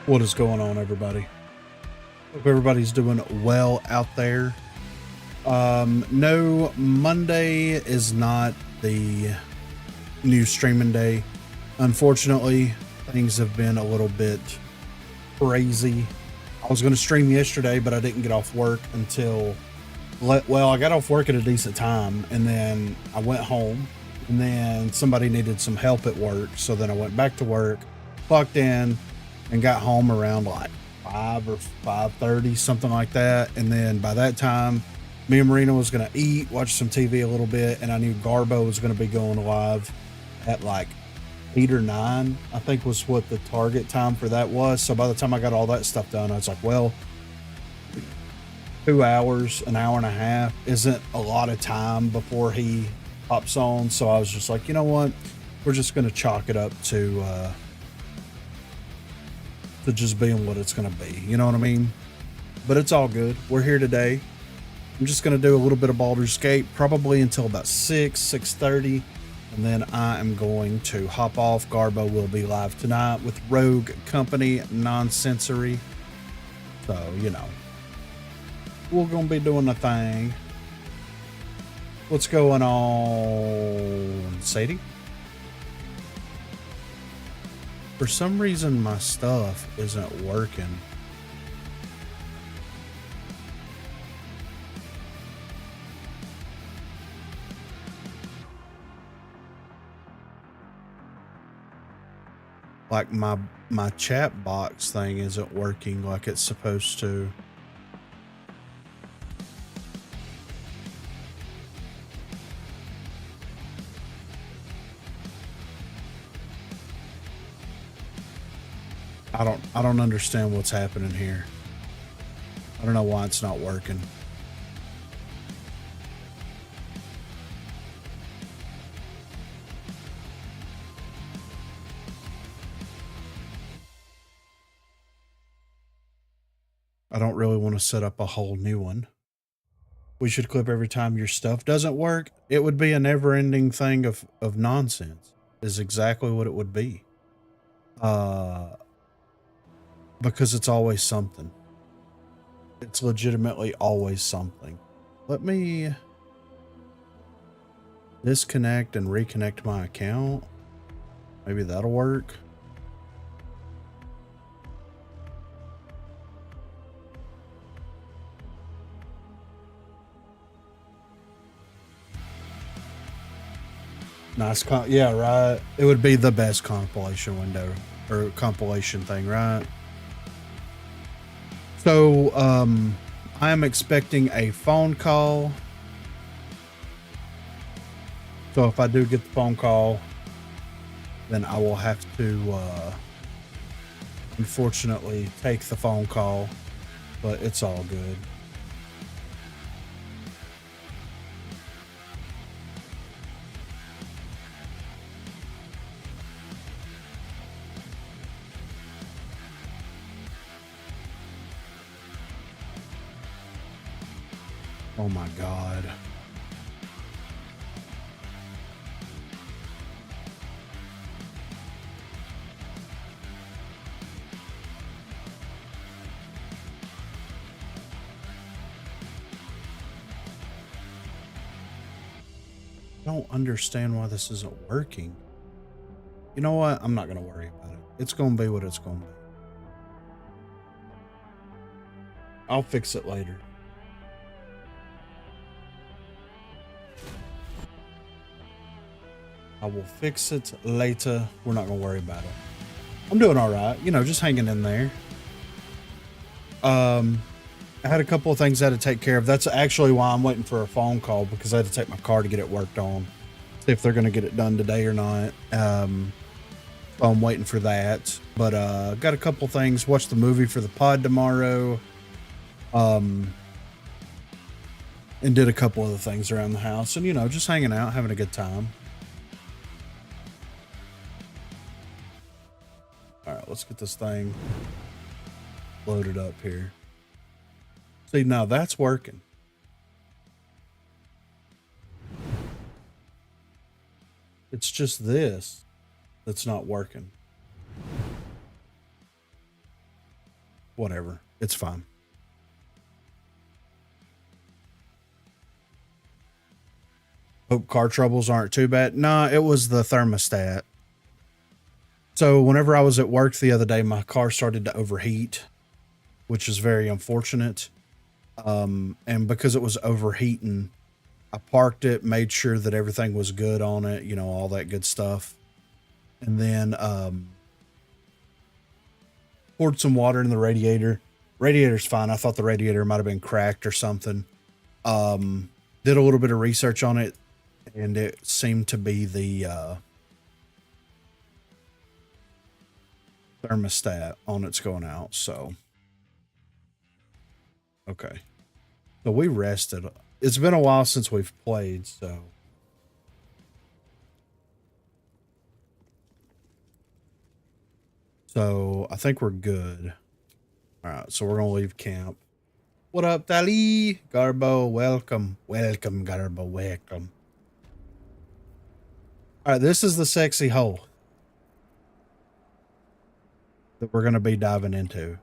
What is going on, everybody? Hope everybody's doing well out there. No, Monday is not the new streaming day. Unfortunately, things have been a little bit crazy. I was going to stream yesterday, but I didn't get off work until, well, I got off work at a decent time, and then I went home, and then somebody needed some help at work, so then I went back to work, clocked in, and got home around like 5 or 5:30, something like that. And then by that time, me and Marina was going to eat, watch some TV a little bit, and I knew Garbo was going to be going live at like 8 or 9, I think was what the target time for that was. So by the time I got all that stuff done, I was like, well, 2 hours, an hour and a half isn't a lot of time before he pops on. So I was just like, you know what? We're just going to chalk it up to just being what it's going to be. You know what I mean? But it's all good. We're here today. I'm just going to do a little bit of Baldur's Gate, probably until about 6:30. And then I am going to hop off. Garbo will be live tonight with Rogue Company Non-Sensory. So, you know, we're going to be doing a thing. What's going on, Sadie? For some reason, my stuff isn't working. Like my chat box thing isn't working like it's supposed to. I don't understand what's happening here. I don't know why it's not working. I don't really want to set up a whole new one. We should clip every time your stuff doesn't work. It would be a never-ending thing of nonsense, is exactly what it would be. Because it's always something. It's legitimately always something. Let me disconnect and reconnect my account. Maybe that'll work. Nice. Yeah, right. It would be the best compilation window or compilation thing, right? So, I am expecting a phone call. So if I do get the phone call, then I will have to, unfortunately, take the phone call, but it's all good. Oh my God. I don't understand why this isn't working. You know what? I'm not going to worry about it. It's going to be what it's going to be. I'll fix it later. I will fix it later. We're not going to worry about it. I'm doing all right. You know, just hanging in there. I had a couple of things I had to take care of. That's actually why I'm waiting for a phone call, because I had to take my car to get it worked on. See if they're going to get it done today or not. So I'm waiting for that. But got a couple things. Watch the movie for the pod tomorrow. And did a couple other things around the house. And, you know, just hanging out, having a good time. All right, let's get this thing loaded up here. See, now that's working. It's just this that's not working. whatever. It's fine. Hope car troubles aren't too bad. Nah, it was the thermostat. So whenever I was at work the other day, my car started to overheat, which is very unfortunate. And because it was overheating, I parked it, made sure that everything was good on it, you know, all that good stuff. And then poured some water in the radiator. Radiator's fine. I thought the radiator might have been cracked or something. Did a little bit of research on it, and it seemed to be the thermostat on it's going out. So okay, so we rested. It's been a while since we've played, so I think we're good. All right, so we're gonna leave camp. What up, Dali? Garbo, welcome. Welcome, Garbo, welcome. All right, this is the sexy hole that we're gonna be diving into.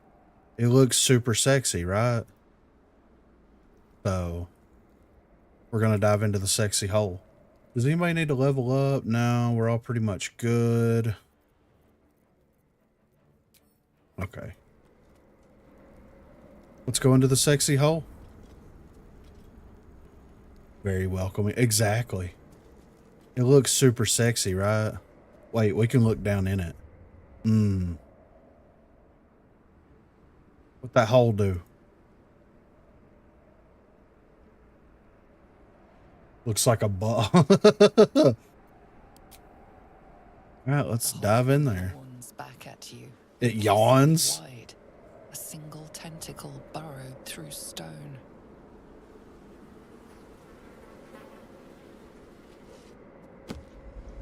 It looks super sexy, right? So we're gonna dive into the sexy hole. Does anybody need to level up? No, we're all pretty much good. Okay. Let's go into the sexy hole. Very welcoming. Exactly. It looks super sexy, right? Wait, we can look down in it. What that hole do? Looks like a ball. All right, let's dive in there. Back at you. It yawns. Wide, a single tentacle burrowed through stone.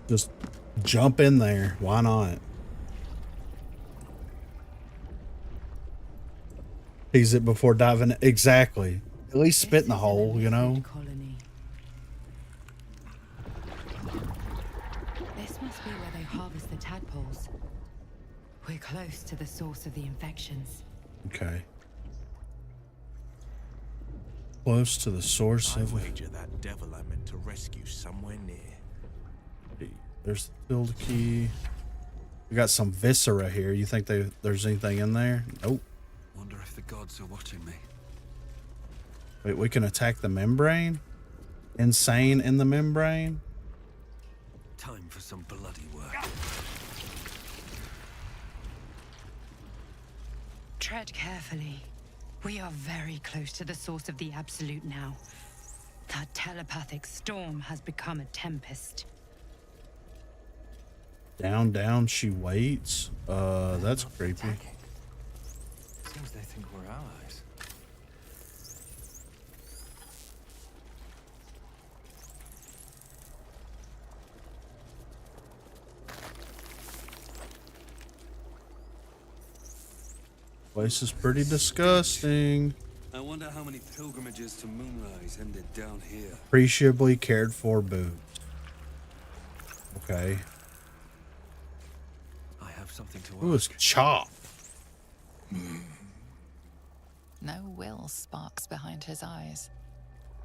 Just jump in there. Why not? Tease it before diving. Exactly. At least spit in the hole, you know? This must be where they harvest the tadpoles. We're close to the source of the infections. Okay. Close to the source of it. Wager that devil I meant to rescue somewhere near. There's the tilde key. We got some viscera here. You think there's anything in there? Nope. Wonder if the gods are watching me. Wait, we can attack the membrane? Insane in the membrane? Time for some bloody work. Tread carefully. We are very close to the source of the absolute now. That telepathic storm has become a tempest. Down, down, she waits. That's creepy. Seems they think we're allies. Place is pretty disgusting. I wonder how many pilgrimages to Moonrise ended down here. Appreciably cared for boobs. Okay. I have something to Ooh, it's ask. chop. No will sparks behind his eyes.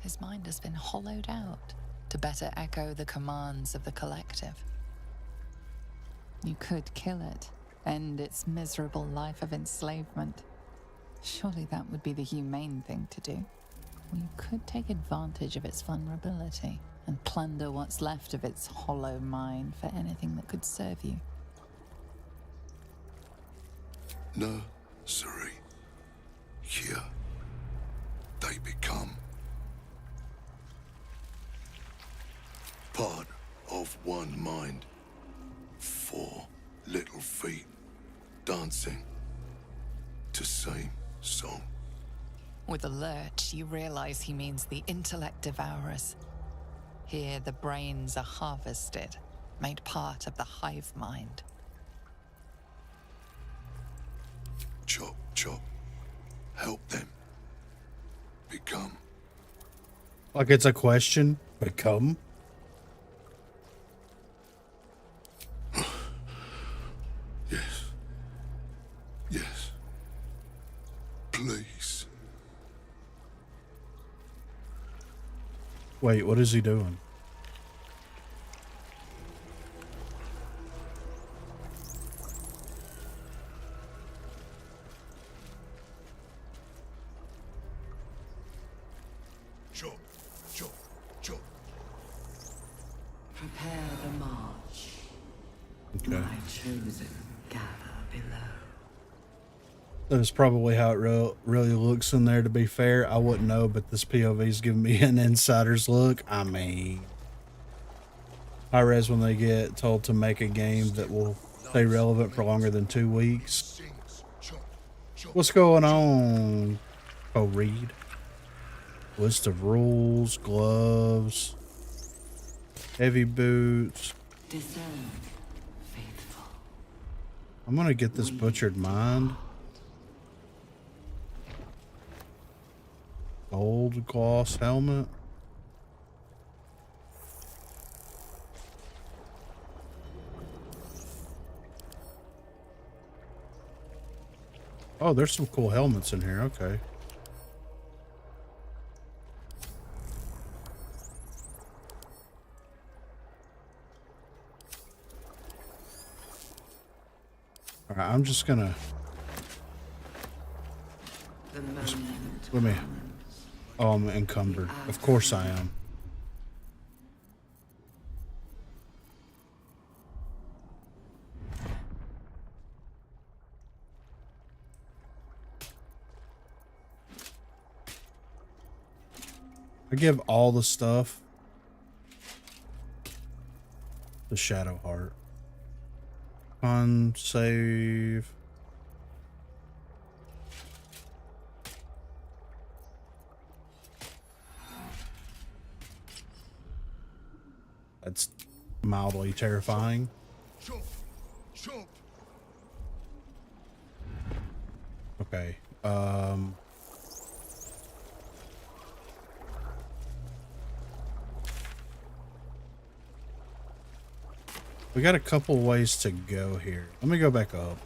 His mind has been hollowed out to better echo the commands of the collective. You could kill it, end its miserable life of enslavement. Surely that would be the humane thing to do. Or you could take advantage of its vulnerability and plunder what's left of its hollow mind for anything that could serve you. No, sorry. Here, they become part of one mind. 4 little feet dancing to same song. With a lurch, you realize he means the intellect devourers. Here, the brains are harvested, made part of the hive mind. Chop, chop. Help them become. Like it's a question. Become? Yes. Yes. Wait, what is he doing? Chop, chop, chop. Prepare the march. Okay. My chosen gather below. That is probably how it really looks in there, to be fair. I wouldn't know, but this POV is giving me an insider's look. I mean, high res when they get told to make a game that will stay relevant for longer than 2 weeks. Sings. Chop, chop. What's going on? Oh, read. List of rules, gloves, heavy boots. Descend, faithful. I'm gonna get this butchered mind. Gold gloss helmet. Oh, there's some cool helmets in here. Okay. All right, I'm just gonna The moment let me. Oh, I'm encumbered. Of course I am. I give all the stuff to Shadow Heart. On save. That's mildly terrifying. Chop, chop. Okay. We got a couple ways to go here. Let me go back up.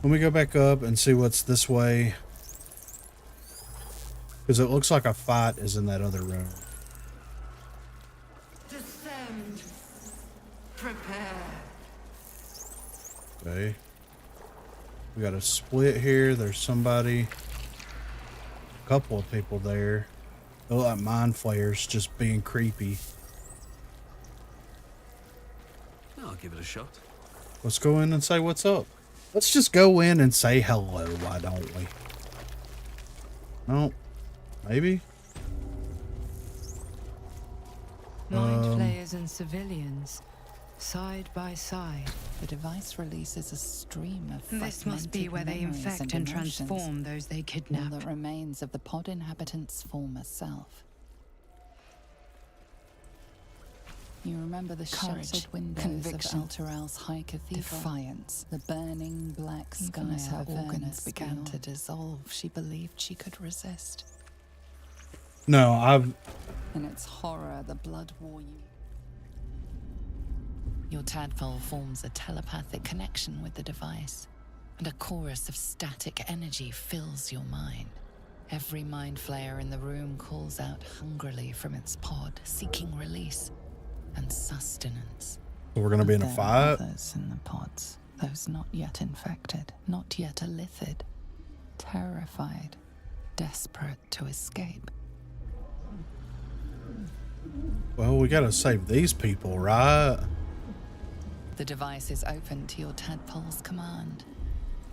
Let me go back up and see what's this way. Because it looks like a fight is in that other room. descend. Prepare. Okay. We got a split here. There's somebody. A couple of people there. They look like mind flayers just being creepy. I'll give it a shot. Let's go in and say what's up. Let's just go in and say hello, why don't we? No. Maybe? Mind flayers and civilians, side by side. The device releases a stream of This must be fragmented where they memories infect and emotions. transform those they All kidnap. that remains of the pod inhabitant's former self. You remember the Courage, shattered windows conviction, of Shorturl's high cathedral? defiance. The burning black sky Even as her of organs organs began beyond. to dissolve, she believed she could resist. No, I've... In its horror, the blood wore you. Your tadpole forms a telepathic connection with the device, and a chorus of static energy fills your mind. Every mind flayer in the room calls out hungrily from its pod, seeking release and sustenance. We're gonna be in a There are fight? others in the pods, those not yet infected, not yet elithid, terrified, desperate to escape. Well, we gotta save these people, right? The device is open to your tadpole's command,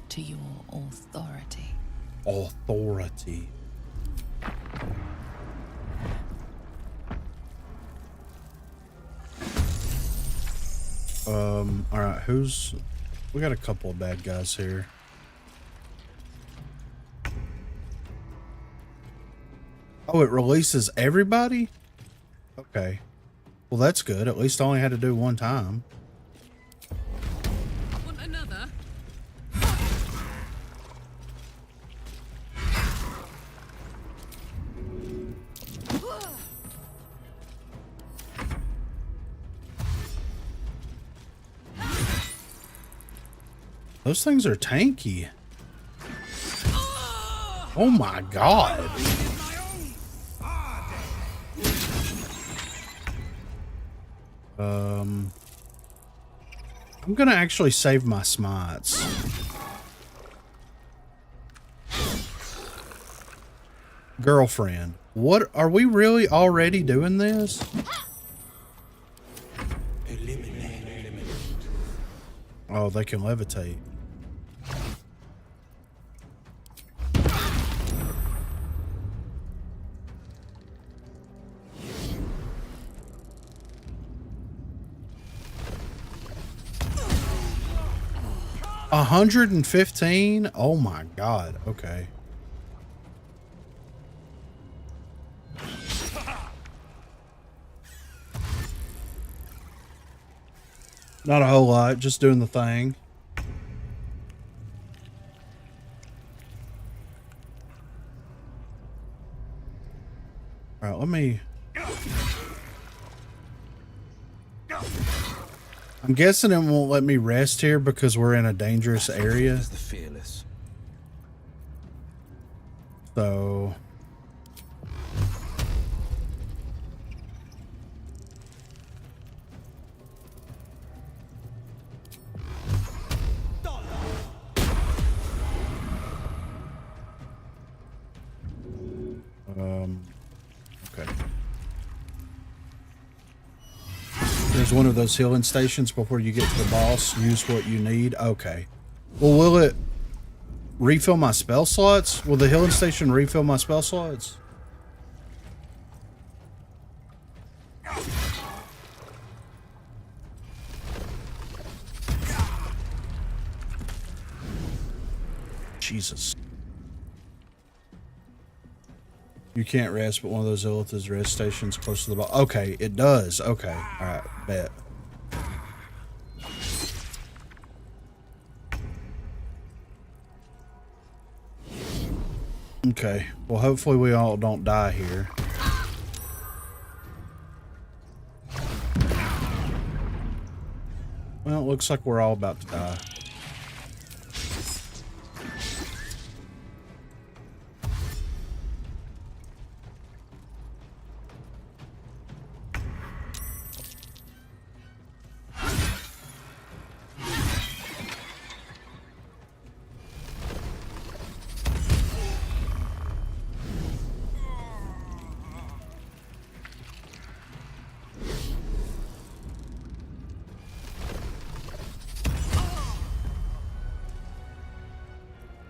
to your authority. Authority. Alright, who's... We got a couple of bad guys here. Oh, it releases everybody? Okay. Well, that's good. At least I only had to do one time. Want another? Those things are tanky. Oh my god. I'm gonna actually save my smites. Girlfriend, what are we really already doing this? Oh, they can levitate. $115? Oh my god. Okay. Not a whole lot, just doing the thing. All right, let me... I'm guessing it won't let me rest here because we're in a dangerous area. The fearless. So... Okay. There's one of those healing stations before you get to the boss. Use what you need. Okay. Well, will it refill my spell slots? Will the healing station refill my spell slots? Jesus. You can't rest, but one of those Illith's rest stations close to the boss. Okay, it does. Okay. Alright, bet. Okay. Well, hopefully we all don't die here. Well, it looks like we're all about to die.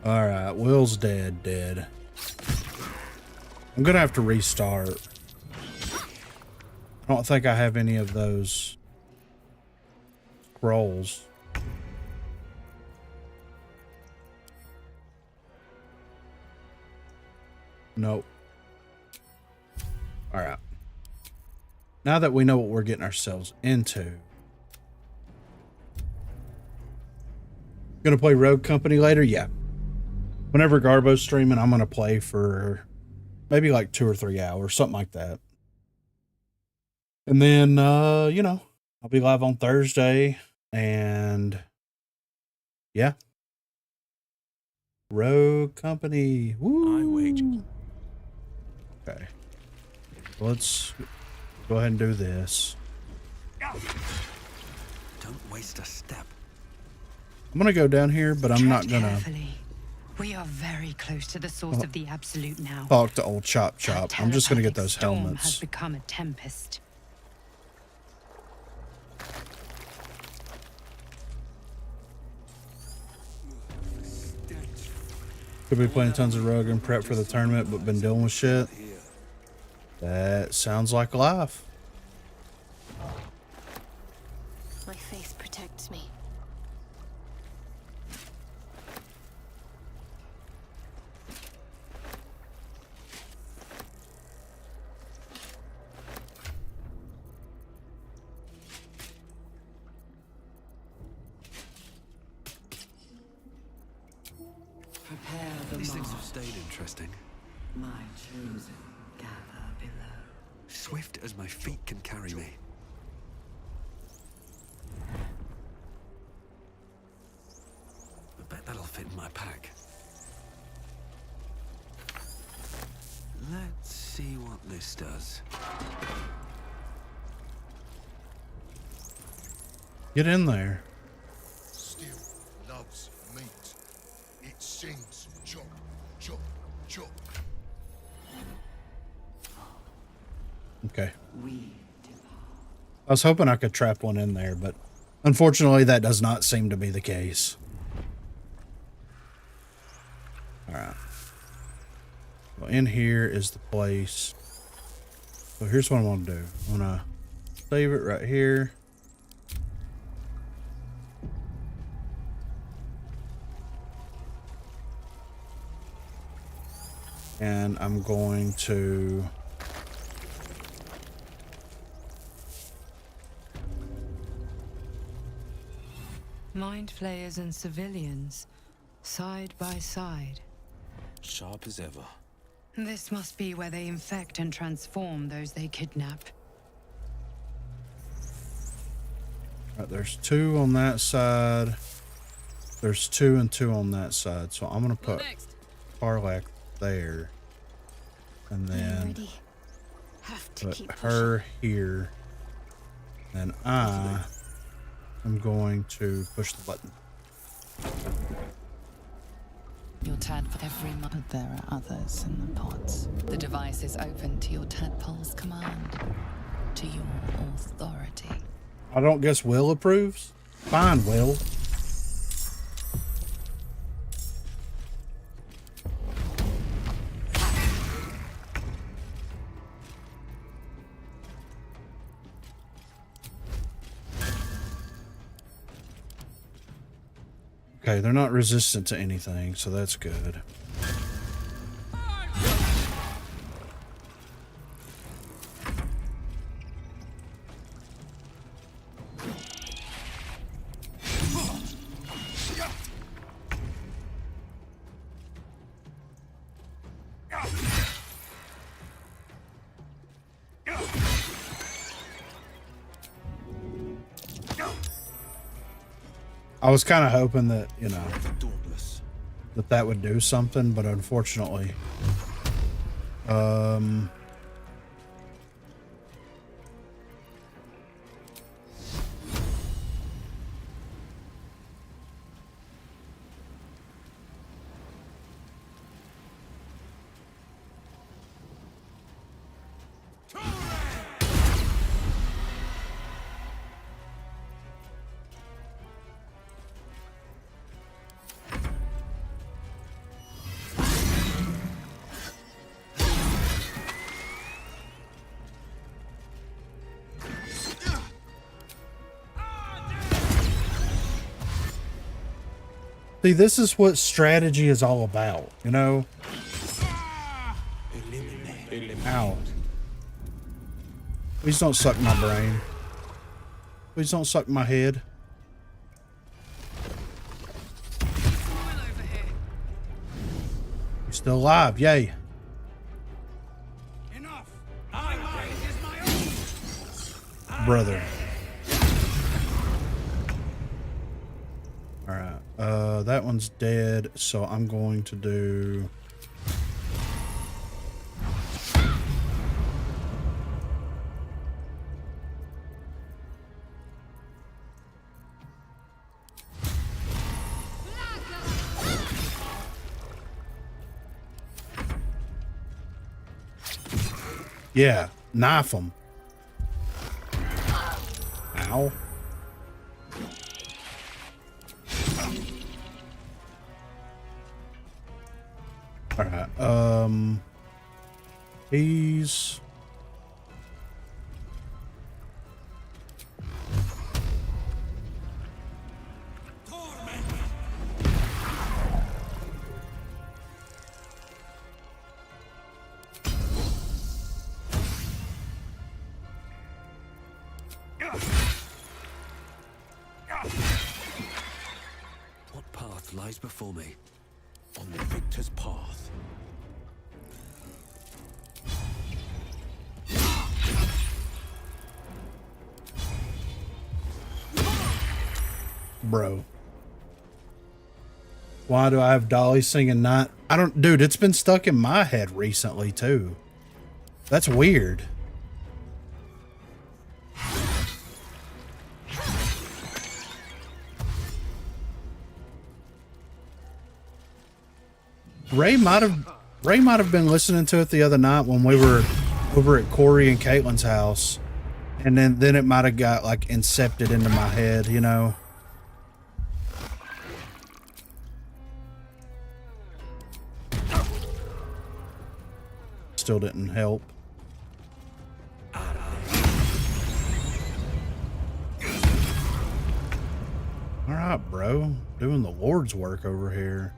Alright, Will's dead. I'm gonna have to restart. I don't think I have any of those scrolls. Nope. Alright. Now that we know what we're getting ourselves into. Gonna play Rogue Company later? Yeah. Whenever Garbo's streaming, I'm gonna play for maybe like 2 or 3 hours, something like that. And then, you know, I'll be live on Thursday, and yeah. Rogue Company. Woo! I wager. Okay. Let's go ahead and do this. Don't waste a step. I'm gonna go down here, but I'm not gonna Carefully. We are very close to the source of the absolute now. talk to old Chop That Chop. I'm just gonna get telepathic those storm has helmets. become a tempest. Could be playing tons of Rogue and prep for the tournament, but been dealing with shit. That sounds like life. My faith protects me. Prepare the These things have mark. stayed interesting. My chosen gather below. Swift as my feet can carry me. I bet that'll fit in my pack. Let's see what this does. Get in there. Still loves meat. It sings chop, chop, chop. Okay. We I was hoping I could trap one in there, but unfortunately that does not seem to be the case. Alright. Well, in here is the place. So here's what I want to do. I'm going to save it right here. And I'm going to... Mind flayers and civilians, side by side. Sharp as ever. This must be where they infect and transform those they kidnap. Right, there's 2 on that side. There's 2 and 2 on that side. So I'm going to put Parlak there. And then Already have to put keep her here. And I am going to push the button. Your tadpole every month. But there are others in the pods. The device is open to your tadpole's command, to your authority. I don't guess Will approves? Fine, Will. Okay, they're not resistant to anything, so that's good. I was kind of hoping that, you know, Dauntless. that would do something, but unfortunately, see, this is what strategy is all about, you know? Ow. Please don't suck my brain. Please don't suck my head. You're still alive, yay. Enough. My way is my own. Brother. Alright, that one's dead, so I'm going to do... Yeah, knife them. Ow. Alright, he's... What path lies before me? On the victor's path. Bro. Why do I have Dolly singing night? I don't... Dude, it's been stuck in my head recently, too. That's weird. Ray might have been listening to it the other night when we were over at Corey and Caitlin's house, and then it might have got like incepted into my head, you know. Still didn't help. All right, bro, doing the Lord's work over here.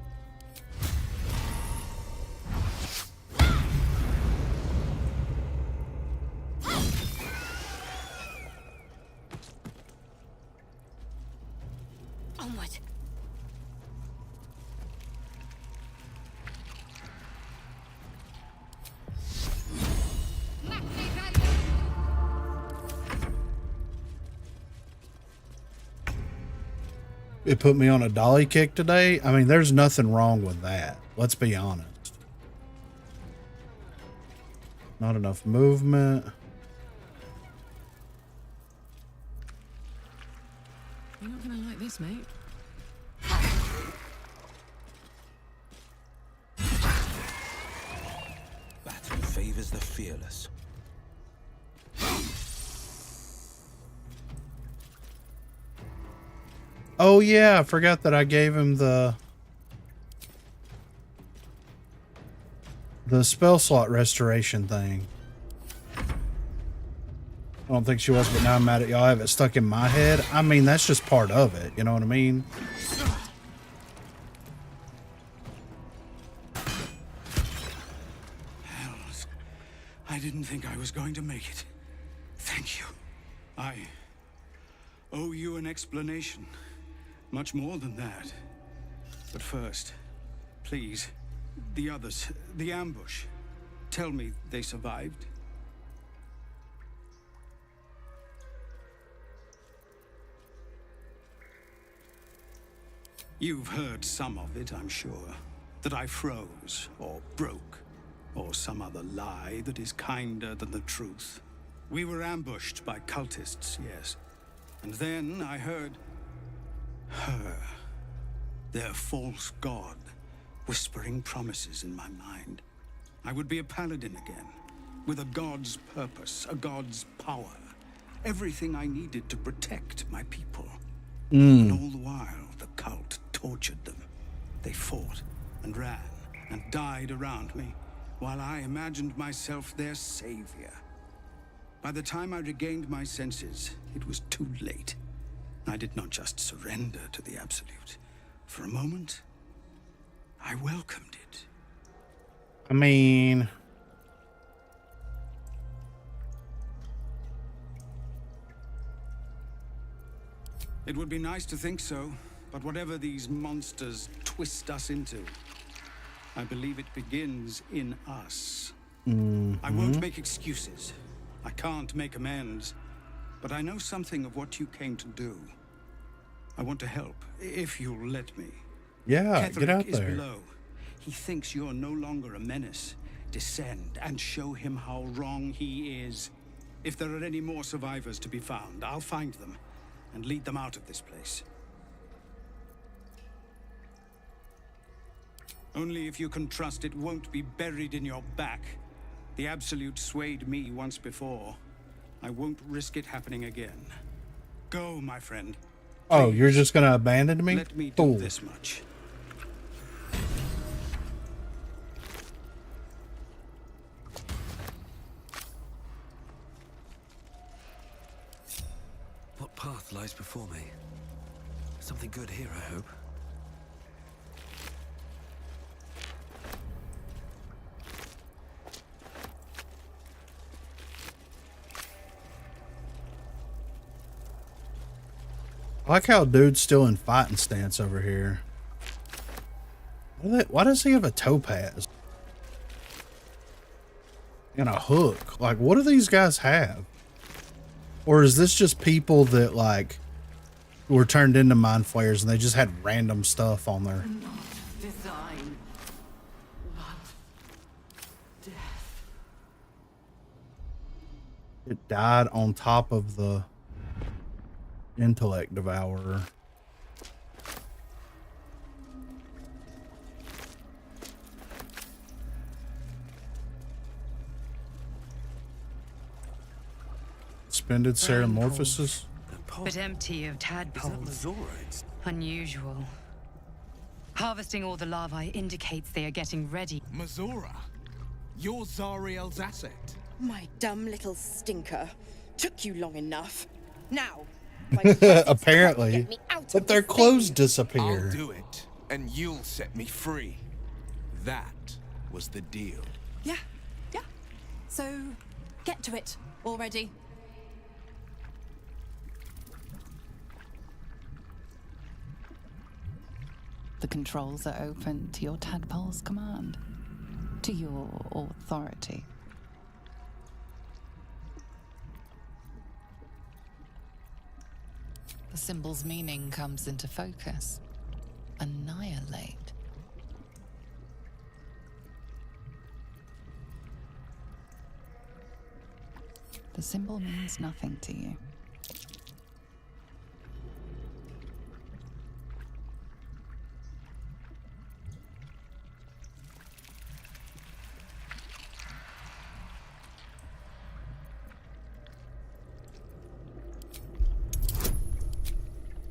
Onward. It put me on a dolly kick today. I mean, there's nothing wrong with that. Let's be honest. Not enough movement. You're not gonna like this, mate. Battle favors the fearless. Oh yeah, I forgot that I gave him the spell slot restoration thing. I don't think she was, but now I'm mad at y'all. I have it stuck in my head. I mean, that's just part of it. You know what I mean? Hells. I didn't think I was going to make it. Thank you. I owe you an explanation. Much more than that. But first, please, the others, the ambush. Tell me they survived. You've heard some of it, I'm sure. That I froze, or broke, or some other lie that is kinder than the truth. We were ambushed by cultists, yes. And then I heard her, their false god, whispering promises in my mind. I would be a paladin again, with a god's purpose, a god's power. Everything I needed to protect my people. And all the while, the cult tortured them. They fought and ran and died around me, while I imagined myself their savior. By the time I regained my senses, it was too late. I did not just surrender to the Absolute. For a moment, I welcomed it. I mean, it would be nice to think so, but whatever these monsters twist us into, I believe it begins in us. I won't make excuses. I can't make amends. But I know something of what you came to do. I want to help, if you'll let me. yeah, get out Ketherick is there. below. He thinks you're no longer a menace. Descend and show him how wrong he is. If there are any more survivors to be found, I'll find them and lead them out of this place. Only if you can trust it won't be buried in your back. The Absolute swayed me once before. I won't risk it happening again. Go, my friend. Oh, Please, you're just gonna abandon me? let me do Cool. this much. What path lies before me? Something good here, I hope. I like how dude's still in fighting stance over here. Why does he have a topaz? And a hook? Like, what do these guys have? Or is this just people that, like, were turned into mind flayers and they just had random stuff on there? Not design, but death. It died on top of the intellect devourer. Suspended Ceramorphosis. But empty of tadpoles. Unusual. Harvesting all the larvae indicates they are getting ready. Mazora, you're Zariel's asset. My dumb little stinker. Took you long enough. Now, Apparently, but their clothes disappear. I'll do it, and you'll set me free. That was the deal. Yeah. So, get to it already. The controls are open to your tadpole's command, to your authority. The symbol's meaning comes into focus. Annihilate. The symbol means nothing to you.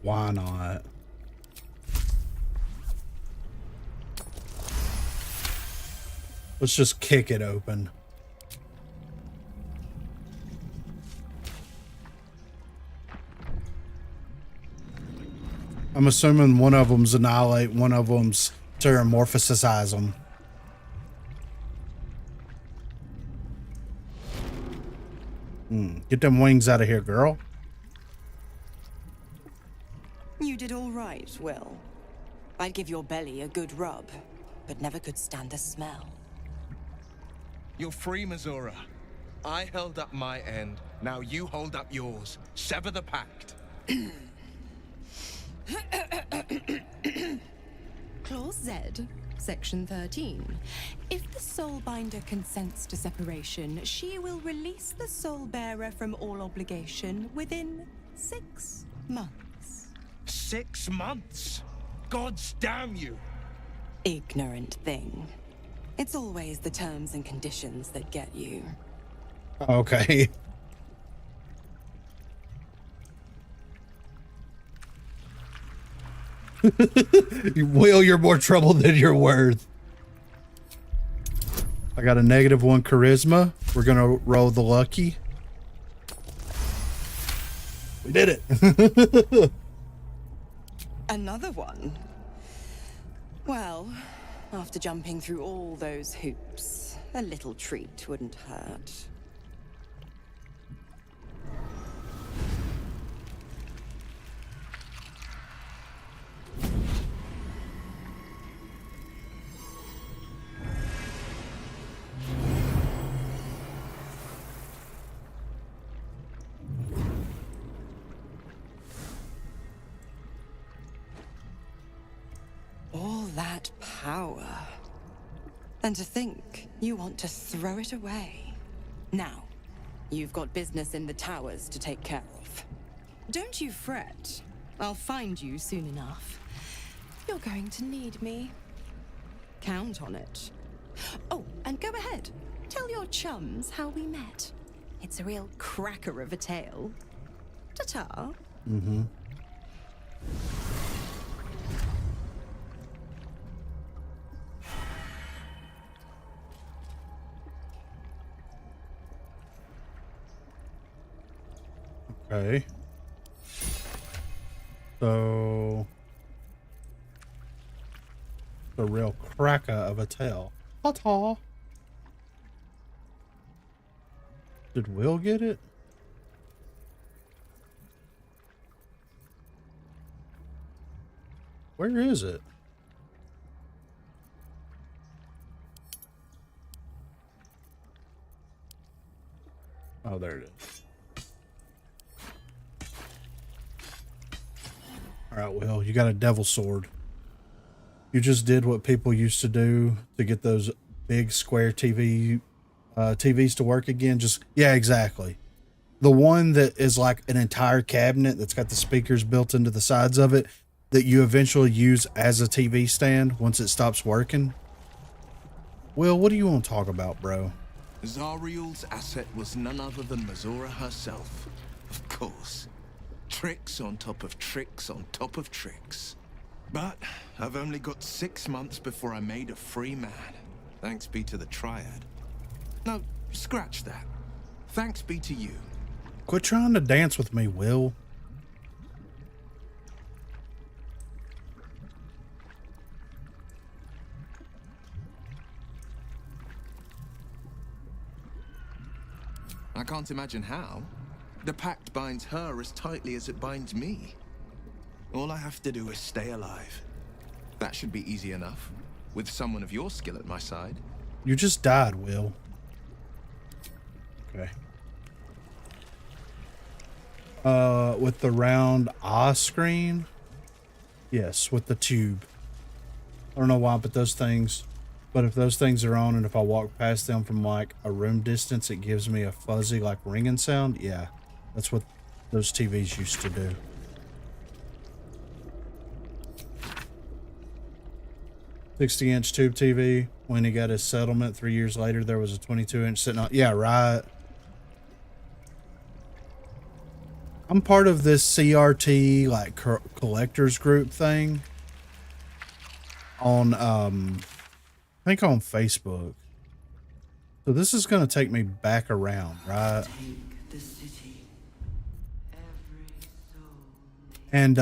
Why not? Let's just kick it open. I'm assuming one of them's annihilate, one of them's ceramorphosize them. Get them wings out of here, girl. You did all right, Will. I'd give your belly a good rub, but never could stand the smell. You're free, Mazora. I held up my end. Now you hold up yours. Sever the pact. Clause Z, Section 13. If the Soulbinder consents to separation, she will release the Soul Bearer from all obligation within 6 months. 6 months? Gods damn you! Ignorant thing. It's always the terms and conditions that get you. Okay. Will, you're more trouble than you're worth. I got a -1 charisma. We're gonna roll the lucky. We did it. Another one? Well, after jumping through all those hoops, a little treat wouldn't hurt. All that power. And to think you want to throw it away. Now, you've got business in the towers to take care of. Don't you fret. I'll find you soon enough. You're going to need me. Count on it. Oh, and go ahead. Tell your chums how we met. It's a real cracker of a tale. Ta-ta. Mm-hmm. Okay. So, the real cracker of a tale. Ta-ta. Did Will get it? Where is it? Oh, there it is. All right, Will, you got a devil sword. You just did what people used to do to get those big square TVs to work again. Yeah, exactly. The one that is like an entire cabinet that's got the speakers built into the sides of it that you eventually use as a TV stand once it stops working. Will, what do you want to talk about, bro? Zariel's asset was none other than Mizora herself. Of course. Tricks on top of tricks on top of tricks. But I've only got 6 months before I'm made a free man. Thanks be to the Triad. No, scratch that. Thanks be to you. Quit trying to dance with me, Will. I can't imagine how. The pact binds her as tightly as it binds me. All I have to do is stay alive. That should be easy enough, with someone of your skill at my side. You just died, Will. Okay. With the round eye screen? Yes, with the tube. I don't know why, but those things... But if those things are on and if I walk past them from like a room distance, it gives me a fuzzy like ringing sound. Yeah, that's what those TVs used to do. $60-inch tube TV. When he got his settlement 3 years later, there was a 22-inch sitting on. Yeah, right. I'm part of this CRT like collectors group thing on I think on Facebook. So this is going to take me back around, right? And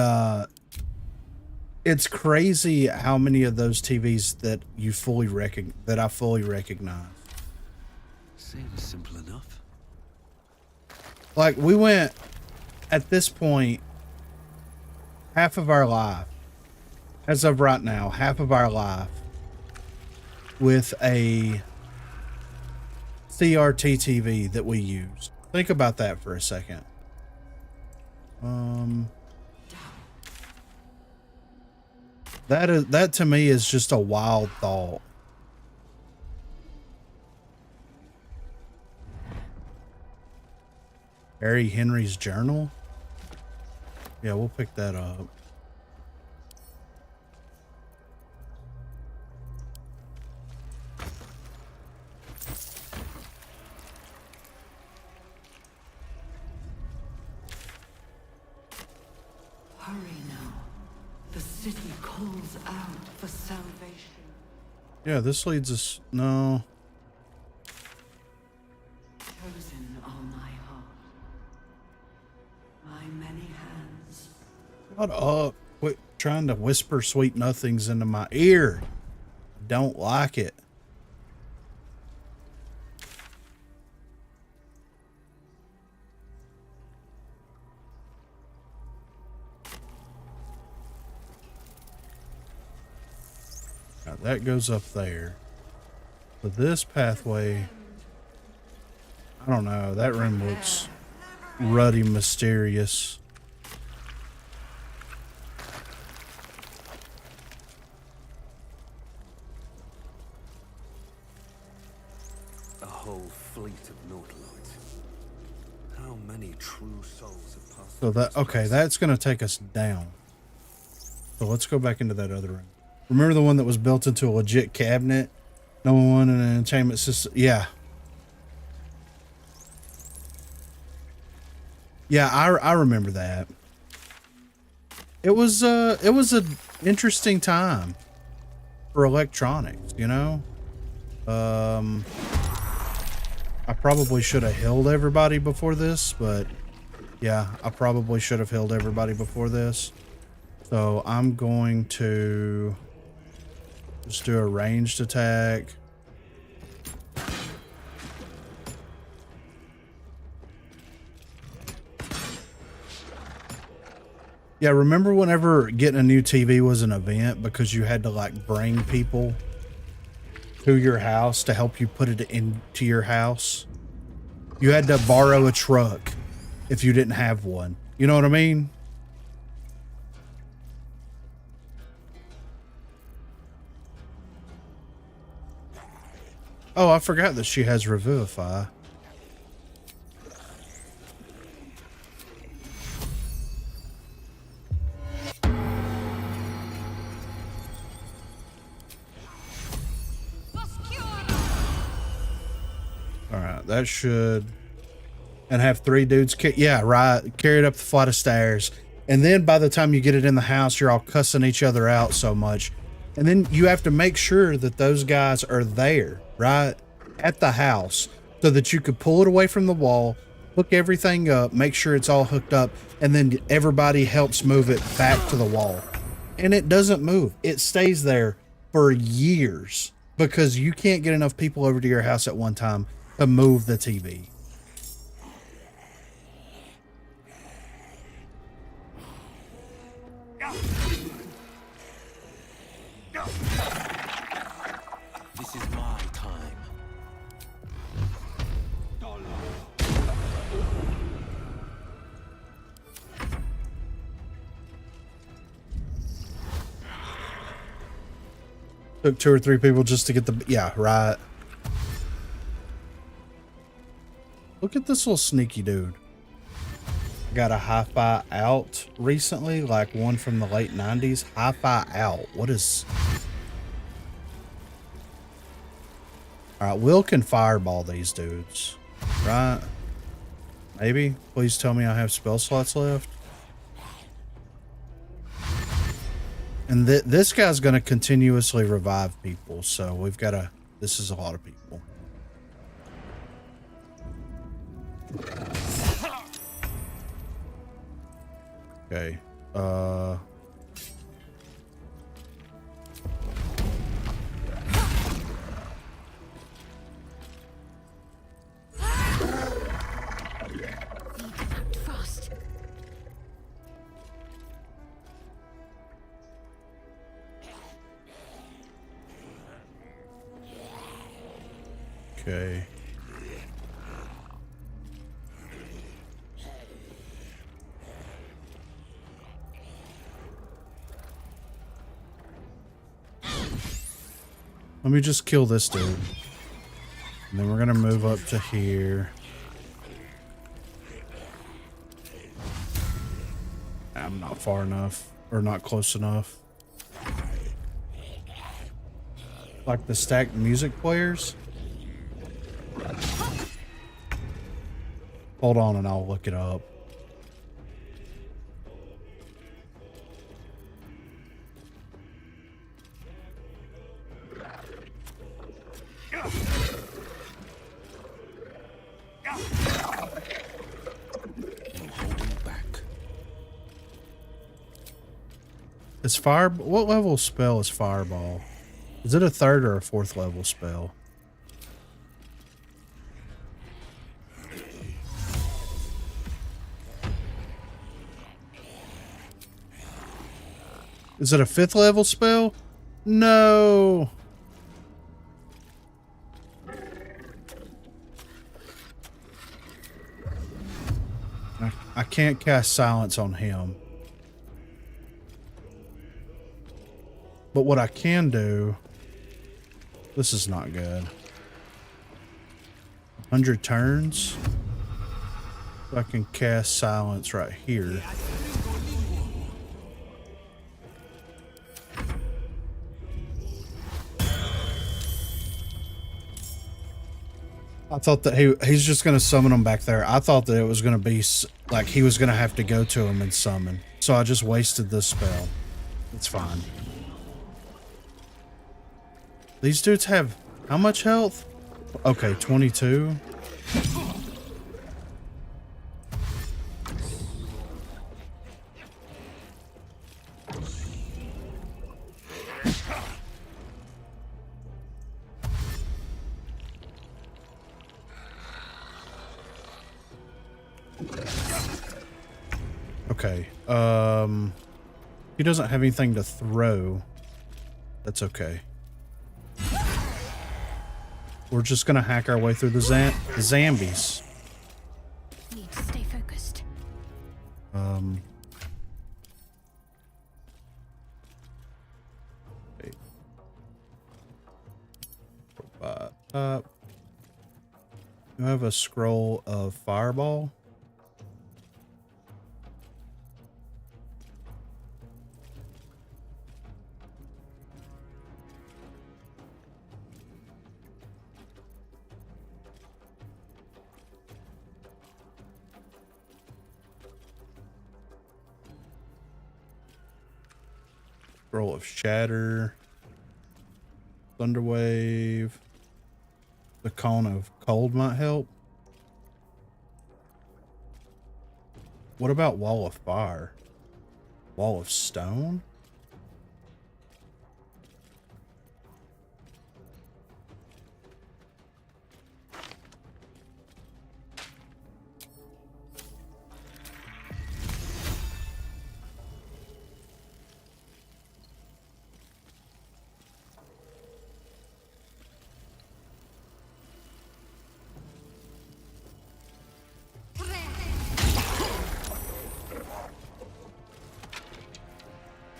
it's crazy how many of those TVs that you fully I fully recognize. Seems simple enough. Like we went at this point half of our life, as of right now, half of our life with a CRT TV that we use. Think about that for a second. That to me is just a wild thought. Harry Henry's journal? Yeah, we'll pick that up. Hurry now. The city calls out for salvation. Yeah, this leads us... No. Chosen are my heart. My many hands. Shut up. Quit trying to whisper sweet nothings into my ear. Don't like it. Now that goes up there. So this pathway, I don't know. That room looks ruddy, mysterious. A whole fleet of Nautilites. How many true souls have passed? So that, okay, that's going to take us down. So let's go back into that other room. Remember the one that was built into a legit cabinet? No one in an entertainment system. Yeah. Yeah, I remember that. It was an interesting time for electronics, you know? I probably should have healed everybody before this, but yeah, I probably should have healed everybody before this. So I'm going to just do a ranged attack. Yeah, remember whenever getting a new TV was an event because you had to like bring people to your house to help you put it into your house? You had to borrow a truck if you didn't have one. You know what I mean? Oh, I forgot that she has Revivify. All Alright, that should... And have 3 dudes... Yeah, right. Carry it up the flight of stairs. And then by the time you get it in the house, you're all cussing each other out so much. And then you have to make sure that those guys are there, right? At the house. So that you could pull it away from the wall, hook everything up, make sure it's all hooked up, and then everybody helps move it back to the wall. And it doesn't move. It stays there for years because you can't get enough people over to your house at one time to move the TV. This is my time. Took 2 or 3 people just to get the... Yeah, right. Look at this little sneaky dude. Got a hi-fi out recently, like one from the late 90s. Hi-fi out. What is... Alright, Will can fireball these dudes. Right? Maybe? Please tell me I have spell slots left. And this guy's going to continuously revive people, so we've got to... This is a lot of people. Okay. Okay. Let me just kill this dude. And then we're gonna move up to here. I'm not far enough. Or not close enough. Like the stacked music players. Hold on and I'll look it up. Is fire... What level spell is fireball? Is it a 3rd or a 4th level spell? Is it a 5th level spell? No. I can't cast silence on him. But what I can do... This is not good. 100 turns. So I can cast silence right here. I thought that he's just going to summon them back there. I thought that it was going to be like he was going to have to go to him and summon. So I just wasted this spell. It's fine. These dudes have how much health? Okay, 22. Okay. He doesn't have anything to throw. That's okay. We're just gonna hack our way through the zombies. Need to stay focused. Wait. Up. You have a scroll of fireball. Scroll of Shatter. Thunderwave. The Cone of Cold might help. What about Wall of Fire? Wall of Stone?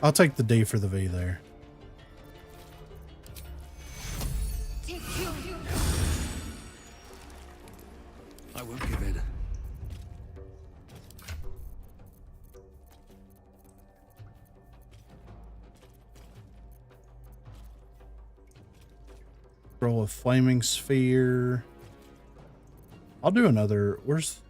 I'll take the D for the V there. I won't give in. Scroll of Flaming Sphere. I'll do another. Where's...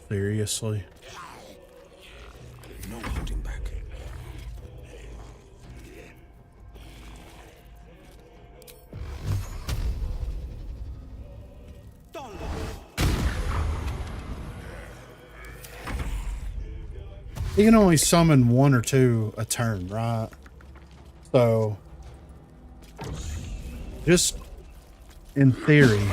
Seriously? No holding back. You can only summon 1 or 2 a turn, right? So, just in theory.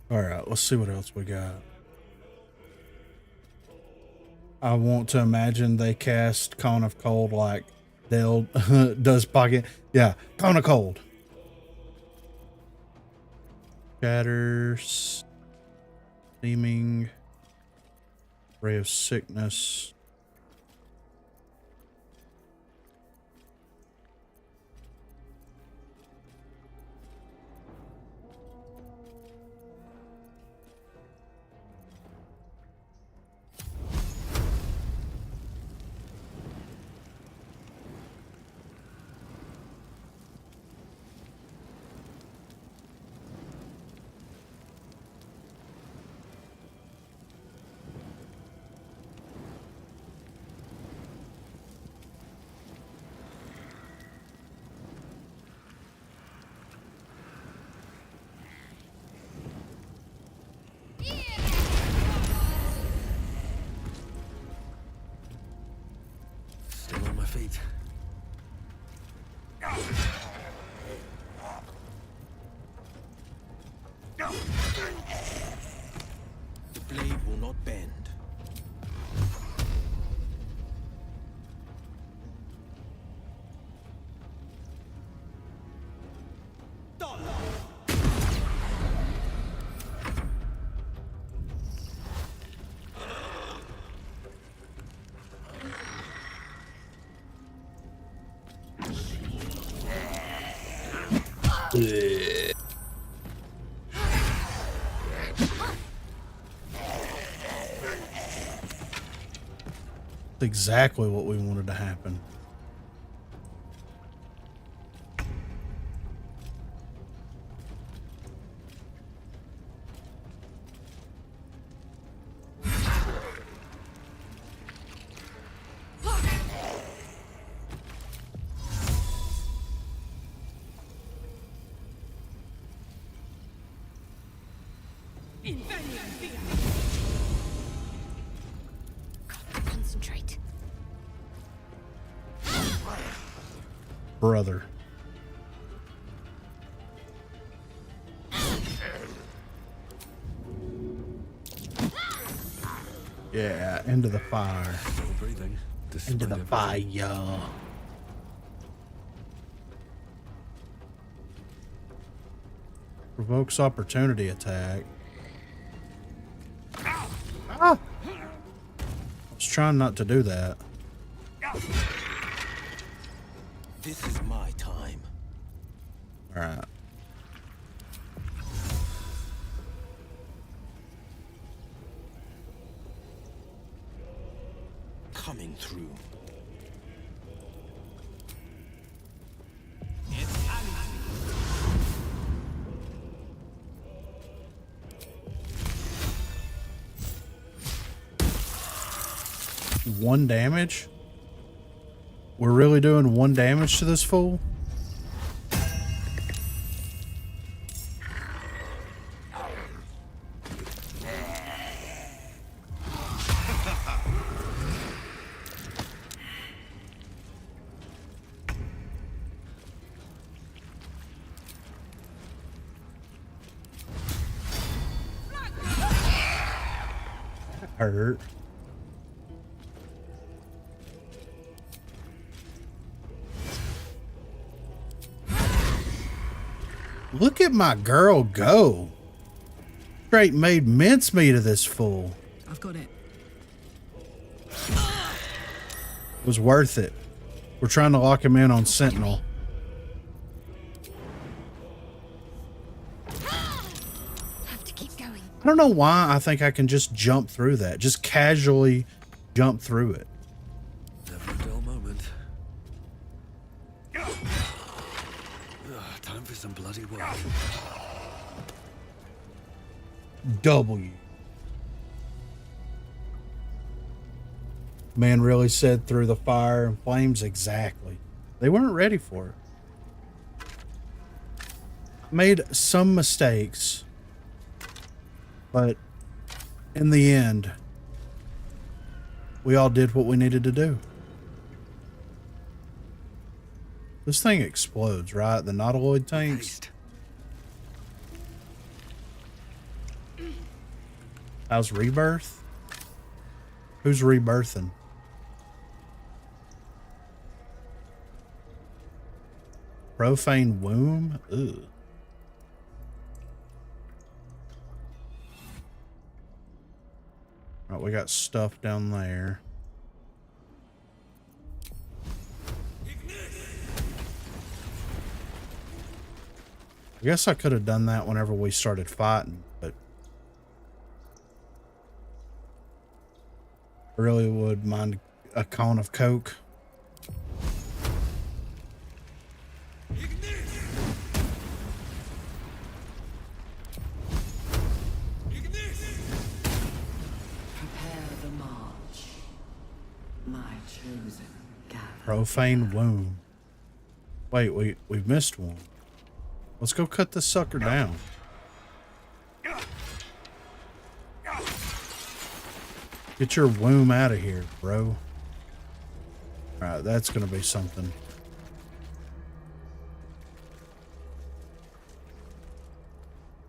All right, let's see what else we got. I want to imagine they cast Cone of Cold like Dell does Pocket. Yeah, Cone of Cold. Shatters. Steaming. Ray of Sickness. Still on my feet. The blade will not bend. Exactly what we wanted to happen. Concentrate. Brother. Yeah, into the fire. Still breathing. Into the despite everything. fire. Provokes opportunity attack. Ah! I was trying not to do that. This is my time. Alright. Coming through. One damage? We're really doing 1 damage to this fool? Hurt. Look at my girl go. Straight made mincemeat of this fool. I've got it. It was worth it. We're trying to lock him in on Sentinel. Have to keep going. I don't know why I think I can just jump through that. Just casually jump through it. Never a dull moment. Time for some bloody work. W. Man really said through the fire and flames. Exactly. They weren't ready for it. Made some mistakes, but in the end, we all did what we needed to do. This thing explodes, right? The nautiloid tanks. Haste. How's Rebirth? Who's rebirthing? Profane womb? Ugh. Alright, we got stuff down there. I guess I could have done that whenever we started fighting, but I really would mind a cone of Coke. Prepare the march. My chosen gather. Profane womb. Wait, we've missed one. Let's go cut this sucker down. Get your womb out of here, bro. Alright, that's gonna be something.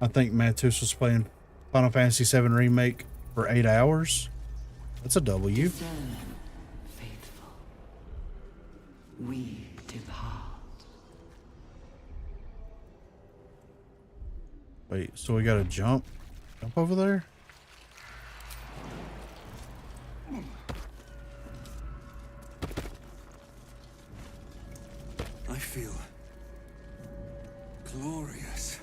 I think Matus was playing Final Fantasy VII Remake for 8 hours. That's a W. Discern, faithful. We depart. Wait, so we gotta jump? Jump over there? I feel glorious.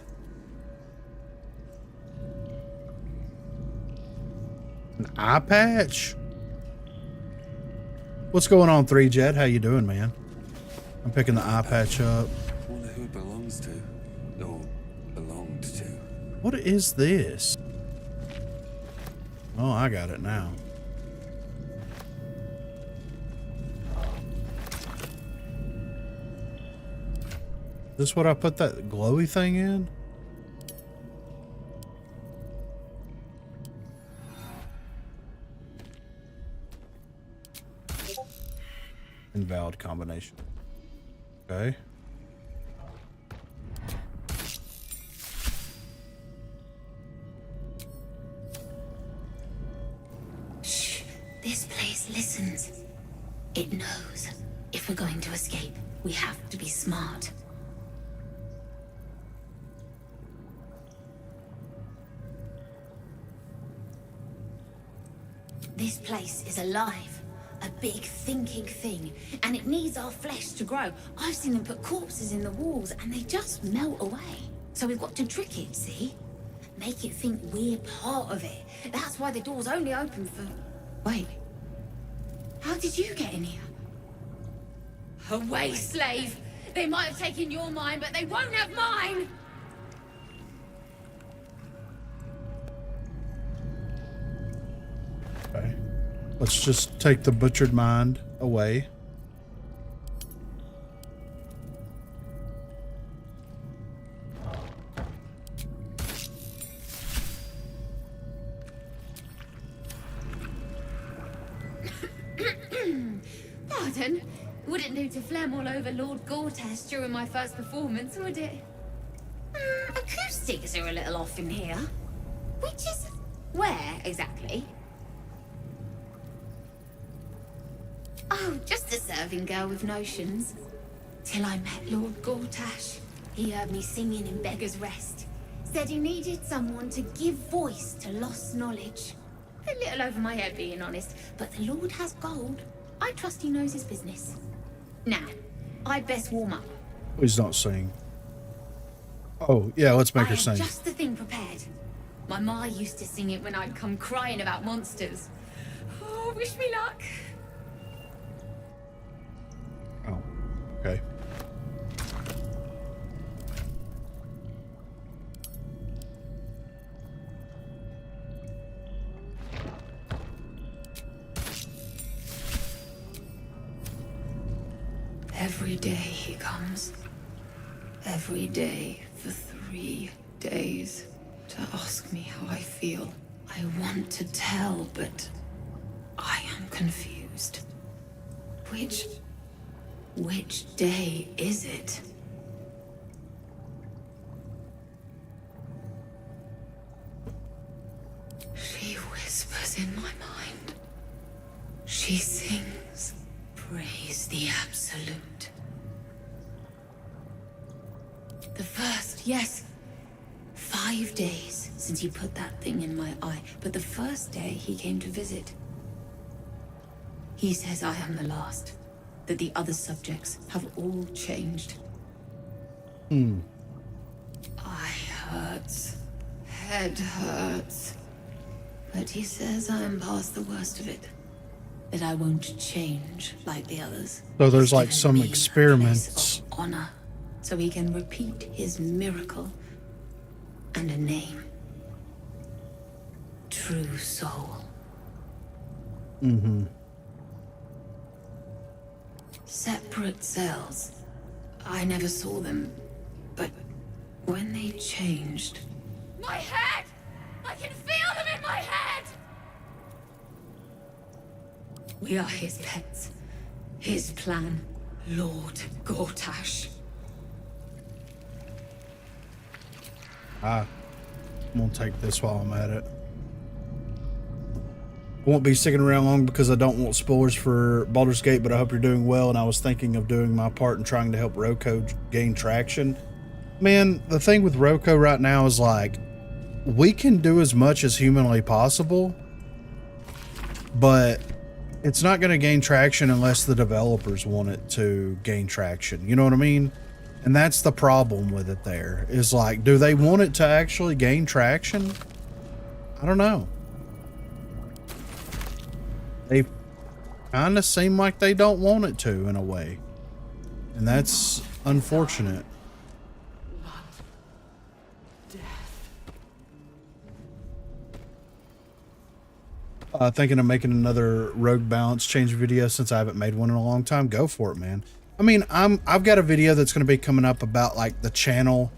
An eye patch? What's going on, 3Jet? How you doing, man? I'm picking the eye patch up. Wonder who it belongs to. Or belonged to. What is this? Oh, I got it now. Is this what I put that glowy thing in? Invalid combination. Okay. Shh. This place listens. It knows. If we're going to escape, we have to be smart. This place is alive. A big thinking thing. And it needs our flesh to grow. I've seen them put corpses in the walls and they just melt away. So we've got to trick it, see? Make it think we're part of it. That's why the door's only open for... Wait. How did you get in here? Away, slave! They might have taken your mind, but they won't have mine! Okay. Let's just take the butchered mind away. Pardon? Wouldn't do to phlegm all over Lord Gortash during my first performance, would it? Acoustics are a little off in here. Which is... where, exactly? Oh, just a serving girl with notions. Till I met Lord Gortash. He heard me singing in Beggar's Rest. Said he needed someone to give voice to lost knowledge. A little over my head, being honest, but the Lord has gold. I trust he knows his business. Now, I'd best warm up. Please don't sing. Oh, yeah, let's make her sing. Just the thing prepared. My ma used to sing it when I'd come crying about monsters. Oh, wish me luck. Oh, okay. Every day he comes. Every day for 3 days to ask me how I feel. I want to tell, but I am confused. Which day is it? She whispers in my mind. She sings, praise the Absolute. The first, yes. 5 days since you put that thing in my eye, but the first day he came to visit. He says I am the last, that the other subjects have all changed. Eye hurts, head hurts, but he says I am past the worst of it. That I won't change like the others. So there's He's like given some me a place experiments. of honor, so he can repeat his miracle. And a name. True Soul. Separate cells. I never saw them, but when they changed... My head! I can feel them in my head! We are his pets. His plan. Lord Gortash. I'm gonna take this while I'm at it. I won't be sticking around long because I don't want spoilers for Baldur's Gate, but I hope you're doing well, and I was thinking of doing my part in trying to help ROCO gain traction. Man, the thing with ROCO right now is like, we can do as much as humanly possible, but it's not going to gain traction unless the developers want it to gain traction. You know what I mean? And that's the problem with it there, is like, do they want it to actually gain traction? I don't know. They kind of seem like they don't want it to, in a way. And that's unfortunate. Thinking of making another rogue balance change video since I haven't made one in a long time. Go for it, man. I mean, I've got a video that's going to be coming up about like the channel,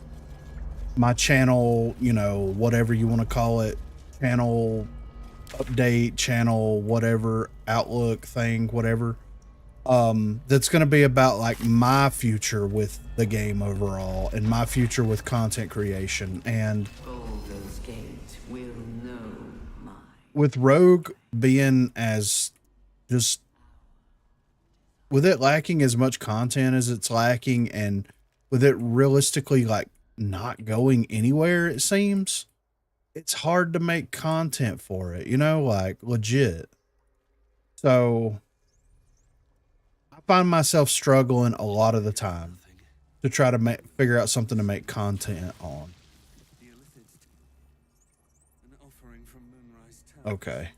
my channel, you know, whatever you want to call it, channel update, channel, whatever, outlook thing, whatever. That's going to be about like my future with the game overall and my future with content creation. And Baldur's Gate will know mine. with Rogue being as just, with it lacking as much content as it's lacking, and with it realistically like not going anywhere, it seems, it's hard to make content for it, you know, like legit. So I find myself struggling a lot of the time to try to figure out something to make content on. Okay.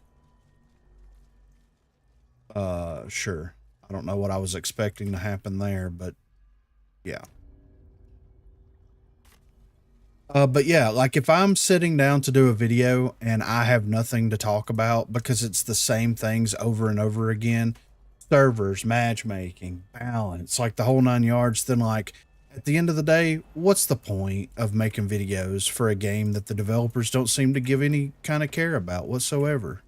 Sure. I don't know what I was expecting to happen there, but yeah. But yeah, like if I'm sitting down to do a video and I have nothing to talk about because it's the same things over and over again, servers, matchmaking, balance, like the whole 9 yards, then like at the end of the day, what's the point of making videos for a game that the developers don't seem to give any kind of care about whatsoever?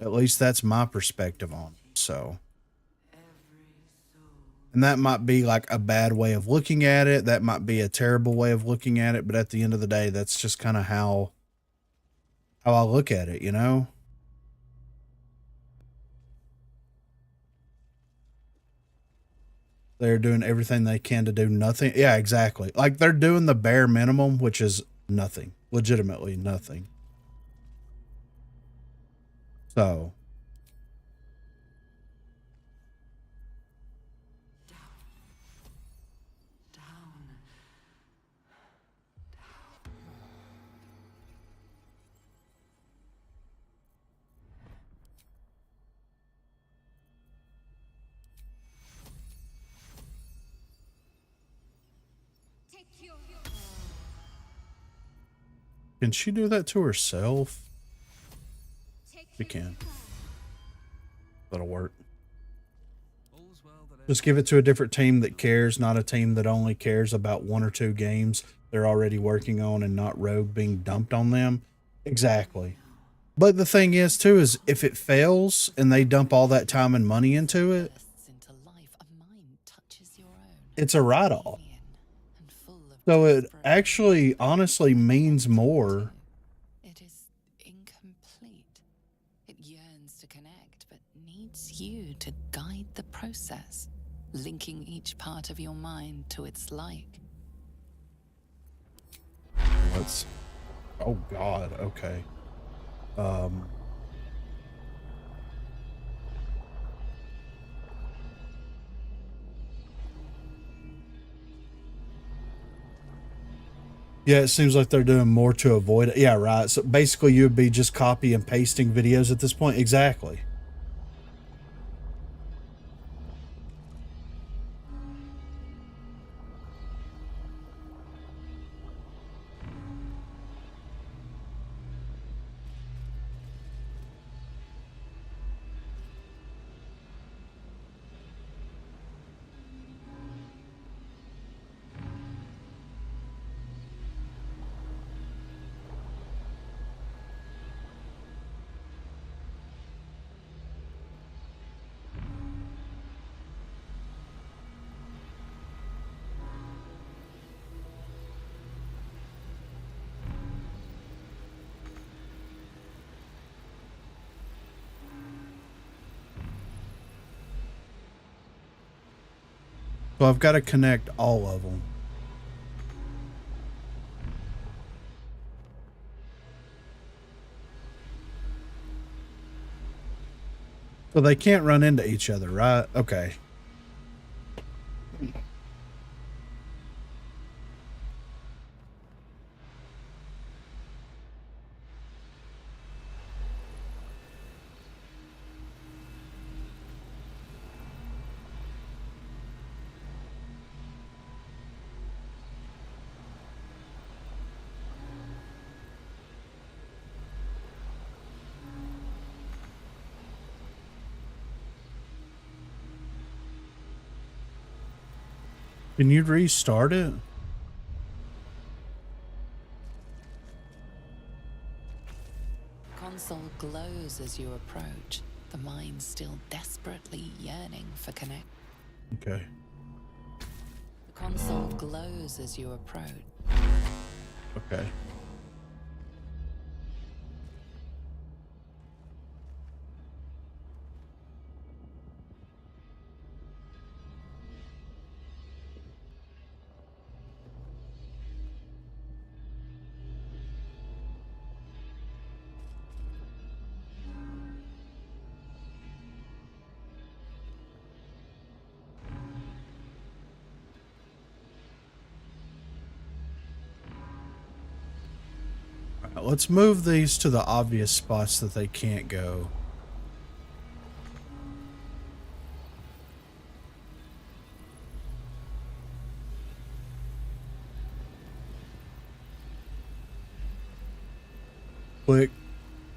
At least that's my perspective on it. So, and that might be like a bad way of looking at it. That might be a terrible way of looking at it. But at the end of the day, that's just kind of how I look at it, you know? They're doing everything they can to do nothing. Yeah, exactly. Like they're doing the bare minimum, which is nothing, legitimately nothing. So, can she do that to herself? She can. That'll work. Just give it to a different team that cares, not a team that only cares about 1 or 2 games they're already working on and not Rogue being dumped on them. Exactly. But the thing is, too, is if it fails and they dump all that time and money into it, it's a write-off. So it actually, honestly, means more. It is incomplete. It yearns to connect, but needs you to guide the process, linking each part of your mind to its like. Let's. Oh God. Okay. Yeah, it seems like they're doing more to avoid it. Yeah, right. So basically, you would be just copy and pasting videos at this point. Exactly. So I've got to connect all of them. So they can't run into each other, right? Okay. Can you restart it? Console glows as you approach, the mind still desperately yearning for connect. Okay. The console glows as you approach. Okay. Let's move these to the obvious spots that they can't go. Click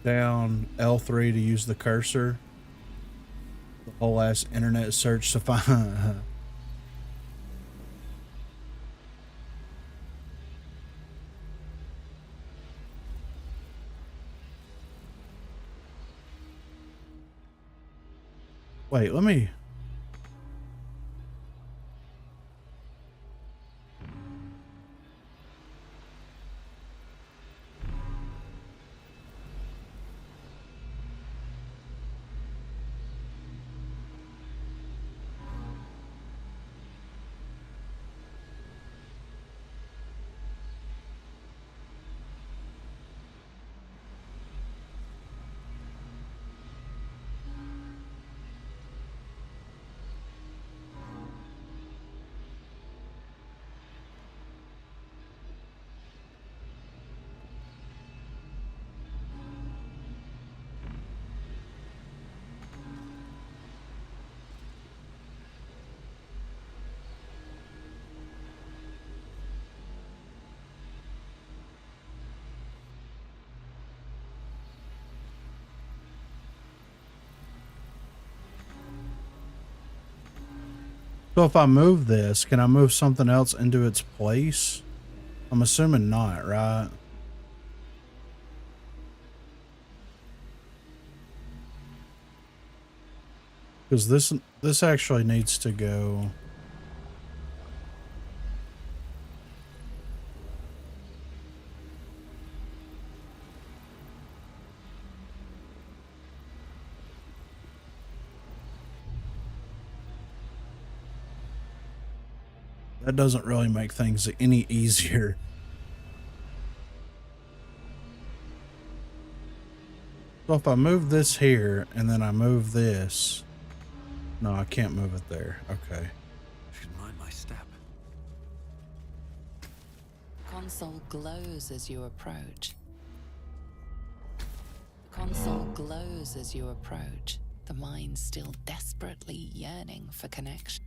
down L3 to use the cursor. The whole ass internet search to find. Wait, let me. So if I move this, can I move something else into its place? I'm assuming not, right? Because this actually needs to go. That doesn't really make things any easier. So if I move this here and then I move this, no, I can't move it there. Okay. Should mind my step. The console glows as you approach. The console glows as you approach, the mind still desperately yearning for connection.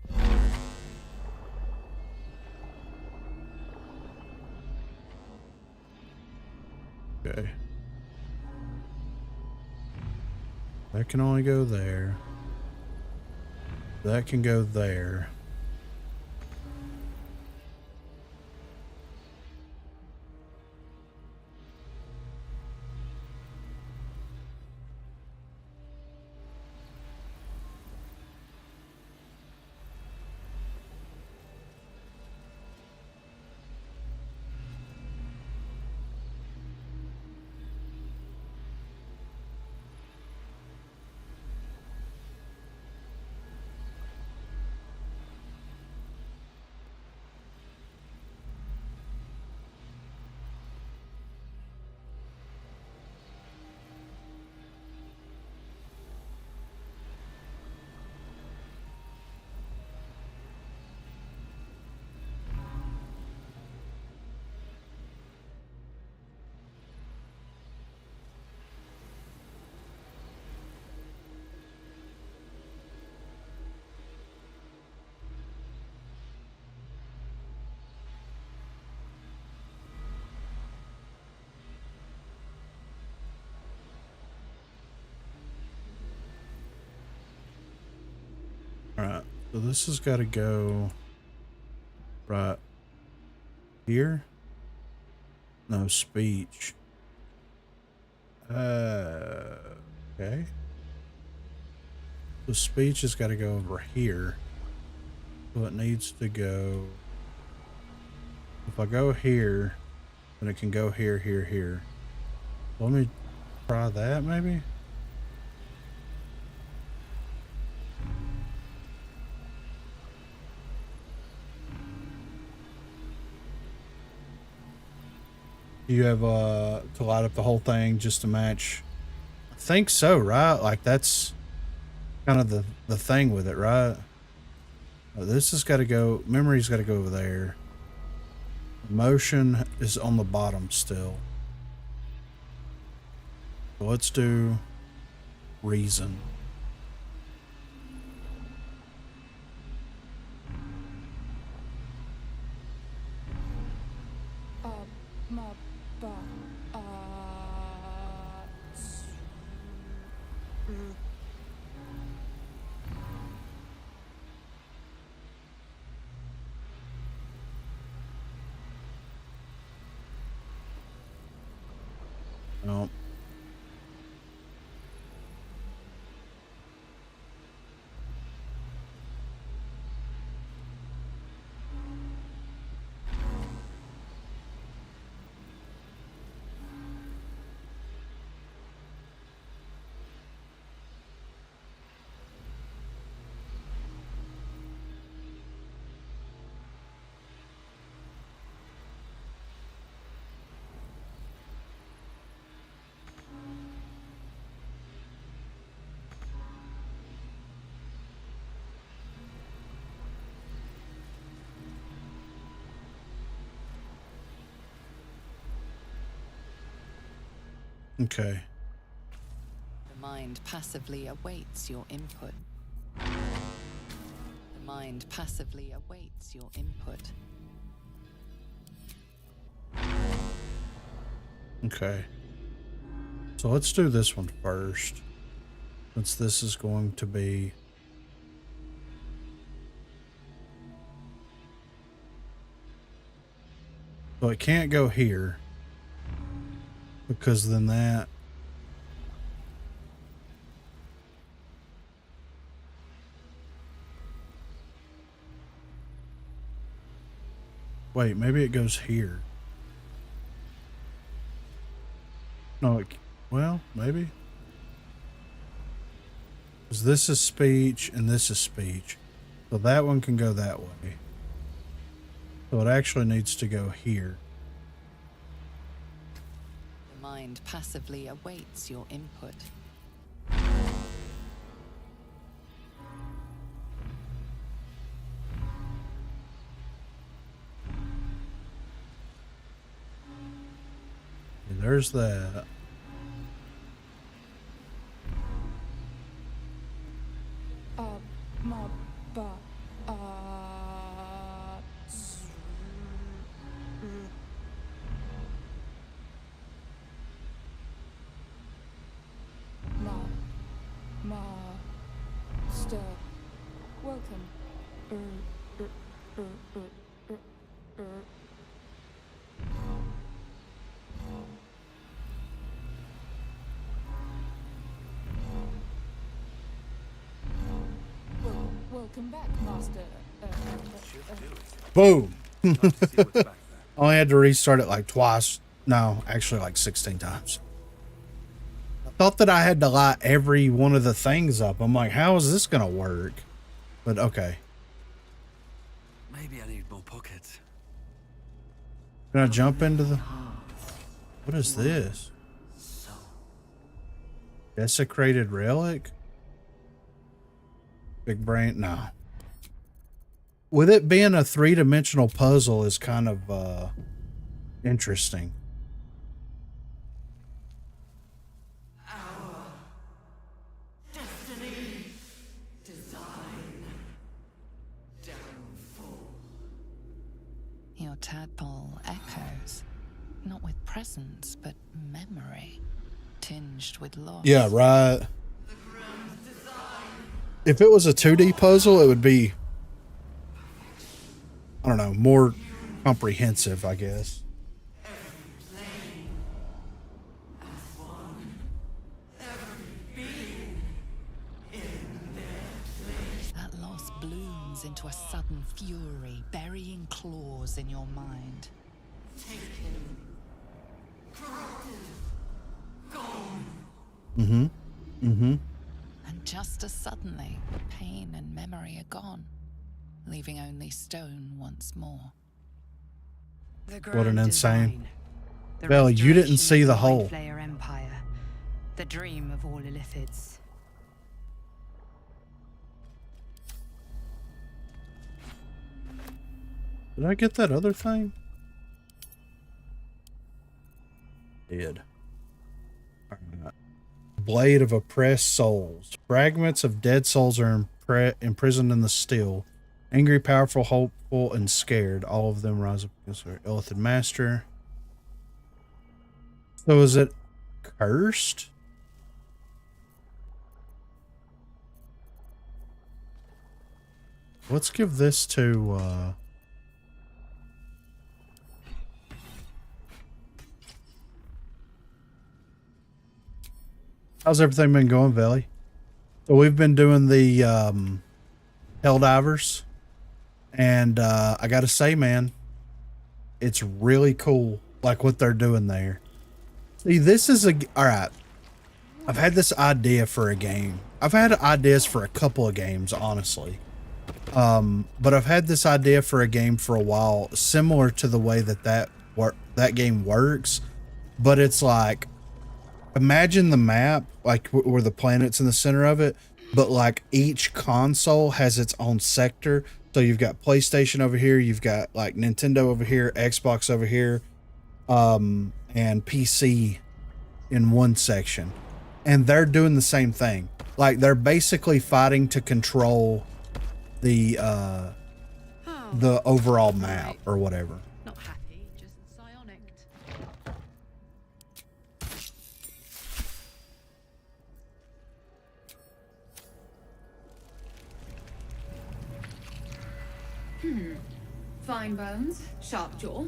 Okay. That can only go there. That can go there. Alright, so this has got to go right here. No, speech. Okay. The speech has got to go over here. So it needs to go. If I go here, then it can go here, here, here. Let me try that maybe. You have to light up the whole thing just to match. I think so, right? Like that's kind of the thing with it, right? This has got to go. Memory's got to go over there. Motion is on the bottom still. So let's do reason. No. Okay. The mind passively awaits your input. The mind passively awaits your input. Okay. So let's do this one first. Since this is going to be... So it can't go here. Because then that... Wait, maybe it goes here. No, well, maybe. Because this is speech and this is speech. So that one can go that way. So it actually needs to go here. The mind passively awaits your input. And there's that. Welcome back, Master. Boom! Only had to restart it like twice. No, actually like 16 times. I thought that I had to light every one of the things up. I'm like, how is this gonna work? But okay. Maybe I need more pockets. Can I jump into the... What is this? Desecrated relic? Big brain? No. With it being a three-dimensional puzzle is kind of interesting. Destiny, design, downfall. Your tadpole echoes, not with presence, but memory, tinged with loss. Yeah, right. If it was a 2D puzzle, it would be, I don't know, more comprehensive, I guess. That loss blooms into a sudden fury, burying claws in your mind. And just as suddenly, the pain and memory are gone, leaving only stone once more. What an insane... Well, you didn't see the hole. Empire, the dream of all illithids. Did I get that other thing? Did. Alright. blade of oppressed souls. Fragments of dead souls are imprisoned in the steel. Angry, powerful, hopeful, and scared. All of them rise up against their Illithid master. So is it cursed? Let's give this to how's everything been going, Velly? So we've been doing the Helldivers, and I gotta say, man, it's really cool, like what they're doing there. See, this is all right. I've had this idea for a game. I've had ideas for a couple of games, honestly. But I've had this idea for a game for a while, similar to the way that game works. But it's like, imagine the map, like where the planet's in the center of it, but like each console has its own sector. So you've got PlayStation over here, you've got like Nintendo over here, Xbox over here, and PC in one section. And they're doing the same thing. Like they're basically fighting to control the overall map or whatever. Not happy, just psionic. Fine bones, sharp jaw.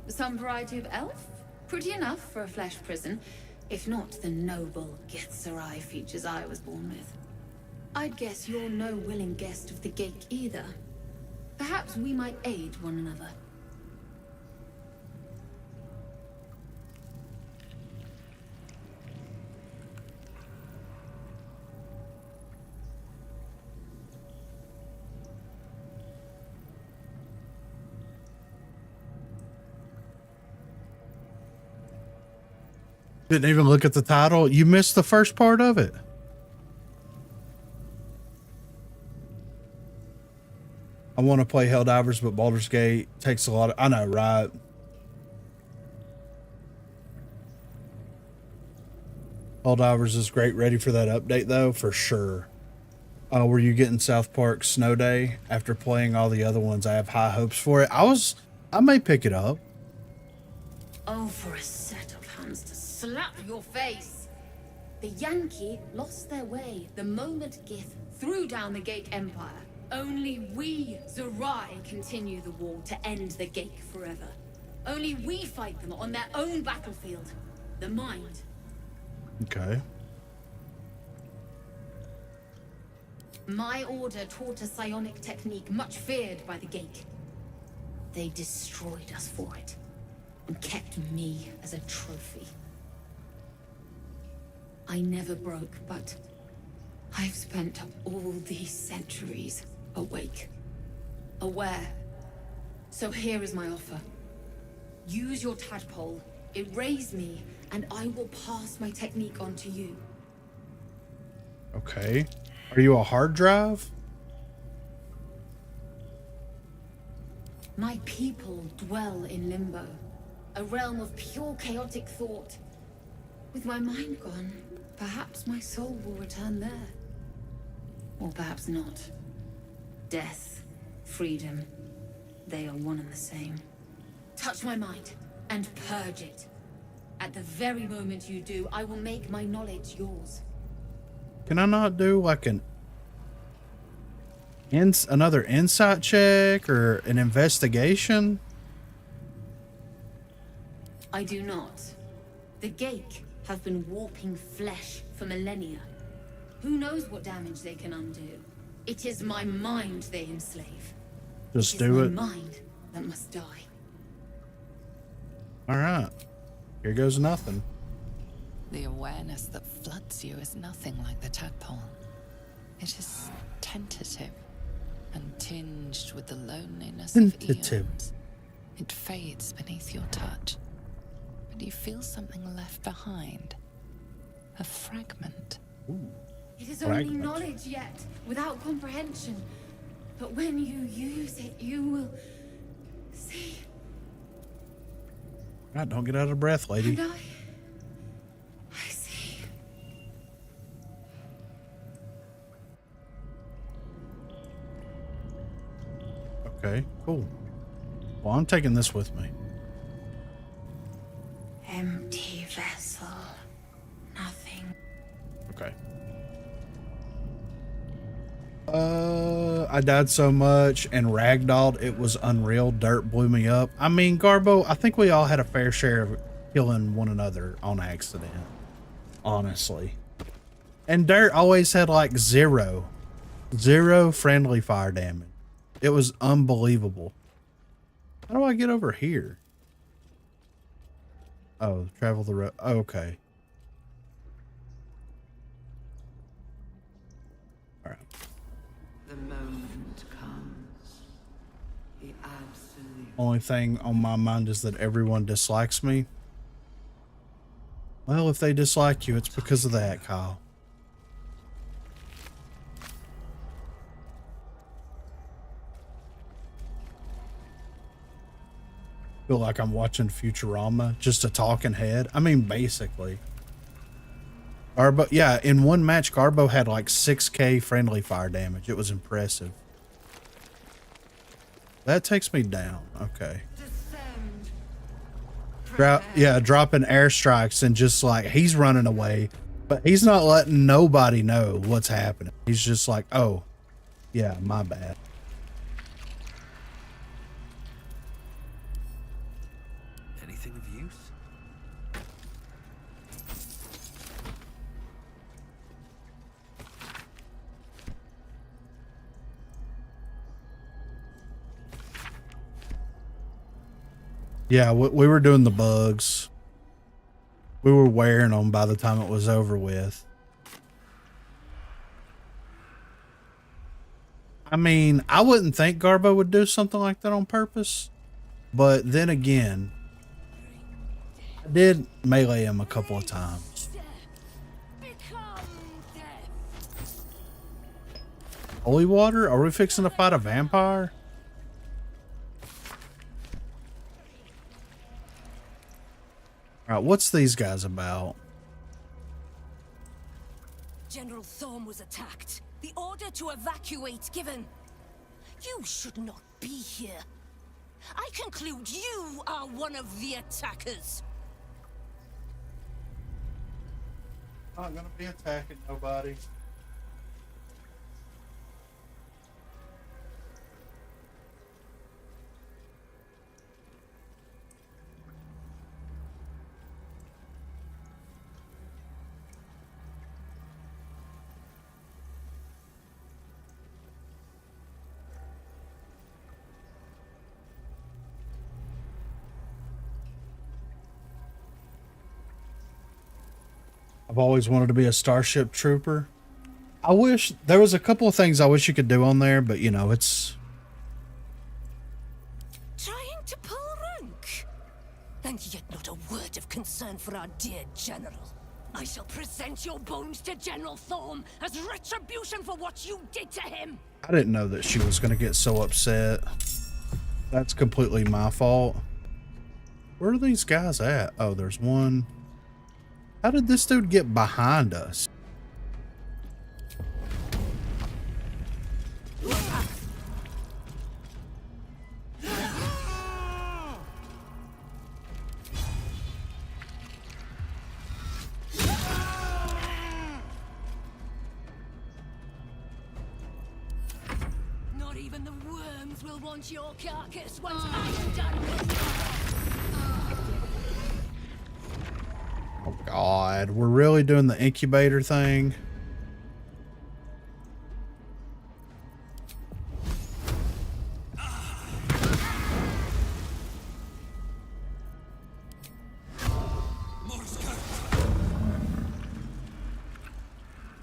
Some variety of elf? Pretty enough for a flesh prison, if not the noble Githzerai features I was born with. I'd guess you're no willing guest of the Gate either. Perhaps we might aid one another. Didn't even look at the title. You missed the first part of it. I want to play Helldivers, but Baldur's Gate takes a lot of... I know, right? Helldivers is great. Ready for that update, though? For sure. Were you getting South Park Snow Day after playing all the other ones? I have high hopes for it. I may pick it up. Oh, for a set of hands to slap your face. The Yankee lost their way the moment Gith threw down the Gate Empire. Only we, Zerai, continue the war to end the Gate forever. Only we fight them on their own battlefield, the mind. Okay. My order taught a psionic technique much feared by the Gate. They destroyed us for it, and kept me as a trophy. I never broke, but I've spent all these centuries awake, aware. So here is my offer. Use your tadpole, erase me, and I will pass my technique on to you. Okay. Are you a hard drive? My people dwell in limbo, a realm of pure chaotic thought. With my mind gone, perhaps my soul will return there. Or perhaps not. Death, freedom, they are one and the same. Touch my mind, and purge it. At the very moment you do, I will make my knowledge yours. Can I not do like another insight check or an investigation? I do not. The Gate have been warping flesh for millennia. Who knows what damage they can undo? It is my mind they enslave. Just do it. My mind that must die. All right. Here goes nothing. The awareness that floods you is nothing like the tadpole. It is tentative and tinged with the loneliness of eons. It fades beneath your touch, but you feel something left behind. A fragment. Ooh. It is only knowledge yet, without comprehension. But when you use it, you will see. Right, don't get out of breath, lady. And I see. Cool. Well, I'm taking this with me. Empty vessel. Nothing. Okay. I died so much and ragdolled, it was unreal. Dirt blew me up. I mean, Garbo, I think we all had a fair share of killing one another on accident. Honestly. And Dirt always had like zero friendly fire damage. It was unbelievable. How do I get over here? Oh, travel the road. Oh, okay. All right. The moment comes. The absolute. Only thing on my mind is that everyone dislikes me. Well, if they dislike you, it's because of that, Kyle. Feel like I'm watching Futurama, just a talking head. I mean, basically. Garbo, yeah, in one match, Garbo had like 6k friendly fire damage. It was impressive. That takes me down. Okay. Dropping airstrikes and just like, he's running away, but he's not letting nobody know what's happening. He's just like, oh, yeah, my bad. Anything of use? Yeah, we were doing the bugs. We were wearing them by the time it was over with. I mean, I wouldn't think Garbo would do something like that on purpose. But then again, I did melee him a couple of times. Holy water? Are we fixing to fight a vampire? Alright, what's these guys about? General Thorm was attacked. The order to evacuate given. You should not be here. I conclude you are one of the attackers. Not gonna be attacking nobody. I've always wanted to be a Starship Trooper. I wish there was a couple of things I wish you could do on there, but you know, it's Trying to pull rank? And yet not a word of concern for our dear General. I shall present your bones to General Thorm as retribution for what you did to him. I didn't know that she was going to get so upset. That's completely my fault. Where are these guys at? Oh, there's one. How did this dude get behind us? Not even the worms will want your carcass once I'm done with you. Oh God, we're really doing the incubator thing.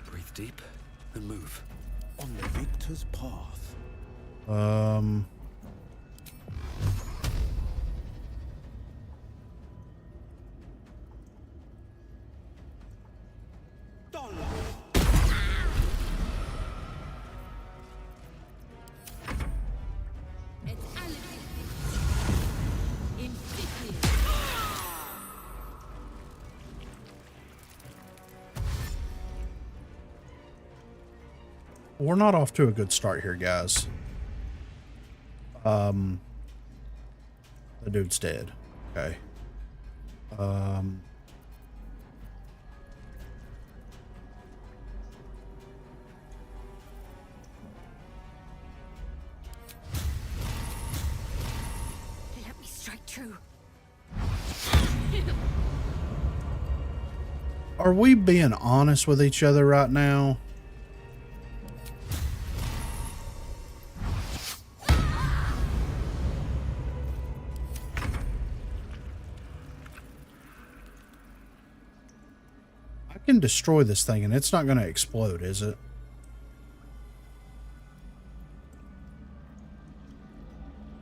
Breathe deep and move. On the victor's path. We're not off to a good start here, guys. The dude's dead. Okay. Let me strike true. Are we being honest with each other right now? I can destroy this thing and it's not going to explode, is it?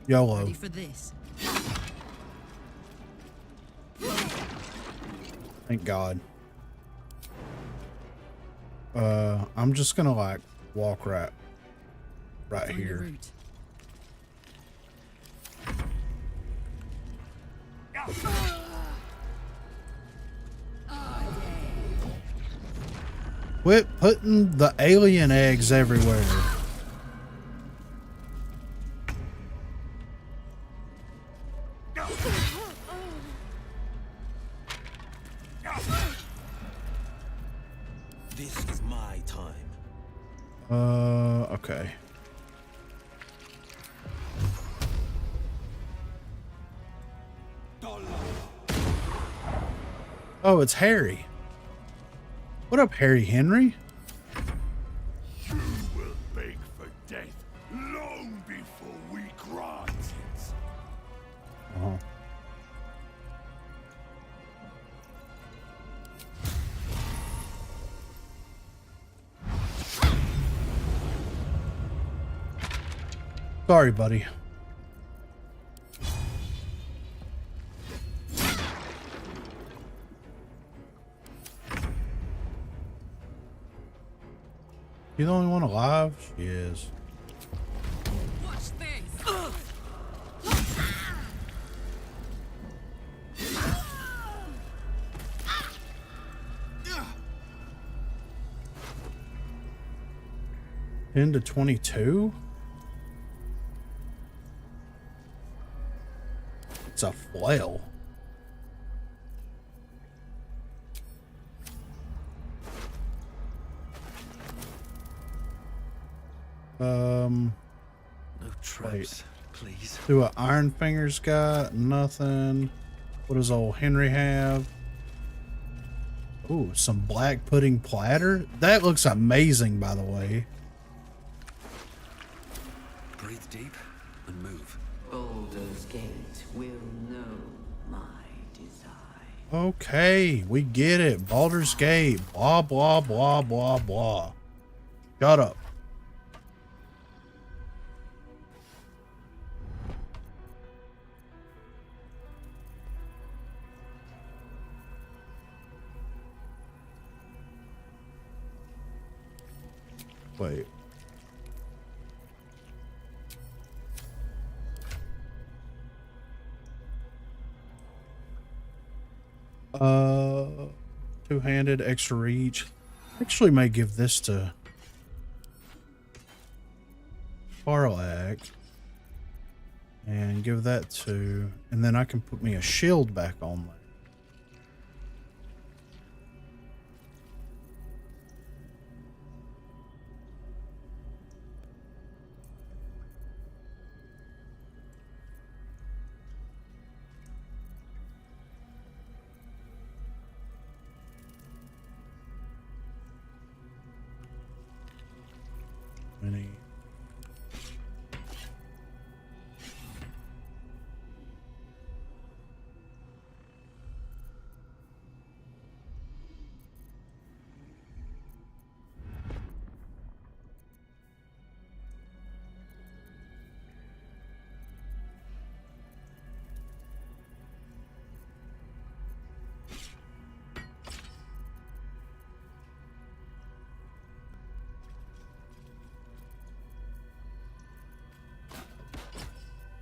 YOLO. Ready for this? Thank God. I'm just gonna like walk right Find the here. route. Quit putting the alien eggs everywhere. This is my time. Okay. Oh, it's Harry. What up, Harry Henry? You will beg for death long before we grant it. Uh-huh. Sorry, buddy. You the only one alive? She is. Watch this. 10 to 22? It's a flail. No traps, please. Do a Iron Fingers got nothing. What does old Henry have? Ooh, some black pudding platter. That looks amazing, by the way. Breathe deep and move. Baldur's Gate will know my desire. Okay, we get it. Baldur's Gate. Blah, blah, blah, blah, blah. Shut up. Wait. Two-handed, extra reach. Actually may give this to Parlak. And give that to, and then I can put me a shield back on there. Many.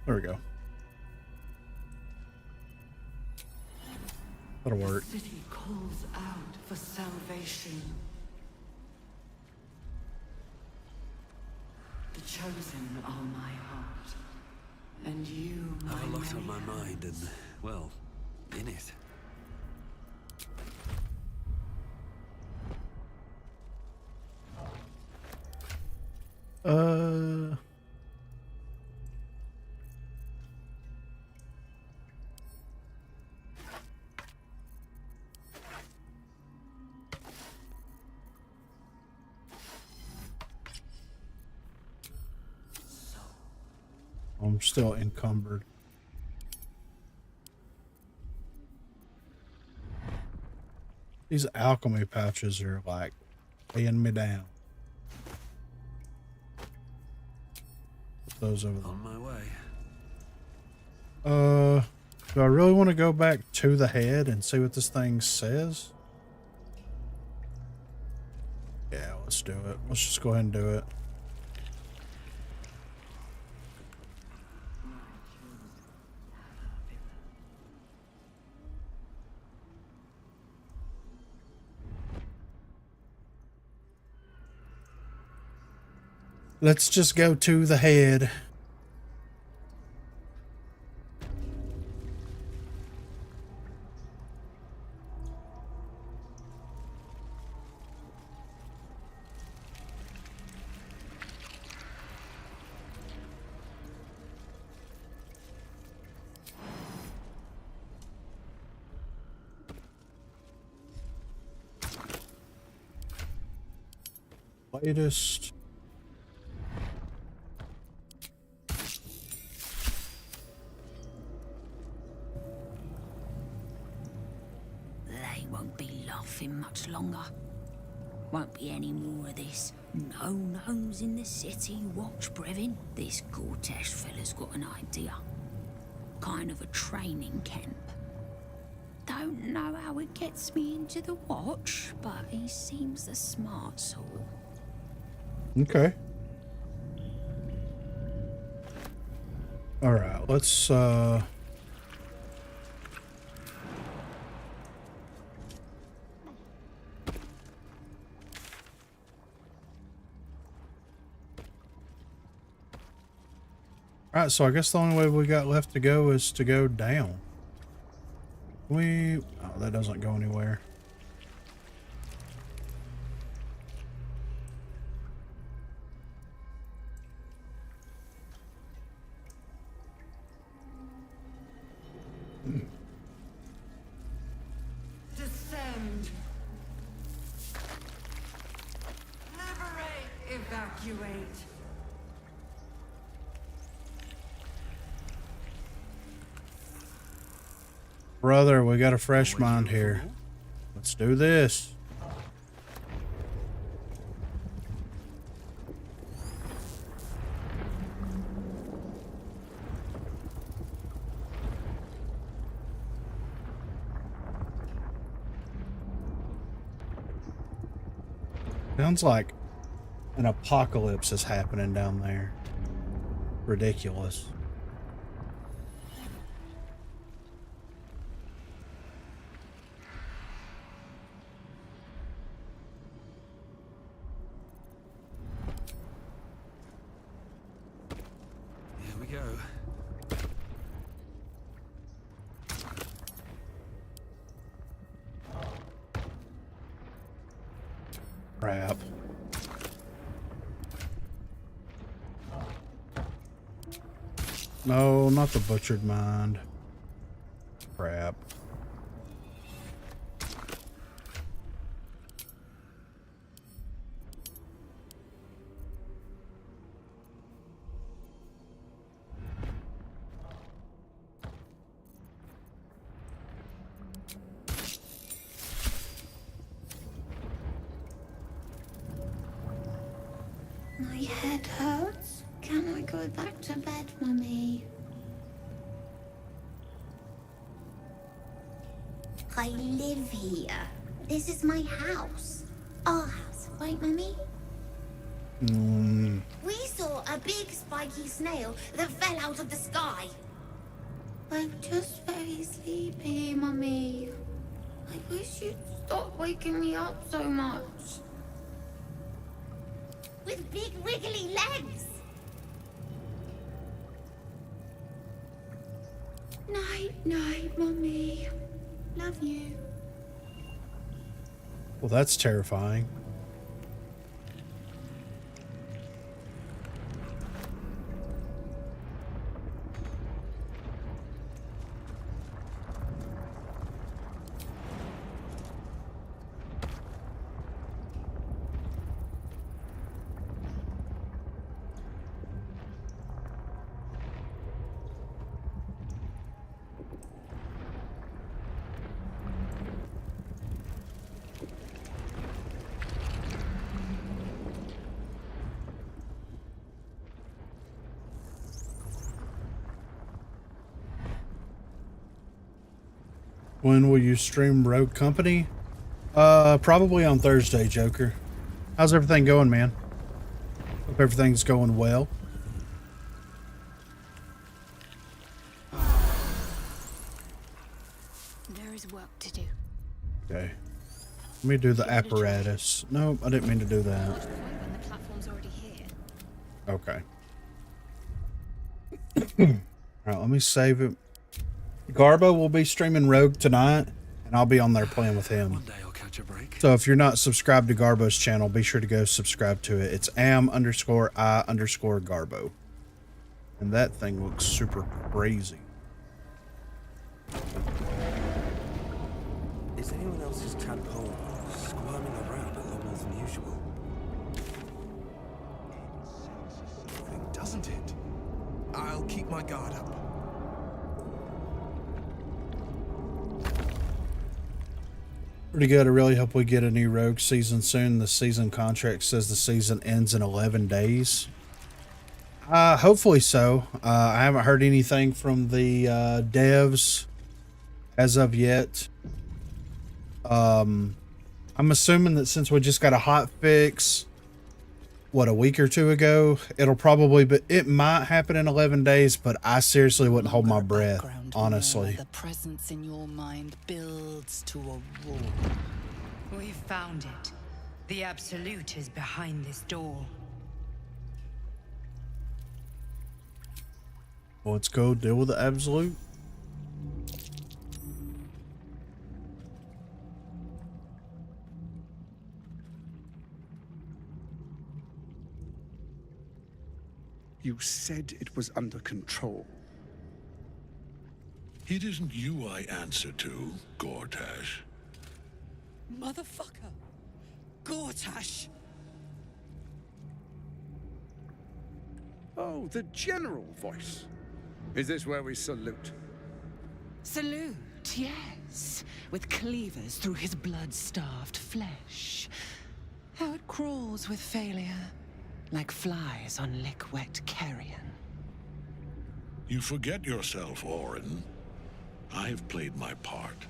There we go. That'll work. The city calls out for salvation. The chosen are my heart. And you, I have a lot on my my mind and, well, in it. I'm still encumbered. These alchemy pouches are like weighing me down. Put those over there. On my way. Do I really want to go back to the head and see what this thing says? Yeah, let's do it. Let's just go ahead and do it. Let's just go to the head. Latest. They won't be laughing much longer. Won't be any more of this. No gnomes in the city. Watch, Brevin. This Gortash fella's got an idea. Kind of a training camp. Don't know how it gets me into the watch, but he seems the smart sort. Okay. All right, let's Alright, so I guess the only way we got left to go is to go down. Oh, that doesn't go anywhere. Descend. Liberate. Evacuate. Brother, we got a fresh mind here. Let's do this. Sounds like an apocalypse is happening down there. Ridiculous. Here we go. Crap. No, not the butchered mind. Crap. My head hurts. Can I go back to bed, Mummy? I live here. This is my house. Our house, right, Mummy? We saw a big spiky snail that fell out of the sky. I'm just very sleepy, Mummy. I wish you'd stop waking me up so much. With big wiggly legs. Night, night, Mummy. Love you. Well, that's terrifying. When will you stream Rogue Company? Probably on Thursday, Joker. How's everything going, man? Hope everything's going well. There is work to do. Okay. Let me do the apparatus. No, I didn't mean to do that. When the platform's already here. Okay. Alright, let me save it. Garbo will be streaming Rogue tonight, and I'll be on there playing with him. One day I'll catch a break. So if you're not subscribed to Garbo's channel, be sure to go subscribe to it. It's am_I_Garbo. And that thing looks super crazy. Is anyone else's tadpole squirming around a lot more than usual? Doesn't it? I'll keep my guard up. Pretty good. I really hope we get a new Rogue season soon. The season contract says the season ends in 11 days. Hopefully so. I haven't heard anything from the devs as of yet. I'm assuming that since we just got a hot fix, what, a week or two ago, it'll probably, but it might happen in 11 days, but I seriously wouldn't hold my breath, honestly. The presence in your mind builds to a roar. We've found it. The Absolute is behind this door. Well, let's go deal with the Absolute. You said it was under control. It isn't you I answer to, Gortash. Motherfucker! Gortash! Oh, the general voice. Is this where we salute? Salute, yes. With cleavers through his blood-starved flesh. How it crawls with failure. Like flies on lick-wet carrion. You forget yourself, Orin. I have played my part.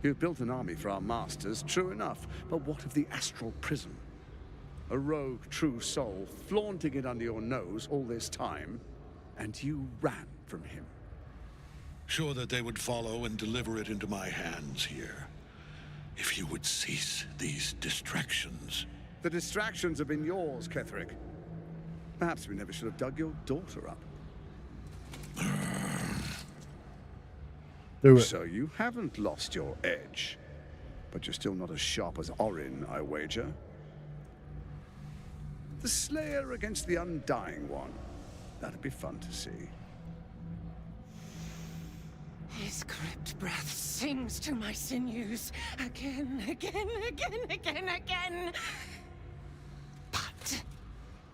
You've built an army for our masters, true enough. But what of the astral prism? A rogue true soul flaunting it under your nose all this time, and you ran from him. Sure that they would follow and deliver it into my hands here. If you would cease these distractions. The distractions have been yours, Ketherick. Perhaps we never should have dug your daughter up. Do it. So you haven't lost your edge. But you're still not as sharp as Orin, I wager. The Slayer against the Undying One. That'd be fun to see. His crypt breath sings to my sinews. Again, again, again, again, again. But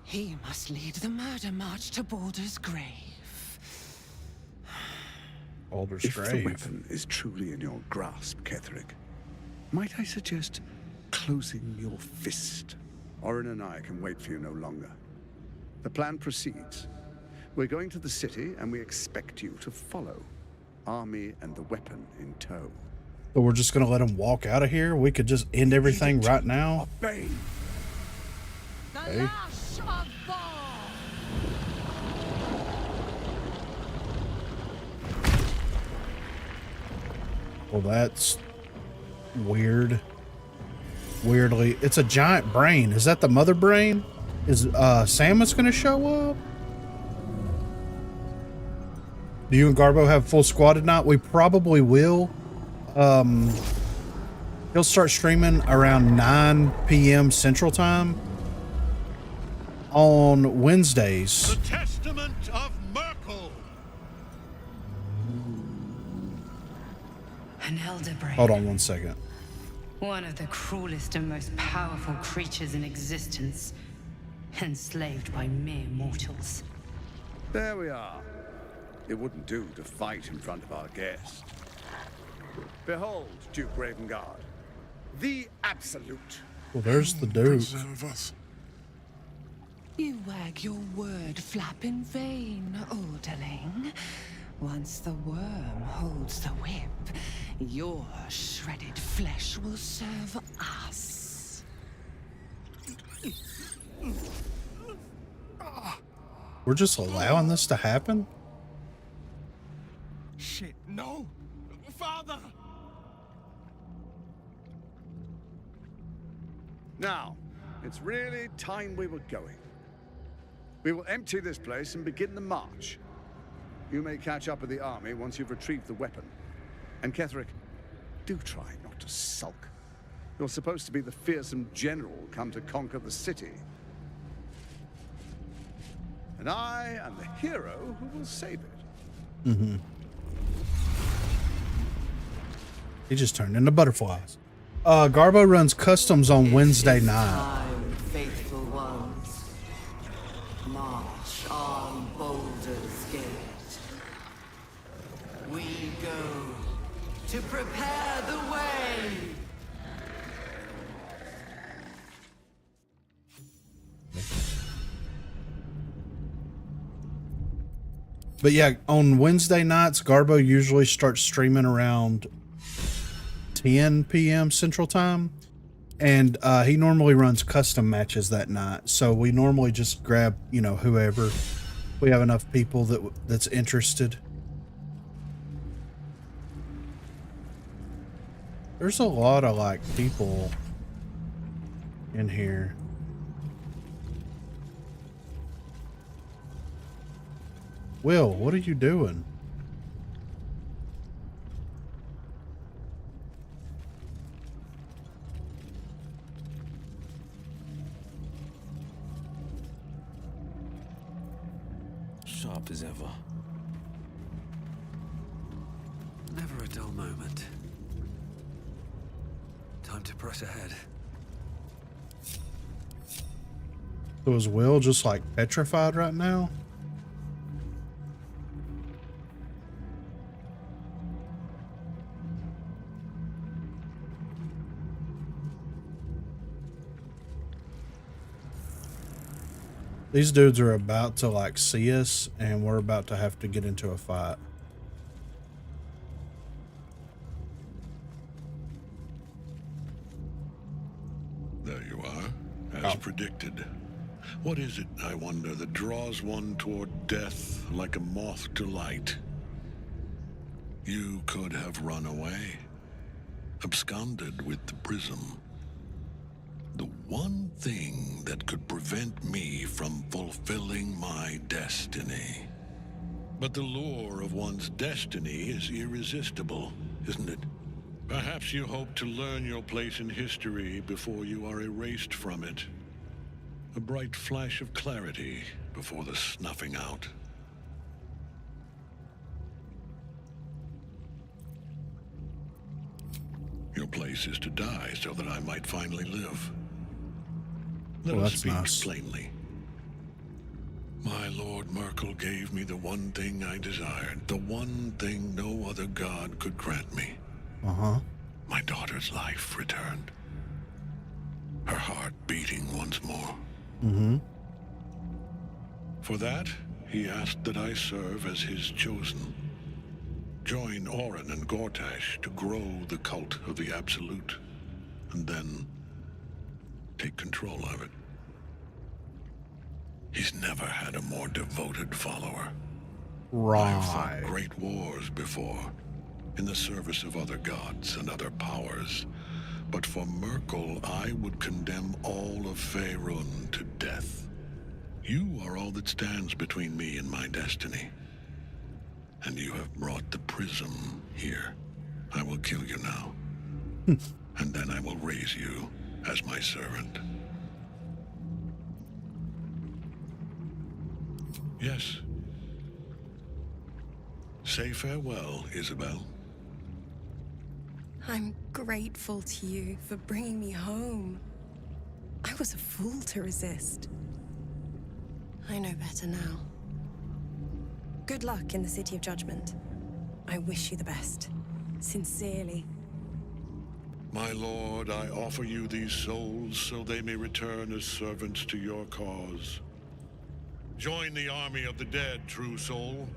he must lead the murder march to Baldur's grave. Baldur's If the grave. weapon is truly in your grasp, Ketherick, might I suggest closing your fist? Orin and I can wait for you no longer. The plan proceeds. We're going to the city, and we expect you to follow. Army and the weapon in tow. So we're just gonna let him walk out of here? We could just end everything right now? Obey. Okay. Lash of Ball! Well, that's weird. Weirdly, it's a giant brain. Is that the mother brain? Is Samus gonna show up? Do you and Garbo have full squad tonight? We probably will. He'll start streaming around 9 p.m. Central Time on Wednesdays. The Testament of Merkel. An elder brain. Hold on one second. One of the cruelest and most powerful creatures in existence. Enslaved by mere mortals. There we are. It wouldn't do to fight in front of our guest. Behold, Duke Ravengard. The Absolute. Well, there's the dude. You wag your word flap in vain, Orderling. Once the worm holds the whip, your shredded flesh will serve us. We're just allowing this to happen? Shit, no! Father! Now, it's really time we were going. We will empty this place and begin the march. You may catch up with the army once you've retrieved the weapon. And Ketherick, do try not to sulk. You're supposed to be the fearsome general come to conquer the city. And I am the hero who will save it. Mm-hmm. He just turned into butterflies. Garbo runs customs on Wednesday night. Time, faithful ones. March on Baldur's Gate. We go to prepare the way. But yeah, on Wednesday nights, Garbo usually starts streaming around 10 p.m. Central Time. And he normally runs custom matches that night. So we normally just grab, you know, whoever. We have enough people that's interested. There's a lot of, like, people in here. Will, what are you doing? Sharp as ever. Never a dull moment. Time to press ahead. So is Will just like petrified right now? These dudes are about to like see us and we're about to have to get into a fight. There you are, as predicted. What is it, I wonder, that draws one toward death like a moth to light? You could have run away, absconded with the prism. The one thing that could prevent me from fulfilling my destiny. But the lure of one's destiny is irresistible, isn't it? Perhaps you hope to learn your place in history before you are erased from it. A bright flash of clarity before the snuffing out. Your place is to die so that I might finally live. Let us speak plainly. My Lord Merkel gave me the one thing I desired, the one thing no other god could grant me. My daughter's life returned. Her heart beating once more. For that, he asked that I serve as his chosen. Join Orin and Gortash to grow the cult of the Absolute, and then take control of it. He's never had a more devoted follower. I've fought great wars before, in the service of other gods and other powers. But for Merkel, I would condemn all of Faerun to death. You are all that stands between me and my destiny. and you have brought the prism here. I will kill you now, and then I will raise you as my servant. Yes. Say farewell, Isabel. I'm grateful to you for bringing me home. I was a fool to resist. I know better now. Good luck in the City of Judgment. I wish you the best. Sincerely. My lord, I offer you these souls so they may return as servants to your cause. Join the army of the dead, true soul.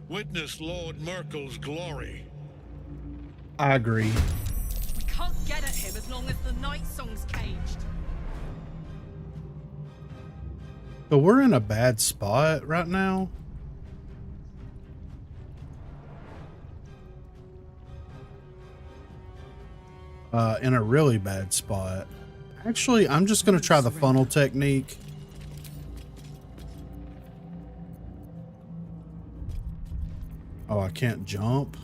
Witness Lord Merkel's glory. I agree. We can't get at him as long as the night song's caged. But we're in a bad spot right now. In a really bad spot. Actually, I'm just going to try the funnel technique. Oh, I can't jump.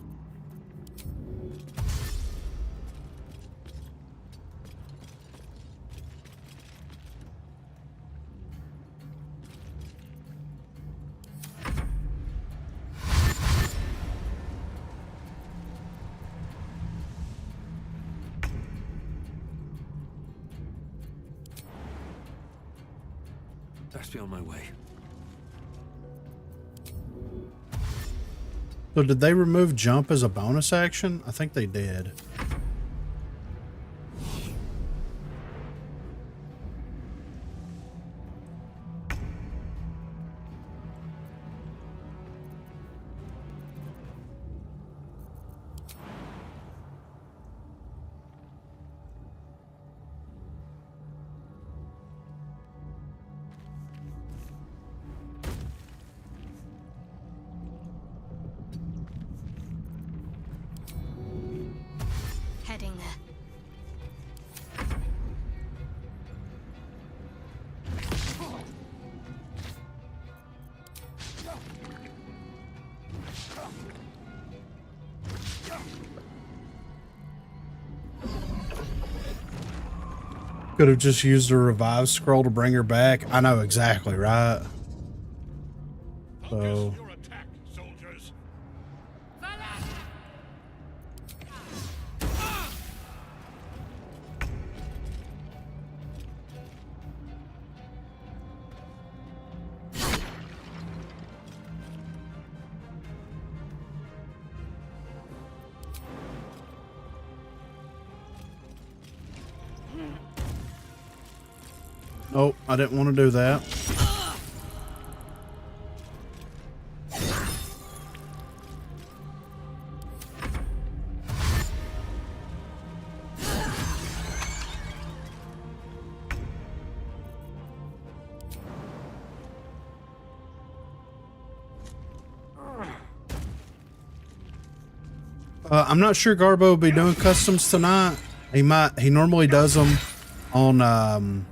Best be on my way. So did they remove jump as a bonus action? I think they did. Heading there. Could have just used a revive scroll to bring her back. I know exactly, right? So oh, I didn't want to do that. I'm not sure Garbo will be doing customs tonight. He might. He normally does them on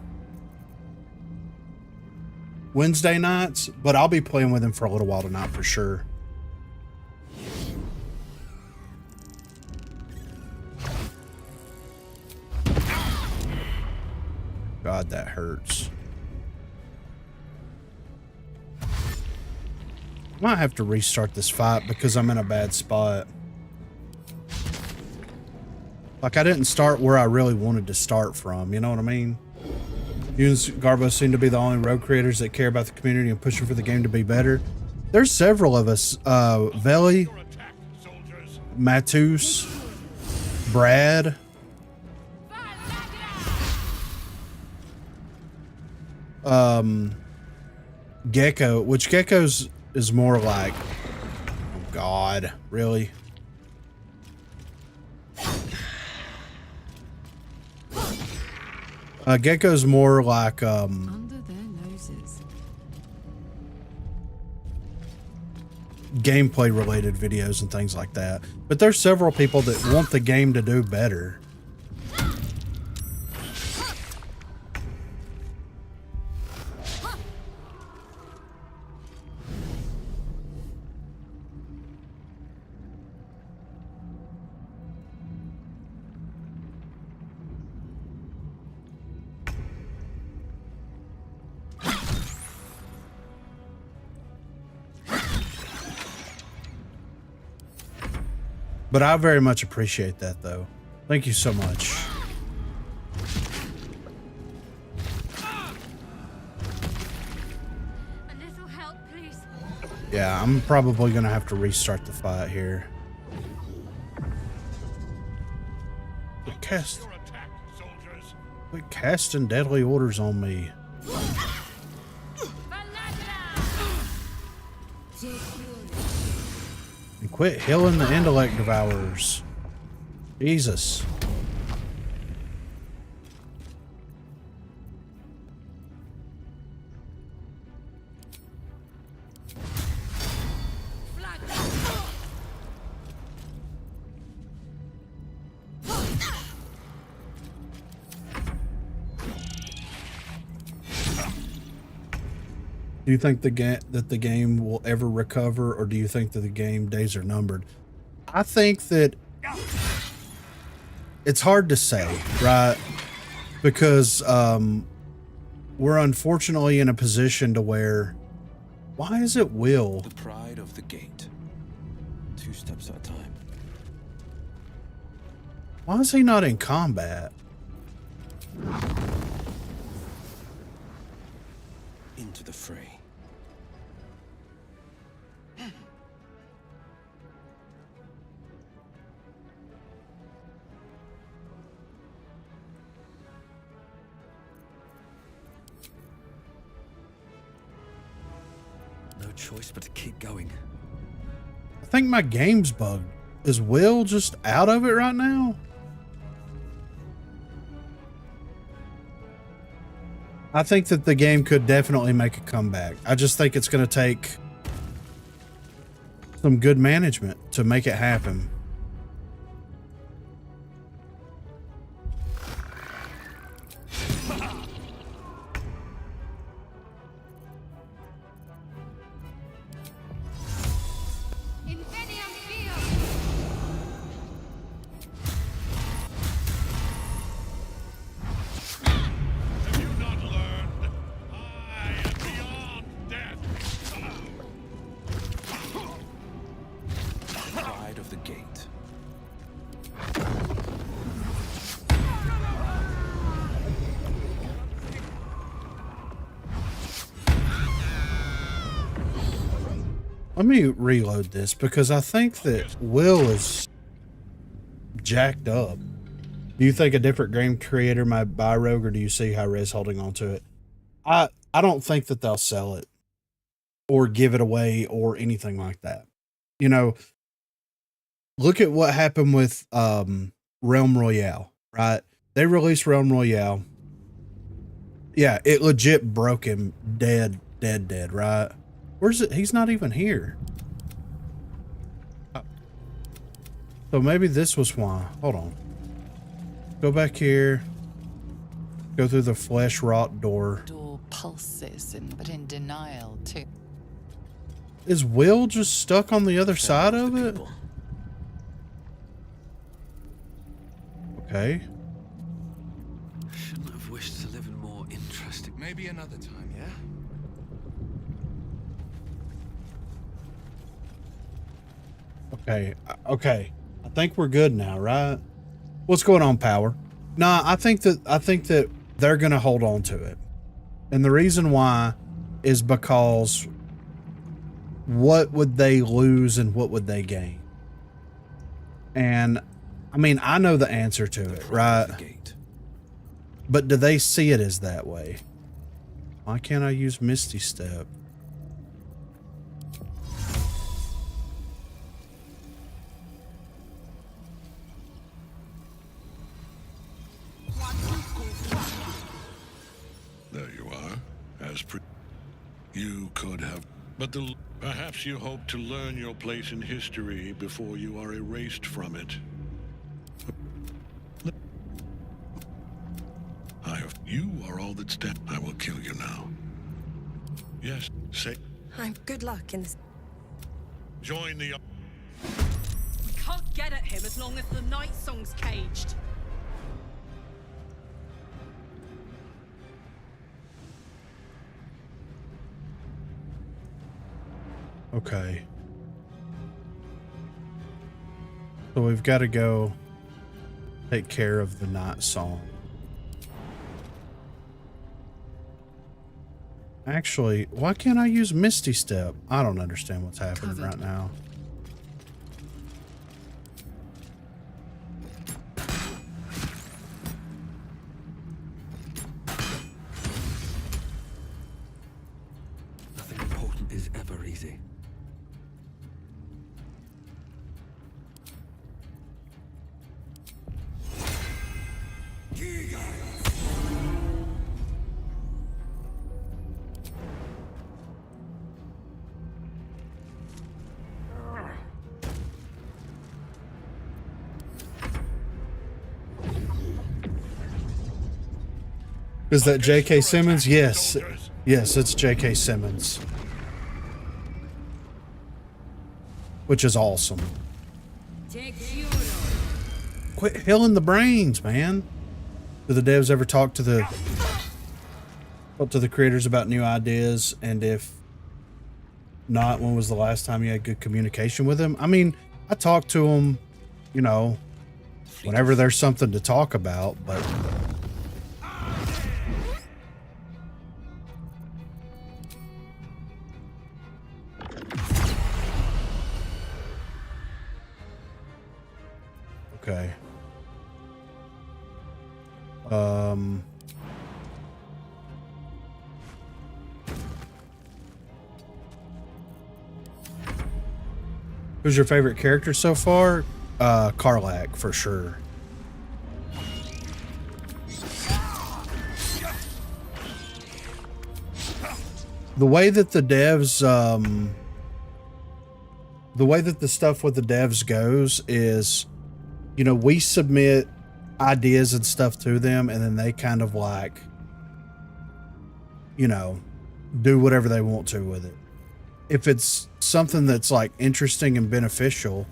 Wednesday nights, but I'll be playing with him for a little while tonight for sure. God, that hurts. I might have to restart this fight because I'm in a bad spot. Like, I didn't start where I really wanted to start from, you know what I mean? You and Garbo seem to be the only rogue creators that care about the community and pushing for the game to be better. There's several of us. Veli, Matus, Brad. Gecko, which Gecko's is more like, oh God, really? Gecko's more like Under their noses. gameplay related videos and things like that. But there's several people that want the game to do better. But I very much appreciate that, though. Thank you so much. A little help, please. Yeah, I'm probably gonna have to restart the fight here. Quit casting deadly orders on me. And quit healing the intellect devourers. Jesus. Do you think that the game will ever recover, or do you think that the game days are numbered? I think that it's hard to say, right? Because we're unfortunately in a position to where, why is it Will? The pride of the gate. 2 steps at a time. Why is he not in combat? Into the fray. No choice but to keep going. I think my game's bugged. Is Will just out of it right now? I think that the game could definitely make a comeback. I just think it's going to take some good management to make it happen. Pride of the gate. Let me reload this because I think that Will is jacked up. Do you think a different game creator might buy Rogue, or do you see Hi-Rez holding on to it? I don't think that they'll sell it or give it away or anything like that. You know, look at what happened with Realm Royale, right? They released Realm Royale. Yeah, it legit broke him dead, right? Where's it? He's not even here. So maybe this was why. Hold on. Go back here. Go through the flesh rot door. Door pulses, but in denial too. Is Will just stuck on the other side of it? Okay. Shouldn't have wished to live in more interesting. Maybe another time, yeah? Okay. I think we're good now, right? What's going on, Power? Nah, I think that they're gonna hold on to it. And the reason why is because what would they lose and what would they gain? And I mean, I know the answer to it, right? But do they see it as that way? Why can't I use Misty Step? There you are. You could have, but perhaps you hope to learn your place in history before you are erased from it. You are all that stands. I will kill you now. Yes, say. I'm good luck in this. Join the. We can't get at him as long as the night song's caged. Okay. So we've got to go take care of the night song. Actually, why can't I use Misty Step? I don't understand what's happening right now. Nothing important is ever easy. Is that J.K. Simmons? Yes. Yes, it's J.K. Simmons. Which is awesome. Quit healing the brains, man. Do the devs ever talk to the creators about new ideas? And if not, when was the last time you had good communication with them? I mean, I talk to them, you know, whenever there's something to talk about, but... Okay. Who's your favorite character so far? Karlach, for sure. The way that the devs, the way that the stuff with the devs goes is, you know, we submit ideas and stuff to them, and then they kind of like, you know, do whatever they want to with it. If it's something that's like interesting and beneficial,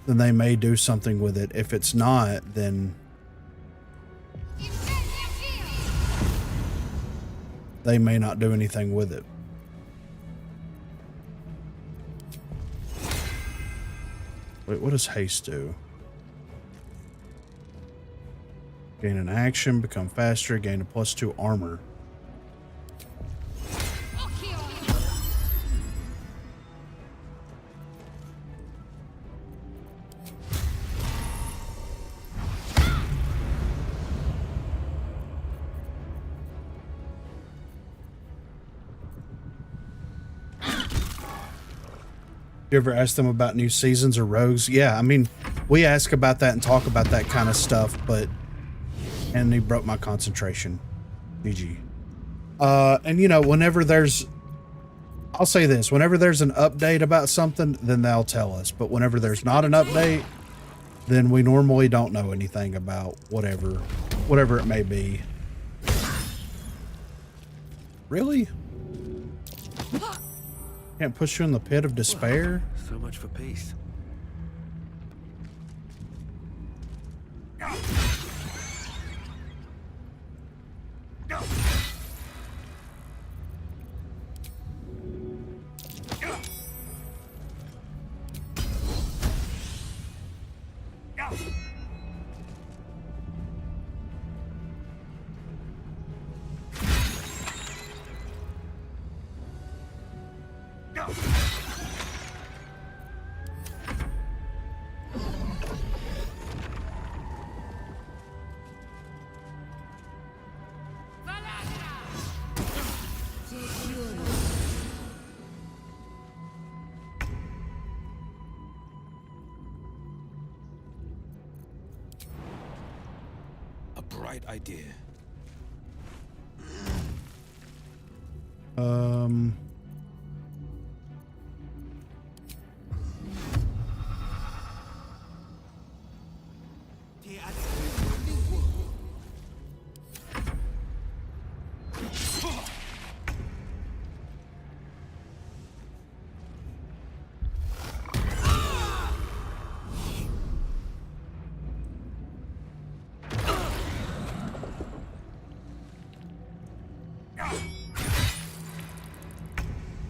then they may do something with it. If it's not, then they may not do anything with it. Wait, what does haste do? Gain an action, become faster, gain a +2 armor. You ever ask them about new seasons or rogues? Yeah, I mean, we ask about that and talk about that kind of stuff, but... And he broke my concentration. GG. And you know, whenever there's... I'll say this, whenever there's an update about something, then they'll tell us. But whenever there's not an update, then we normally don't know anything about whatever it may be. Really? Can't push you in the pit of despair? So much for peace. Bright idea.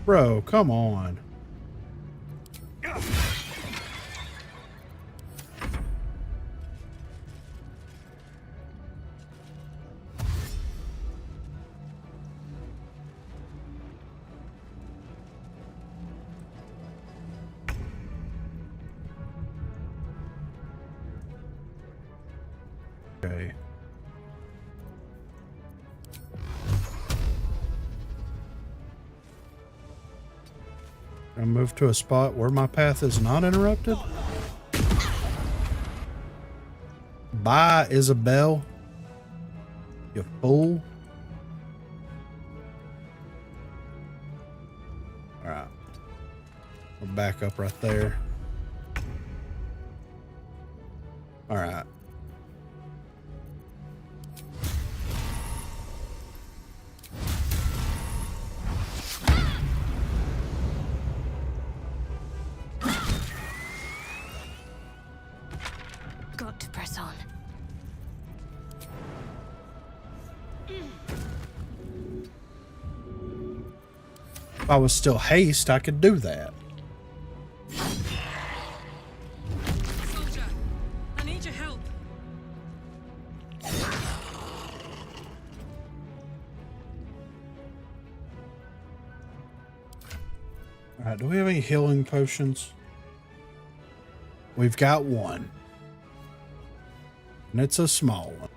Bro, come on. Okay. I move to a spot where my path is not interrupted. Bye, Isabel. You fool. Alright. We'll back up right there. Alright. Got to press on. If I was still haste, I could do that. Soldier, I need your help. Alright, do we have any healing potions? We've got one. And it's a small one.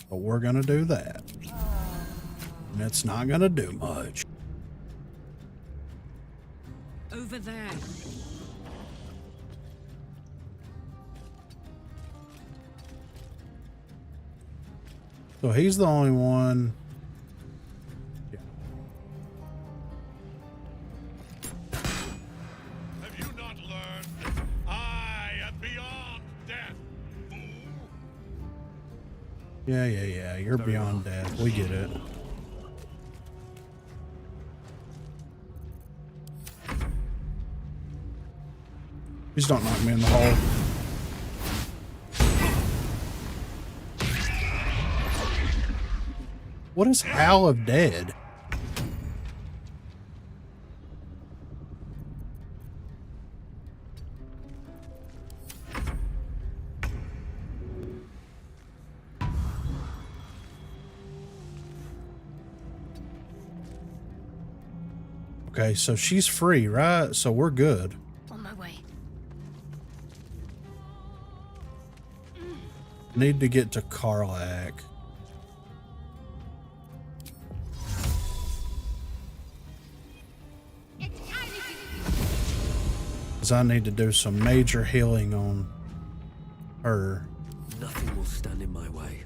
But we're gonna do that. And it's not gonna do much. Over there. So he's the only one. Yeah. Have you not learned? I am beyond death, fool. Yeah. You're beyond death. We get it. Please don't knock me in the hole. What is Howl of Dead? Okay, so she's free, right? So we're good. On my way. Need to get to Karlak. Because I need to do some major healing on her. Nothing will stand in my way.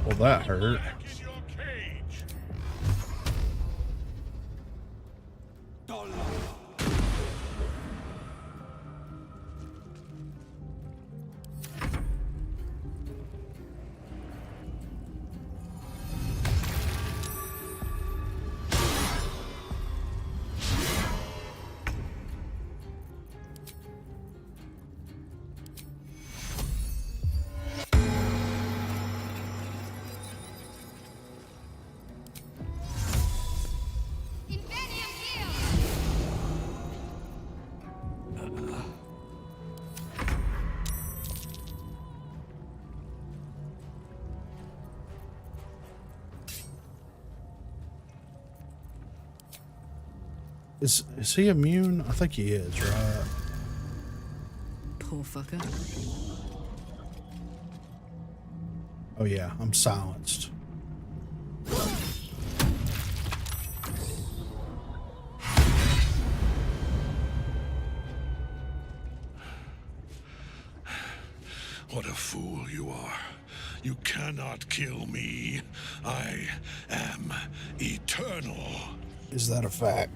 Well, that hurt. Is he immune? I think he is, right? Poor fucker. Oh yeah, I'm silenced. What a fool you are. You cannot kill me. I am eternal. Is that a fact?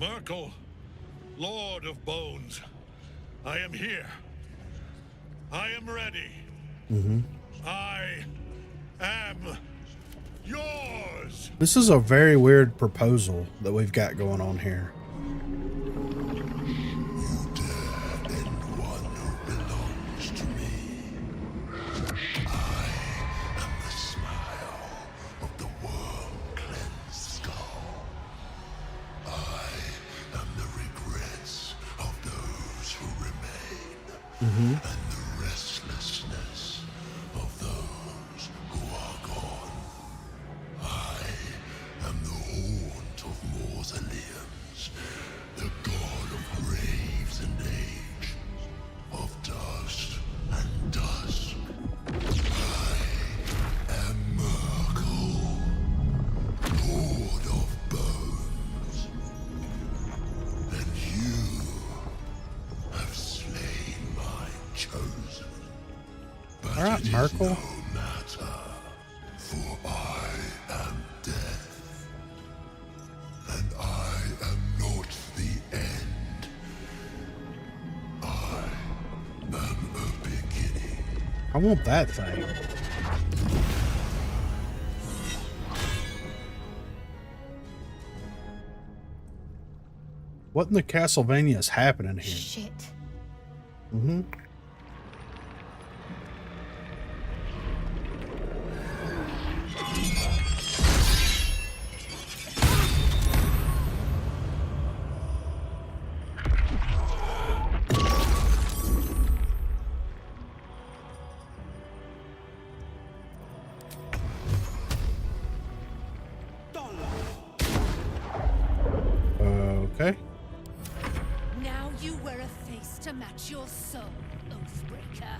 Merkel, Lord of Bones, I am here. I am ready. I am yours. This is a very weird proposal that we've got going on here. You dare end one who belongs to me. I am the smile All right, Merkel. For I am death, and I am not the end. I am a beginning. I want that thing. What in the Castlevania is happening here? Shit. Mm-hmm. Okay. Now you wear a face to match your soul, Oathbreaker.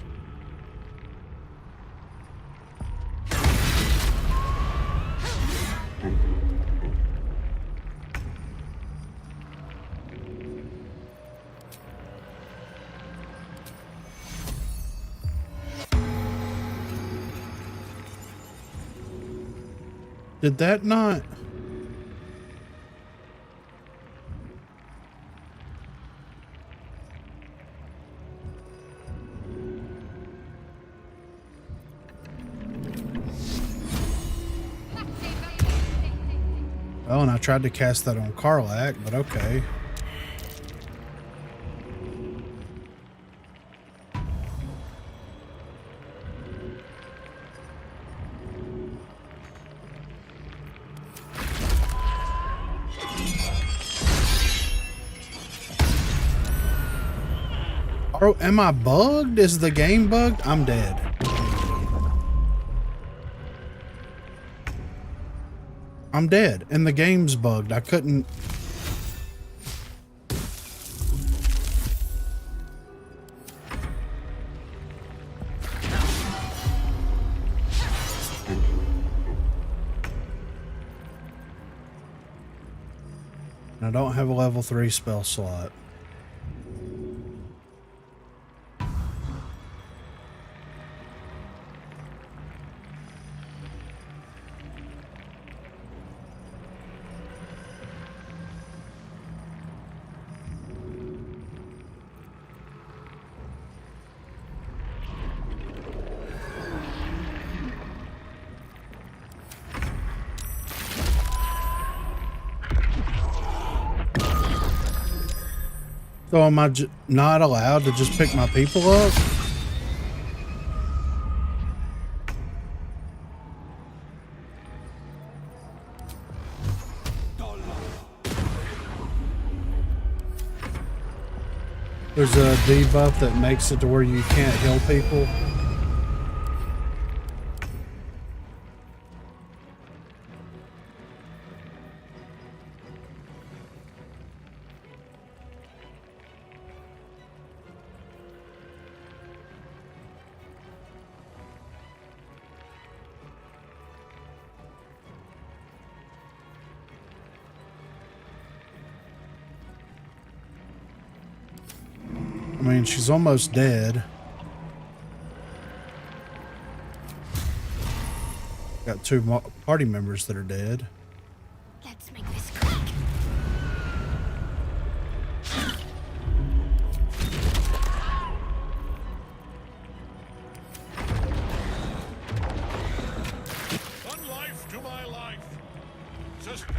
Did that not? Oh, and I tried to cast that on Karlach, but okay. Oh, am I bugged? Is the game bugged? I'm dead. I'm dead, and the game's bugged. I couldn't... I don't have a level 3 spell slot. So am I not allowed to just pick my people up? There's a debuff that makes it to where you can't heal people. I mean, she's almost dead. Got 2 party members that are dead. Let's make this quick. One life to my life. Sustain.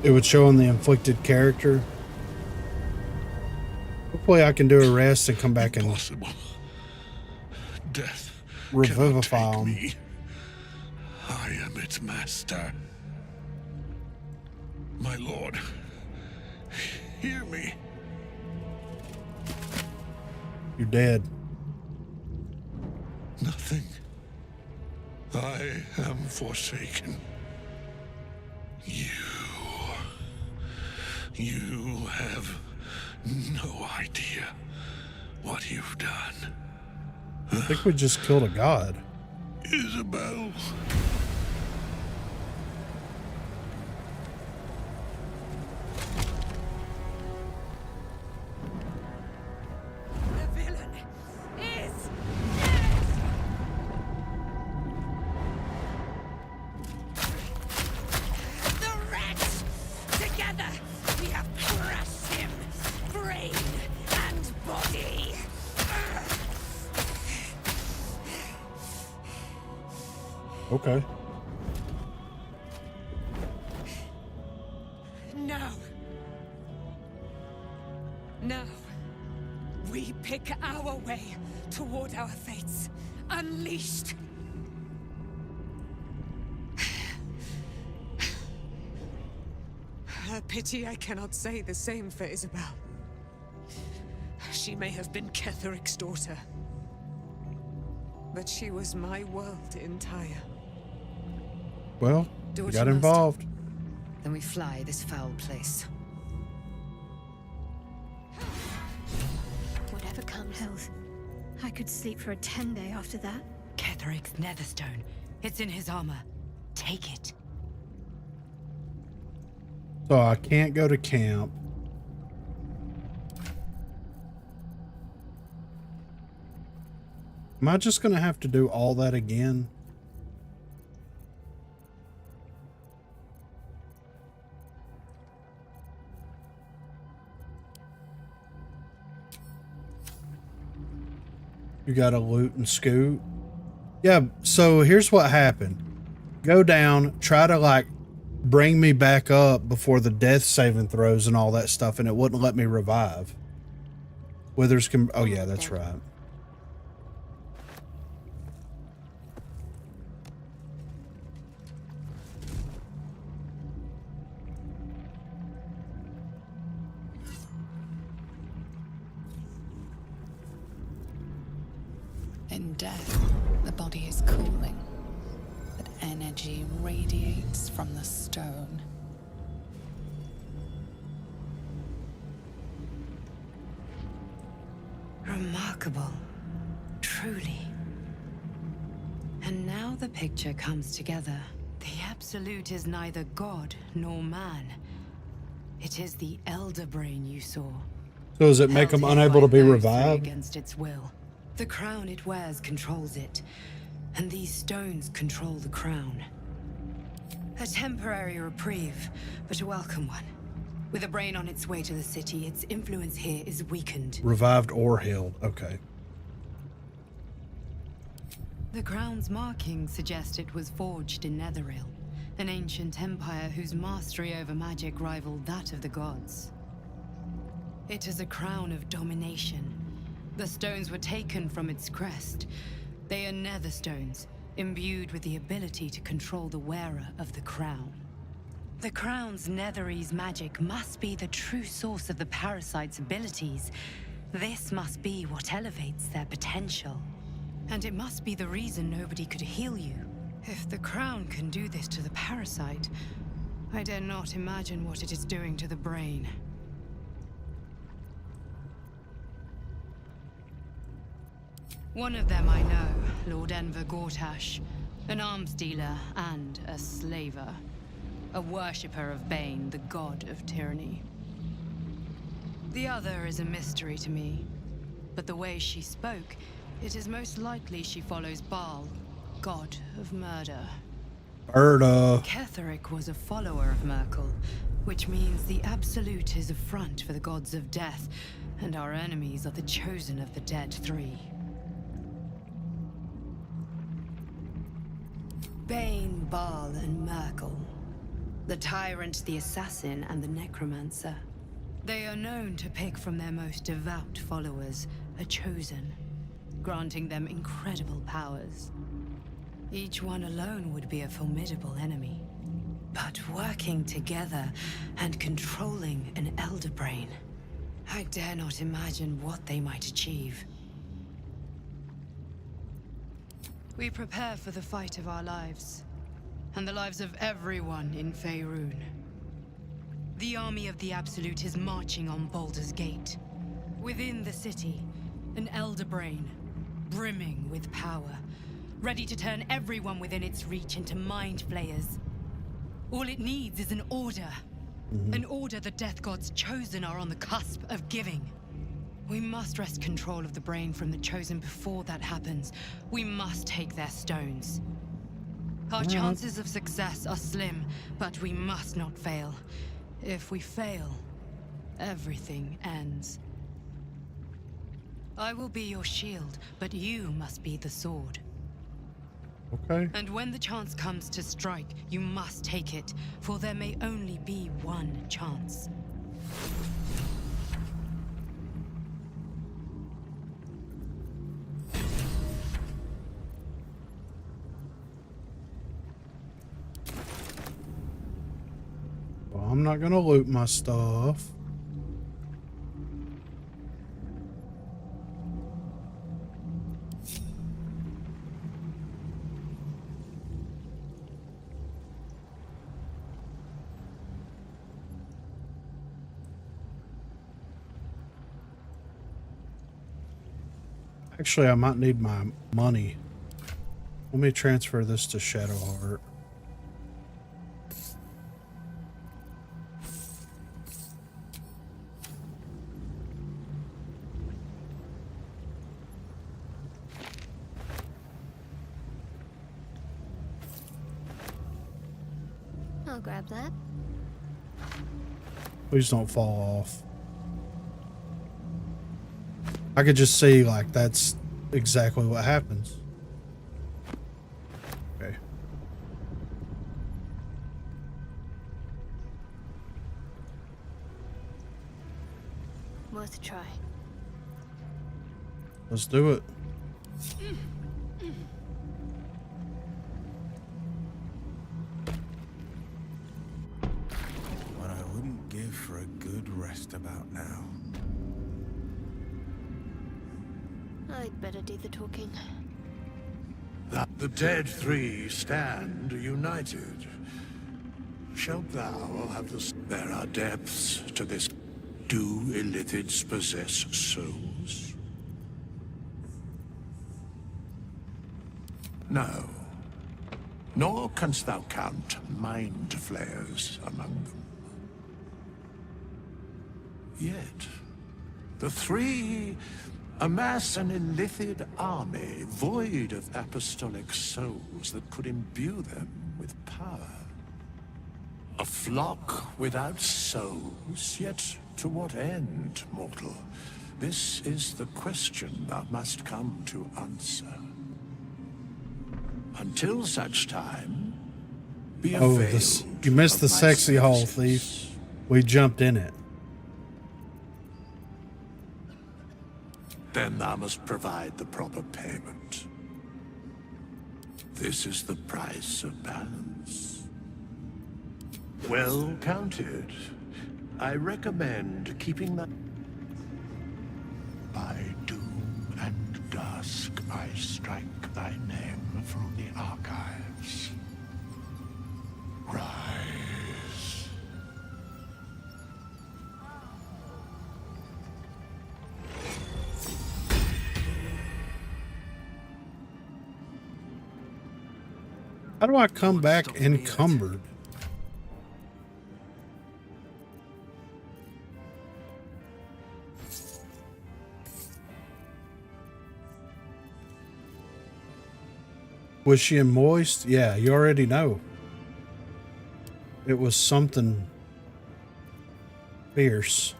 it would show on the inflicted character. Hopefully I can do a rest and come back and Death revivify cannot them. take me. I am its master. My lord, hear me. You're dead. Nothing. I am forsaken. You have no idea what you've done. I think we just killed a god. Isabel. The villain is the wretch! Together, we have crushed him, brain and body. Okay. Now. Now. We pick our way toward our fates. Unleashed. A pity I cannot say the same for Isabel. She may have been Ketheric's daughter, but she was my world entire. Well, we got involved. Then we fly this foul place. Whatever comes. Health. I could sleep for a 10-day after that. Ketheric's netherstone. It's in his armor. Take it. So I can't go to camp. Am I just going to have to do all that again? You got to loot and scoot. Yeah, so here's what happened. Go down, try to like bring me back up before the death saving throws and all that stuff, and it wouldn't let me revive. Withers can... Oh yeah, that's right. In death, the body is cooling, but energy radiates from the stone. Remarkable. Truly. And now the picture comes together. The Absolute is neither god nor man. It is the Elder Brain you saw. So does it make them unable to be revived? Against its will. The crown it wears controls it, and these stones control the crown. A temporary reprieve, but a welcome one. With a brain on its way to the city, its influence here is weakened. Revived or healed. Okay. The crown's markings suggest it was forged in Netheril, an ancient empire whose mastery over magic rivaled that of the gods. It is a crown of domination. The stones were taken from its crest. They are nether stones, imbued with the ability to control the wearer of the crown. The crown's Netherese magic must be the true source of the parasite's abilities. This must be what elevates their potential. And it must be the reason nobody could heal you. If the crown can do this to the parasite, I dare not imagine what it is doing to the brain. One of them I know, Lord Enver Gortash, an arms dealer and a slaver. A worshipper of Bane, the god of tyranny. The other is a mystery to me, but the way she spoke, it is most likely she follows Baal, god of murder. Ketheric was a follower of Merkel, which means the Absolute is a front for the gods of death, and our enemies are the chosen of the Dead Three. Bane, Baal, and Merkel. The Tyrant, the Assassin, and the Necromancer. They are known to pick from their most devout followers a chosen, granting them incredible powers. Each one alone would be a formidable enemy. But working together and controlling an Elder Brain, I dare not imagine what they might achieve. We prepare for the fight of our lives, and the lives of everyone in Faerun. The army of the Absolute is marching on Baldur's Gate. Within the city, an Elder Brain, brimming with power, ready to turn everyone within its reach into mind flayers. All it needs is an order. An order the Death God's chosen are on the cusp of giving. We must wrest control of the brain from the chosen before that happens. We must take their stones. Our chances of success are slim, but we must not fail. If we fail, everything ends. I will be your shield, but you must be the sword. Okay. And when the chance comes to strike, you must take it, for there may only be one chance. Well, I'm not gonna loot my stuff. Actually, I might need my money. Let me transfer this to Shadowheart. I'll grab that. Please don't fall off. I could just see, like, that's exactly what happens. Okay. Worth a try. Let's do it. What I wouldn't give for a good rest about now. I'd better do the talking. The dead three stand united. Shalt thou have the... There are depths to this. Do illithids possess souls? No. Nor canst thou count mind flayers among them. Yet, the three amass an illithid army void of apostolic souls that could imbue them with power. A flock without souls, yet to what end, mortal? This is the question thou must come to answer. Until such time, be Oh, this, you missed the sexy hall, thief. We jumped in it. Then thou must provide the proper payment. This is the price of balance. Well counted. I recommend keeping that. By doom and dusk I strike thy name from the archives. Rise. How do I come back encumbered? Was she in moist? Yeah, you already know. It was something fierce.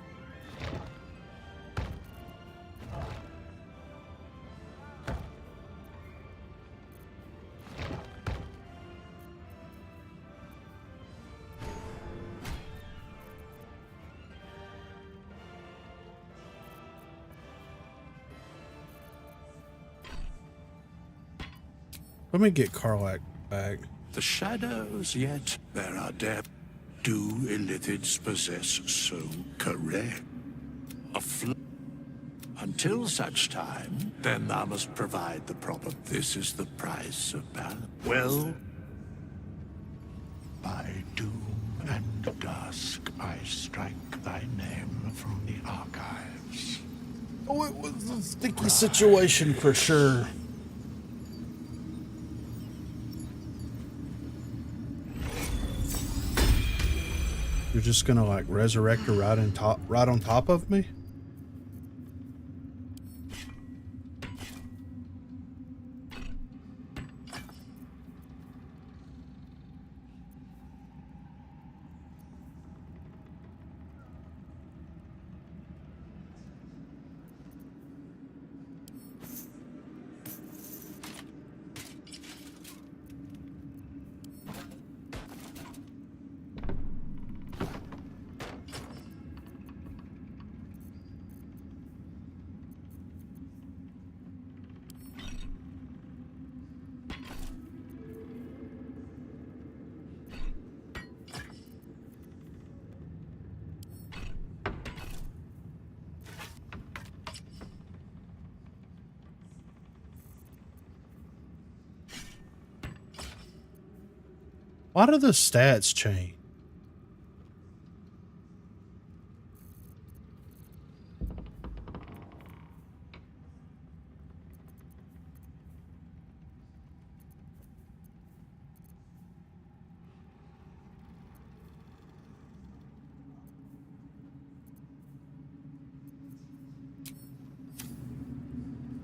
Let me get Karlach back. The shadows yet there are depth. Do illithids possess so correct? Until such time, then thou must provide the proper. This is the price of balance. Well, by doom and dusk, I strike thy name from the archives. Oh, it was a sticky situation for sure. You're just gonna like resurrect her right on top of me? Why do the stats change?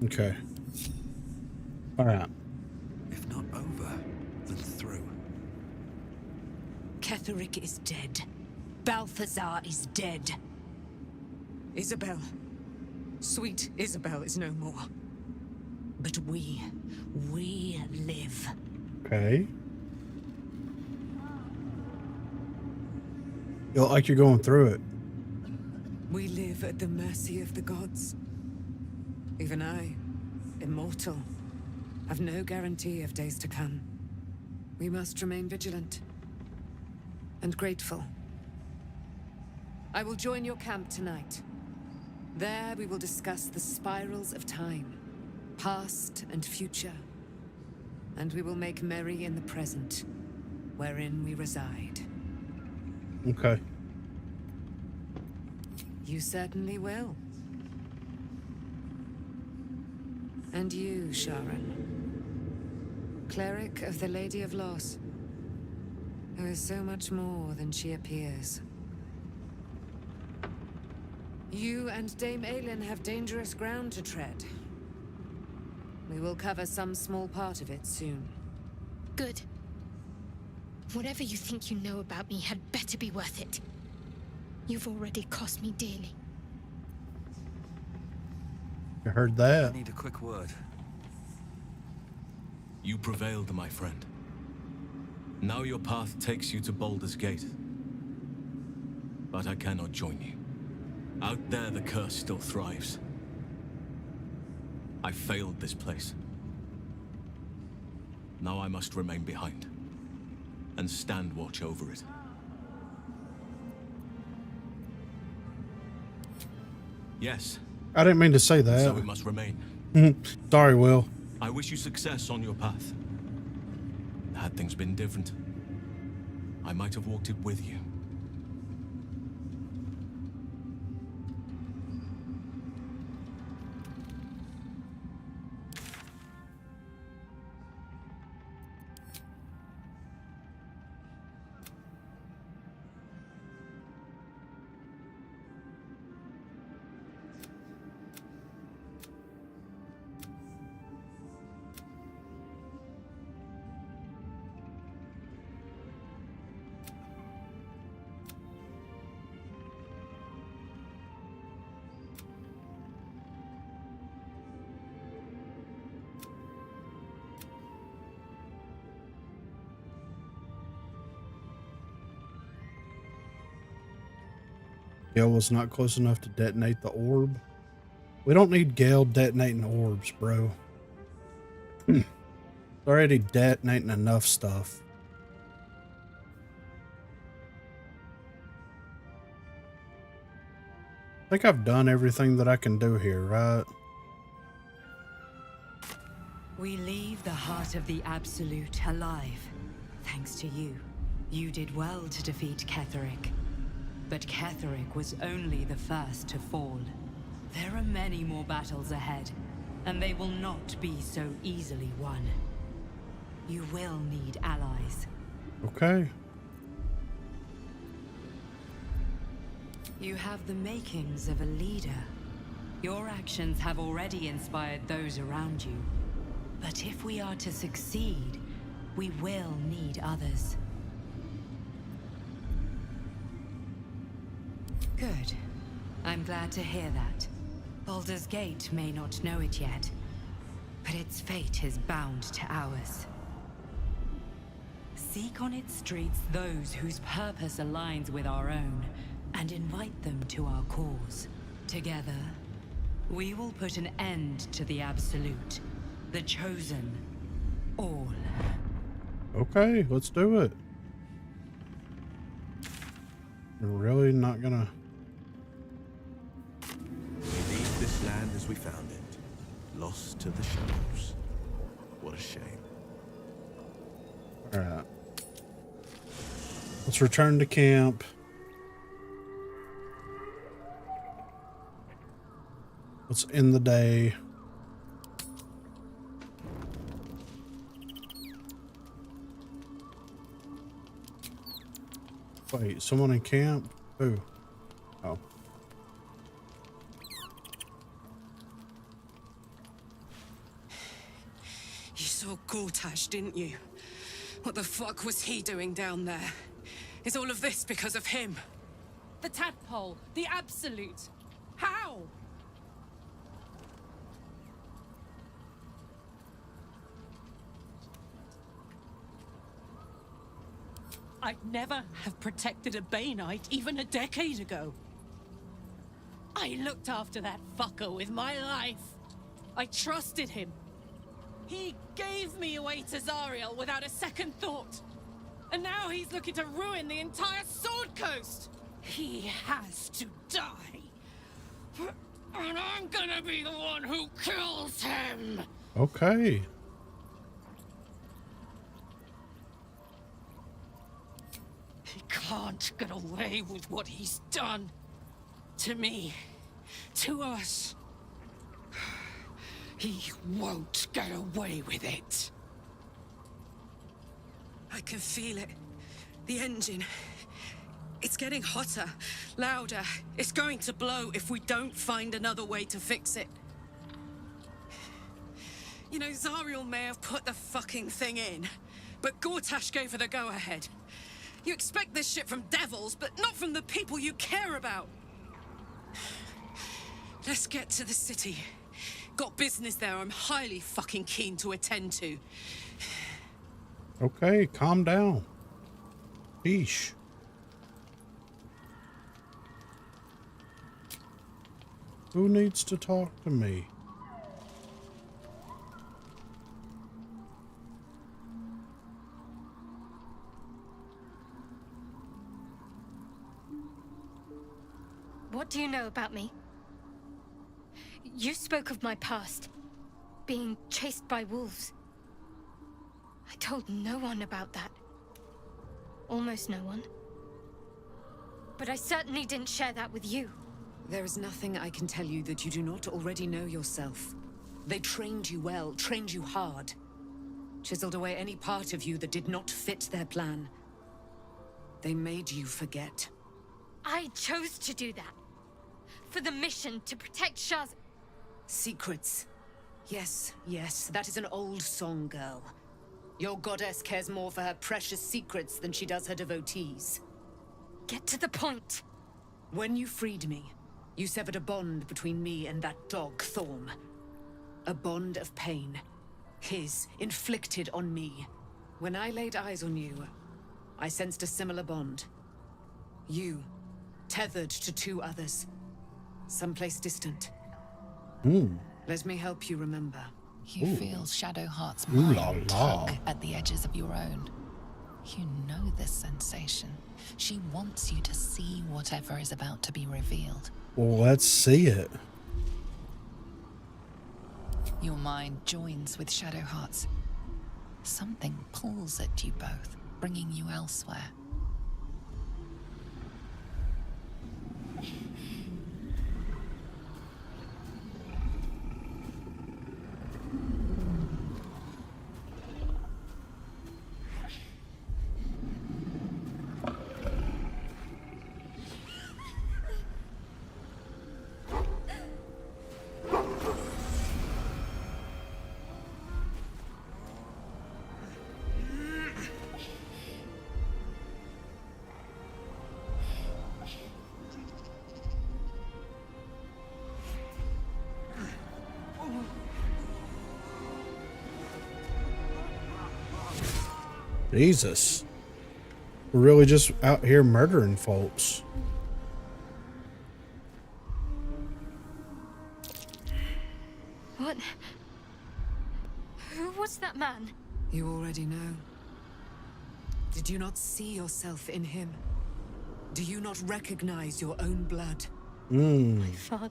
Okay. All right. If not over, then through. Ketherick is dead. Balthazar is dead. Isabel. Sweet Isabel is no more. But we live. Okay. You look like you're going through it. We live at the mercy of the gods. Even I, immortal, have no guarantee of days to come. We must remain vigilant and grateful. I will join your camp tonight. There we will discuss the spirals of time, past and future, and we will make merry in the present, wherein we reside. Okay. You certainly will. And you, Sharon, cleric of the Lady of Loss, who is so much more than she appears. You and Dame Aylin have dangerous ground to tread. We will cover some small part of it soon. Good. Whatever you think you know about me had better be worth it. You've already cost me dearly. I heard that. I need a quick word. You prevailed, my friend. Now your path takes you to Baldur's Gate. But I cannot join you. Out there, the curse still thrives. I failed this place. Now I must remain behind and stand watch over it. Yes. I didn't mean to say that. So it must remain. Sorry, Will. I wish you success on your path. Had things been different, I might have walked it with you. Gale was not close enough to detonate the orb. We don't need Gale detonating orbs, bro. Already detonating enough stuff. I think I've done everything that I can do here, right? We leave the heart of the Absolute alive, thanks to you. You did well to defeat Ketheric. But Ketheric was only the first to fall. There are many more battles ahead, and they will not be so easily won. You will need allies. Okay. You have the makings of a leader. Your actions have already inspired those around you. But if we are to succeed, we will need others. Good. I'm glad to hear that. Baldur's Gate may not know it yet, but its fate is bound to ours. Seek on its streets those whose purpose aligns with our own, and invite them to our cause. Together, we will put an end to the Absolute, the Chosen, all. Okay, let's do it. We're really not gonna... We leave this land as we found it, lost to the shadows. What a shame. Alright. Let's return to camp. Let's end the day. Wait, someone in camp? Who? Oh. You saw Gortash, didn't you? What the fuck was he doing down there? Is all of this because of him? The tadpole, the Absolute. How? I'd never have protected a Bainite even a decade ago. I looked after that fucker with my life. I trusted him. He gave me away to Zariel without a second thought. And now he's looking to ruin the entire Sword Coast. He has to die. And I'm gonna be the one who kills him. Okay. He can't get away with what he's done. To me. To us. He won't get away with it. I can feel it. The engine. It's getting hotter, louder. It's going to blow if we don't find another way to fix it. You know, Zariel may have put the fucking thing in, but Gortash gave her the go-ahead. You expect this shit from devils, but not from the people you care about. Let's get to the city. Got business there I'm highly fucking keen to attend to. Okay, calm down. Sheesh. Who needs to talk to me? What do you know about me? You spoke of my past, being chased by wolves. I told no one about that. Almost no one. But I certainly didn't share that with you. There is nothing I can tell you that you do not already know yourself. They trained you well, trained you hard. Chiseled away any part of you that did not fit their plan. They made you forget. I chose to do that. For the mission to protect Shah's... Secrets. Yes, yes, that is an old song, girl. Your goddess cares more for her precious secrets than she does her devotees. Get to the point. When you freed me, you severed a bond between me and that dog, Thorm. A bond of pain. His, inflicted on me. When I laid eyes on you, I sensed a similar bond. You, tethered to two others. Someplace distant. Let me help you remember. You Ooh. feel Shadowheart's Ooh mind la la. tug at the edges of your own. You know this sensation. She wants you to see whatever is about to be revealed. Well, let's see it. Your mind joins with Shadowheart's. Something pulls at you both, bringing you elsewhere. Jesus. We're really just out here murdering folks. What? Who was that man? You already know. Did you not see yourself in him? Do you not recognize your own blood? My father.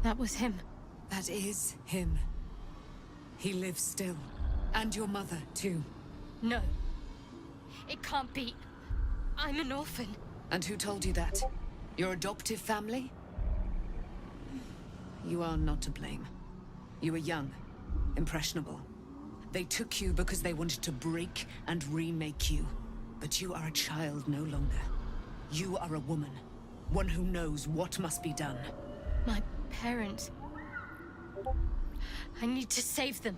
That was him. That is him. He lives still. And your mother, too. No. It can't be. I'm an orphan. And who told you that? Your adoptive family? You are not to blame. You were young, impressionable. They took you because they wanted to break and remake you. But you are a child no longer. You are a woman. One who knows what must be done. My parents. I need to save them.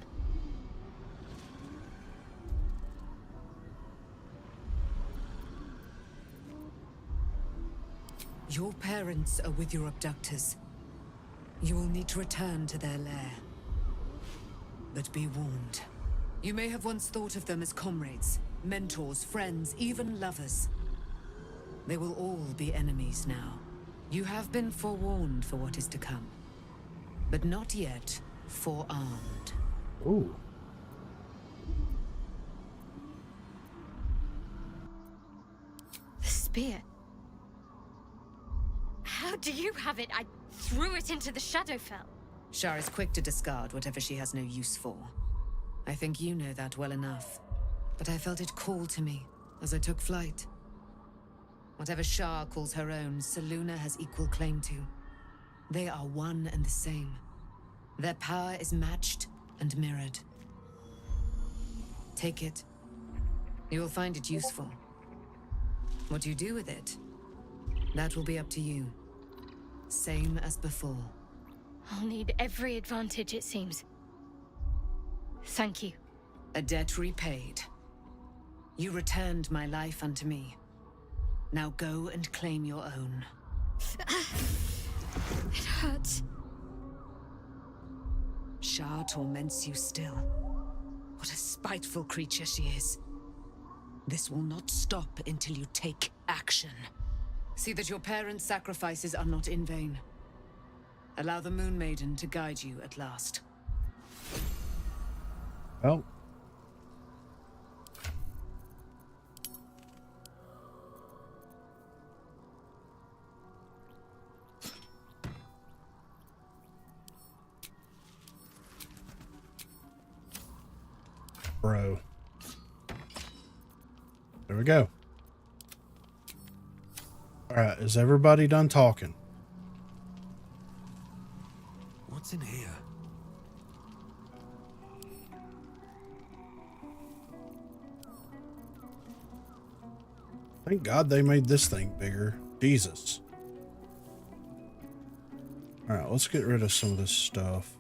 Your parents are with your abductors. You will need to return to their lair. But be warned. You may have once thought of them as comrades, mentors, friends, even lovers. They will all be enemies now. You have been forewarned for what is to come. But not yet forearmed. Ooh. The spear. How do you have it? I threw it into the Shadowfell. Shar is quick to discard whatever she has no use for. I think you know that well enough. But I felt it call to me as I took flight. Whatever Shar calls her own, Selûne has equal claim to. They are one and the same. Their power is matched and mirrored. Take it. You will find it useful. What you do with it, that will be up to you. Same as before. I'll need every advantage, it seems. Thank you. A debt repaid. You returned my life unto me. Now go and claim your own. It hurts. Shar torments you still. What a spiteful creature she is. This will not stop until you take action. See that your parents' sacrifices are not in vain. Allow the Moon Maiden to guide you at last. Oh. Bro. There we go. All right, is everybody done talking? What's in here? Thank God they made this thing bigger. Jesus. All right, let's get rid of some of this stuff.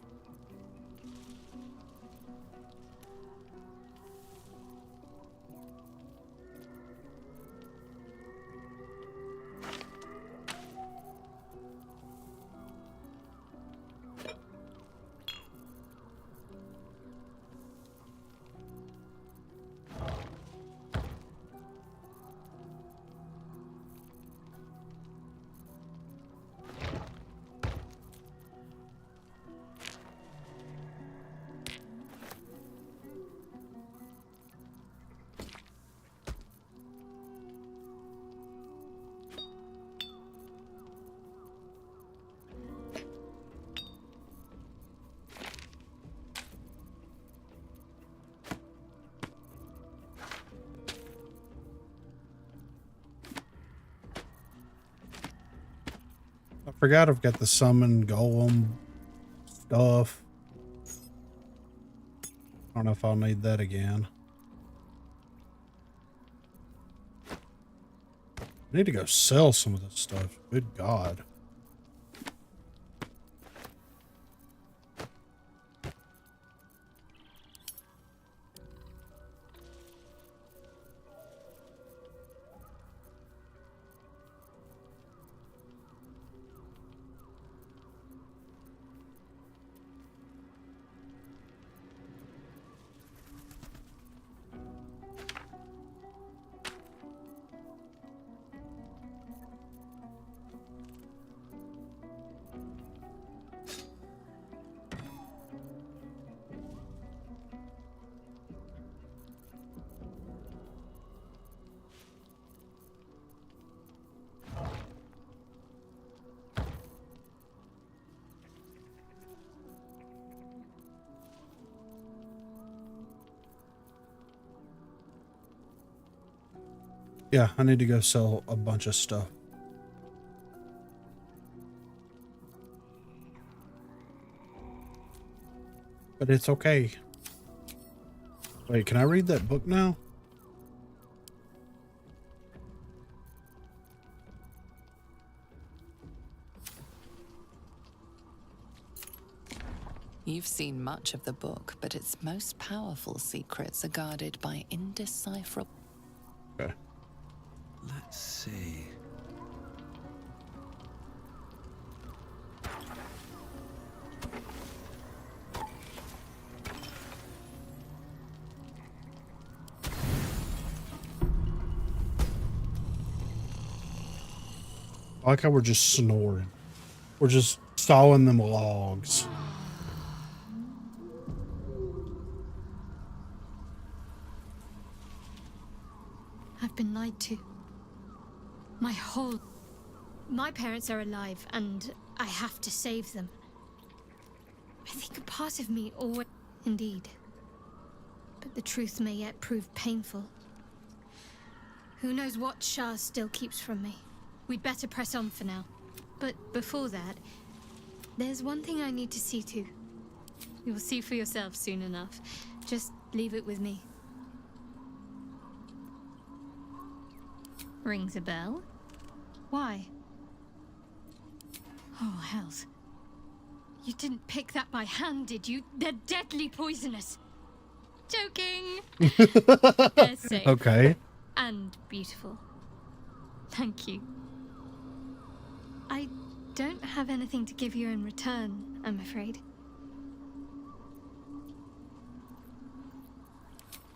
forgot I've got the summon golem stuff. I don't know if I'll need that again. I need to go sell some of this stuff. Good God. Yeah, I need to go sell a bunch of stuff. But it's okay. Wait, can I read that book now? You've seen much of the book, but its most powerful secrets are guarded by indecipherable... Okay. Let's see. I like how we're just snoring. We're just sawing them logs. I've been lied to. My parents are alive, and I have to save them. I think a part of me always... Indeed. But the truth may yet prove painful. Who knows what Shah still keeps from me. We'd better press on for now. But before that, there's one thing I need to see to. You'll see for yourself soon enough. Just leave it with me. Rings a bell? Why? Oh, hells. You didn't pick that by hand, did you? They're deadly poisonous. Joking. They're safe. Okay. And beautiful. Thank you. I don't have anything to give you in return, I'm afraid.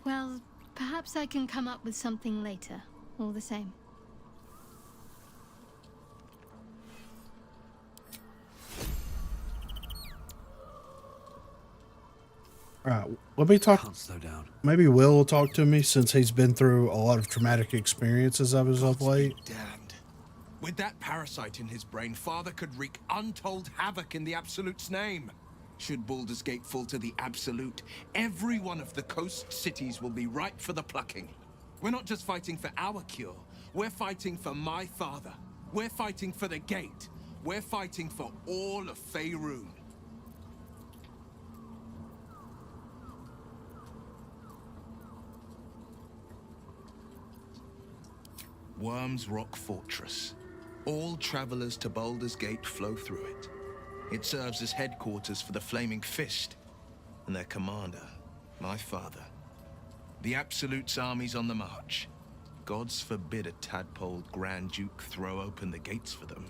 Well, perhaps I can come up with something later, all the same. All right, let me talk. Can't slow down. Maybe Will will talk to me since he's been through a lot of traumatic experiences of late. Damned. With that parasite in his brain, Father could wreak untold havoc in the Absolute's name. Should Baldur's Gate fall to the Absolute, every one of the coast cities will be ripe for the plucking. We're not just fighting for our cure, we're fighting for my father. We're fighting for the Gate. We're fighting for all of Faerun. Worm's Rock Fortress. All travelers to Baldur's Gate flow through it. It serves as headquarters for the Flaming Fist and their commander, my father. The Absolute's army's on the march. Gods forbid a tadpoled Grand Duke throw open the gates for them.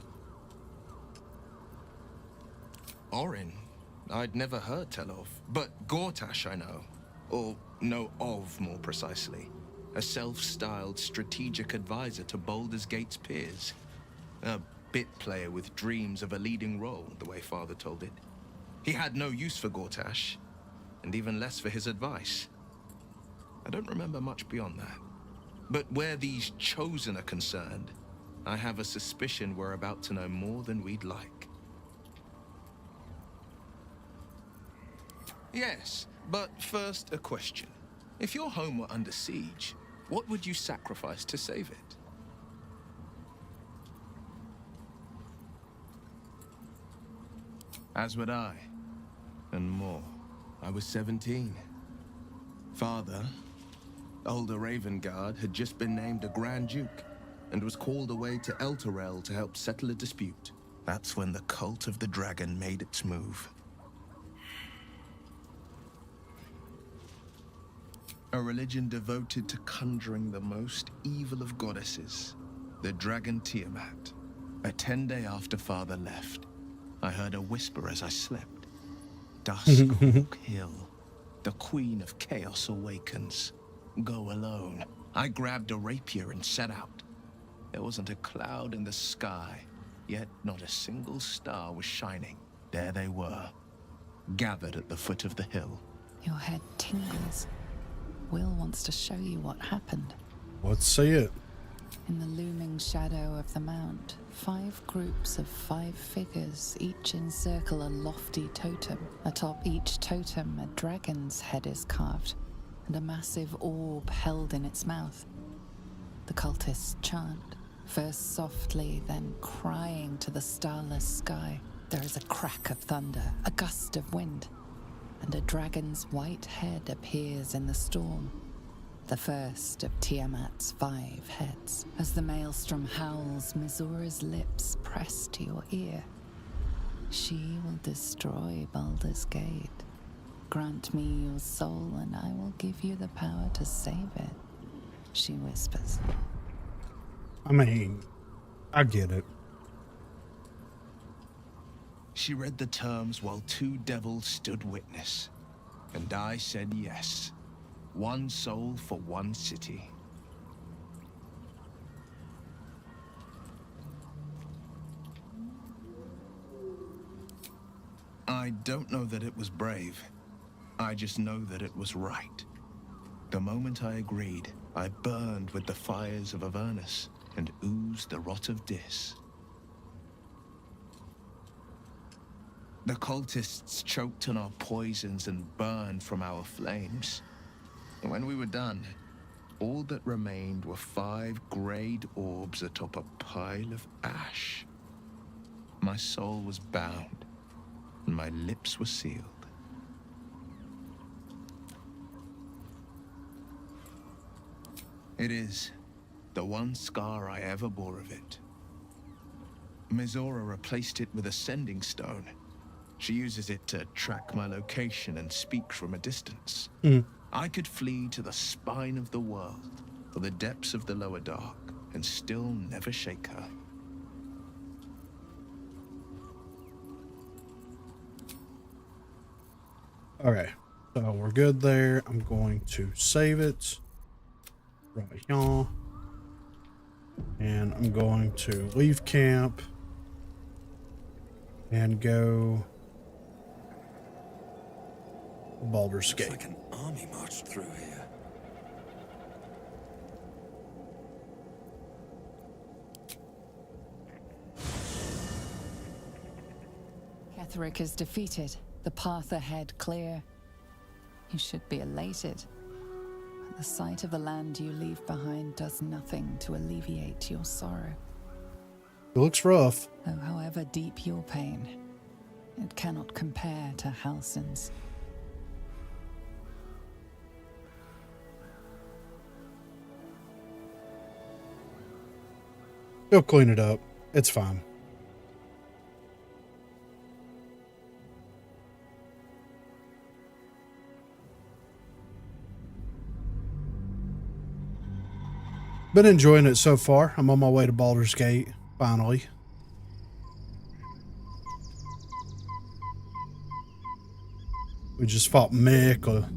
Orin, I'd never heard tell of, but Gortash I know. Or know of, more precisely. A self-styled strategic advisor to Baldur's Gate's peers. A bit player with dreams of a leading role, the way Father told it. He had no use for Gortash, and even less for his advice. I don't remember much beyond that. But where these Chosen are concerned, I have a suspicion we're about to know more than we'd like. Yes, but first a question. If your home were under siege, what would you sacrifice to save it? As would I. And more. I was 17. Father, older Ravengard, had just been named a Grand Duke and was called away to Elturel to help settle a dispute. That's when the cult of the dragon made its move. A religion devoted to conjuring the most evil of goddesses, the dragon Tiamat. A 10-day after Father left, I heard a whisper as I slept. Duskhawk Hill, the queen of chaos awakens. Go alone. I grabbed a rapier and set out. There wasn't a cloud in the sky, yet not a single star was shining. There they were, gathered at the foot of the hill. Your head tingles. Will wants to show you what happened. Let's see it. In the looming shadow of the mount, 5 groups of 5 figures each encircle a lofty totem. Atop each totem, a dragon's head is carved, and a massive orb held in its mouth. The cultists chant, first softly, then crying to the starless sky. There is a crack of thunder, a gust of wind, and a dragon's white head appears in the storm. The first of Tiamat's 5 heads. As the maelstrom howls, Missoura's lips press to your ear. She will destroy Baldur's Gate. Grant me your soul and I will give you the power to save it, she whispers. I mean, I get it. She read the terms while 2 devils stood witness, and I said yes. 1 soul for 1 city. I don't know that it was brave. I just know that it was right. The moment I agreed, I burned with the fires of Avernus and oozed the rot of Dis. The cultists choked on our poisons and burned from our flames. And when we were done, all that remained were 5 greyed orbs atop a pile of ash. My soul was bound, and my lips were sealed. It is the one scar I ever bore of it. Missoura replaced it with a sending stone. She uses it to track my location and speak from a distance. I could flee to the spine of the world, or the depths of the lower dark, and still never shake her. Okay, so we're good there. I'm going to save it right here. And I'm going to leave camp and go Baldur's Gate. Like an army marched through here. Ketheric is defeated, the path ahead clear. You should be elated. But the sight of the land you leave behind does nothing to alleviate your sorrow. It looks rough. Though however deep your pain, it cannot compare to Halsin's. He'll clean it up. It's fine. Been enjoying it so far. I'm on my way to Baldur's Gate, finally. We just fought Mick.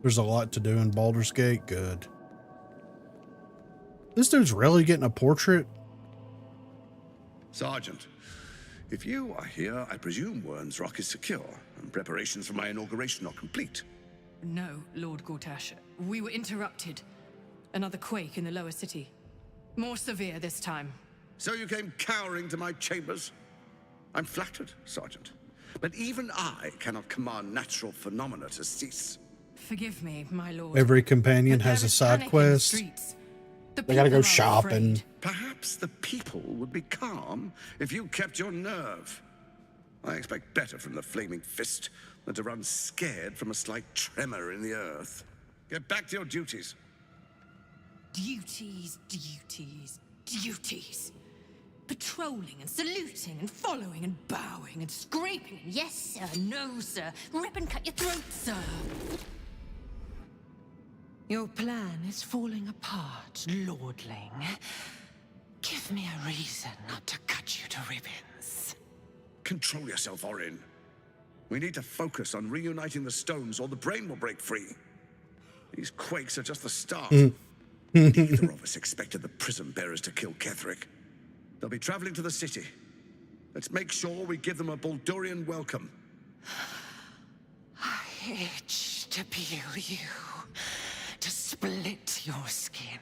There's a lot to do in Baldur's Gate. Good. This dude's really getting a portrait? Sergeant, if you are here, I presume Wern's Rock is secure, and preparations for my inauguration are complete. No, Lord Gortash. We were interrupted. Another quake in the lower city. More severe this time. So you came cowering to my chambers? I'm flattered, Sergeant. But even I cannot command natural phenomena to cease. Forgive me, my lord. Every companion but has there a is side panic in the quest. streets. The They gotta go people are shopping. afraid. Perhaps the people would be calm if you kept your nerve. I expect better from the flaming fist than to run scared from a slight tremor in the earth. Get back to your duties. Duties, duties, duties. Patrolling and saluting and following and bowing and scraping and yes sir, no sir, rip and cut your throat, sir. Your plan is falling apart, lordling. Give me a reason not to cut you to ribbons. Control yourself, Orin. We need to focus on reuniting the stones or the brain will break free. These quakes are just the start. Neither of us expected the prism bearers to kill Ketherick. They'll be traveling to the city. Let's make sure we give them a Baldurian welcome. I itch to peel you, to split your skin,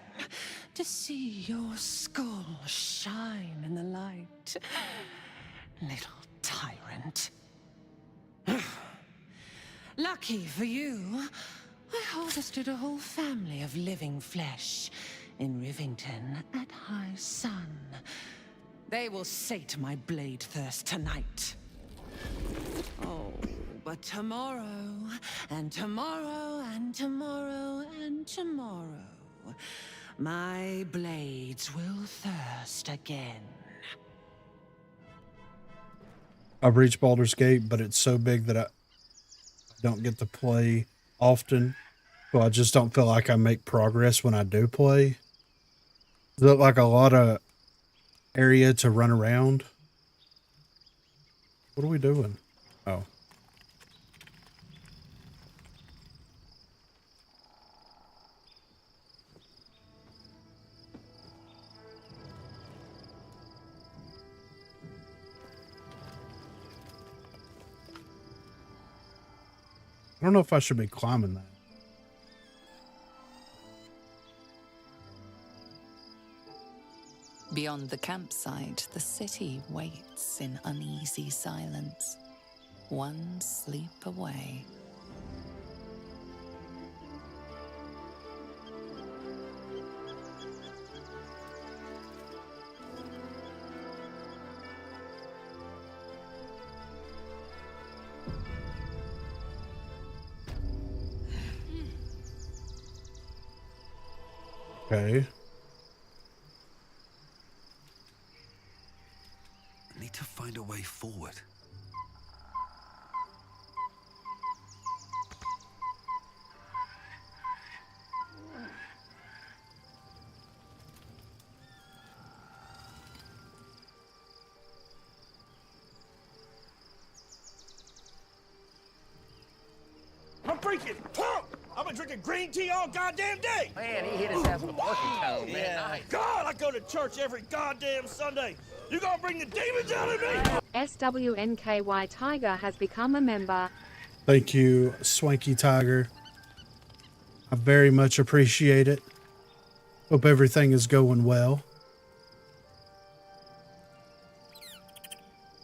to see your skull shine in the light. Little tyrant. Lucky for you, I harvested a whole family of living flesh in Rivington at high sun. They will sate my blade thirst tonight. Oh, but tomorrow, and tomorrow, and tomorrow, and tomorrow, my blades will thirst again. I've reached Baldur's Gate, but it's so big that I don't get to play often. So I just don't feel like I make progress when I do play. There's like a lot of area to run around. What are we doing? Oh. I don't know if I should be climbing that. Beyond the campsite, the city waits in uneasy silence, one sleep away. Okay. I need to find a way forward. I'm freaking pumped! I've been drinking green tea all goddamn day! Man, he hit his ass with a porky toe, man. Yeah. Nice. God, I go to church every goddamn Sunday. You gonna bring the demons out of me? SWNKY Tiger has become a member. Thank you, Swanky Tiger. I very much appreciate it. Hope everything is going well.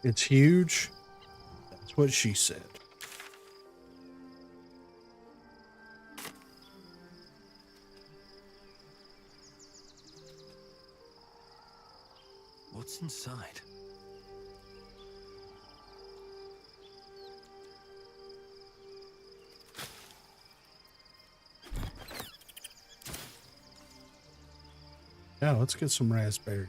It's huge. That's what she said. What's inside? Yeah, let's get some raspberries.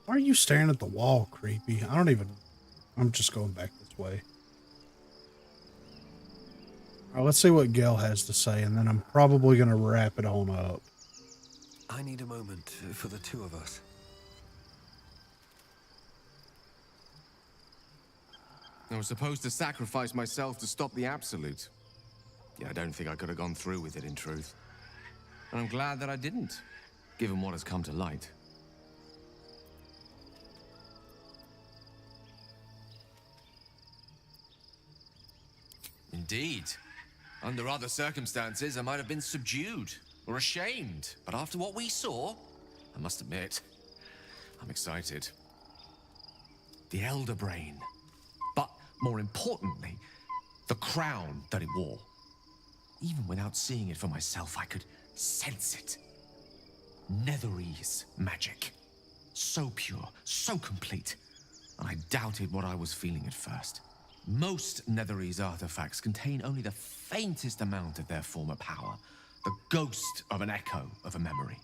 Why are you staring at the wall, creepy? I'm just going back this way. All right, let's see what Gail has to say, and then I'm probably going to wrap it on up. I need a moment for the two of us. I was supposed to sacrifice myself to stop the Absolute. Yeah, I don't think I could have gone through with it, in truth. And I'm glad that I didn't, given what has come to light. Indeed. Under other circumstances, I might have been subdued or ashamed. But after what we saw, I must admit, I'm excited. The Elder Brain. But more importantly, the crown that it wore. Even without seeing it for myself, I could sense it. Netherese magic. So pure, so complete. And I doubted what I was feeling at first. Most Netherese artifacts contain only the faintest amount of their former power. The ghost of an echo of a memory.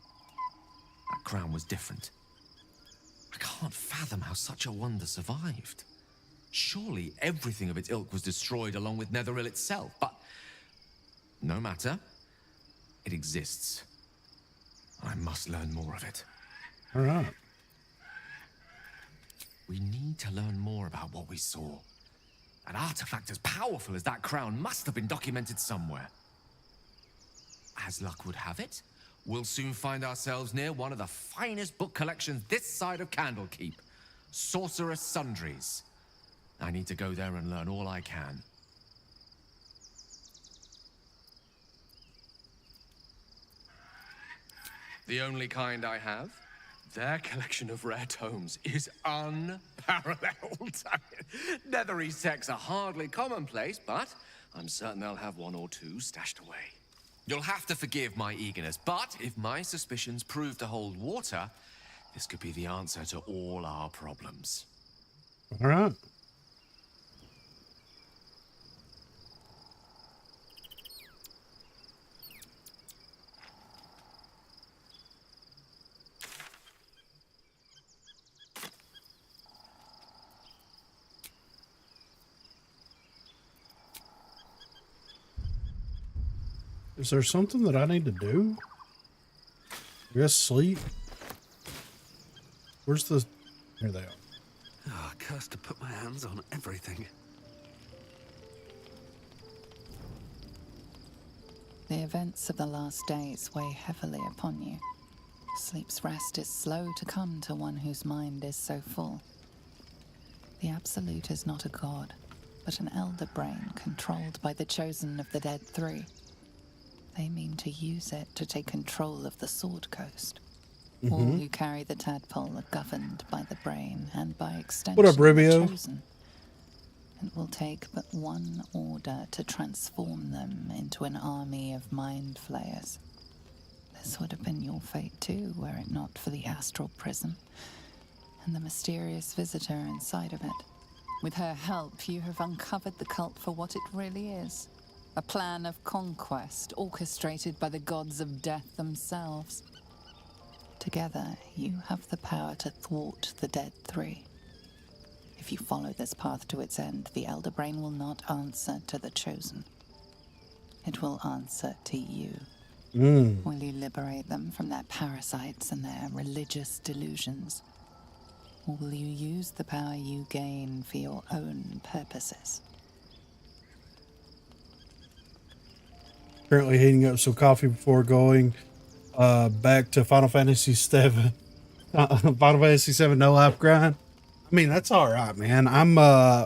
That crown was different. I can't fathom how such a wonder survived. Surely everything of its ilk was destroyed along with Netheril itself, but no matter. It exists. I must learn more of it. All right. We need to learn more about what we saw. An artifact as powerful as that crown must have been documented somewhere. As luck would have it, we'll soon find ourselves near one of the finest book collections this side of Candlekeep. Sorcerer's Sundries. I need to go there and learn all I can. The only kind I have. Their collection of rare tomes is unparalleled. Netherese texts are hardly commonplace, but I'm certain they'll have one or two stashed away. You'll have to forgive my eagerness, but if my suspicions prove to hold water, this could be the answer to all our problems. All right. Is there something that I need to do? I guess sleep. Where's the... Here they are. Oh, cursed to put my hands on everything. The events of the last days weigh heavily upon you. Sleep's rest is slow to come to one whose mind is so full. The Absolute is not a god, but an elder brain controlled by the chosen of the Dead Three. They mean to use it to take control of the Sword Coast. All who carry the tadpole are governed by the brain and by extension What up, Rubio? the chosen. It will take but one order to transform them into an army of mind flayers. This would have been your fate too, were it not for the astral prism and the mysterious visitor inside of it. With her help, you have uncovered the cult for what it really is. A plan of conquest orchestrated by the gods of death themselves. Together, you have the power to thwart the Dead Three. If you follow this path to its end, the Elder Brain will not answer to the Chosen. It will answer to you. Will you liberate them from their parasites and their religious delusions? Or will you use the power you gain for your own purposes? Currently heating up some coffee before going back to Final Fantasy VII. Final Fantasy VII No Life Grind. I mean, that's all right, man. I'm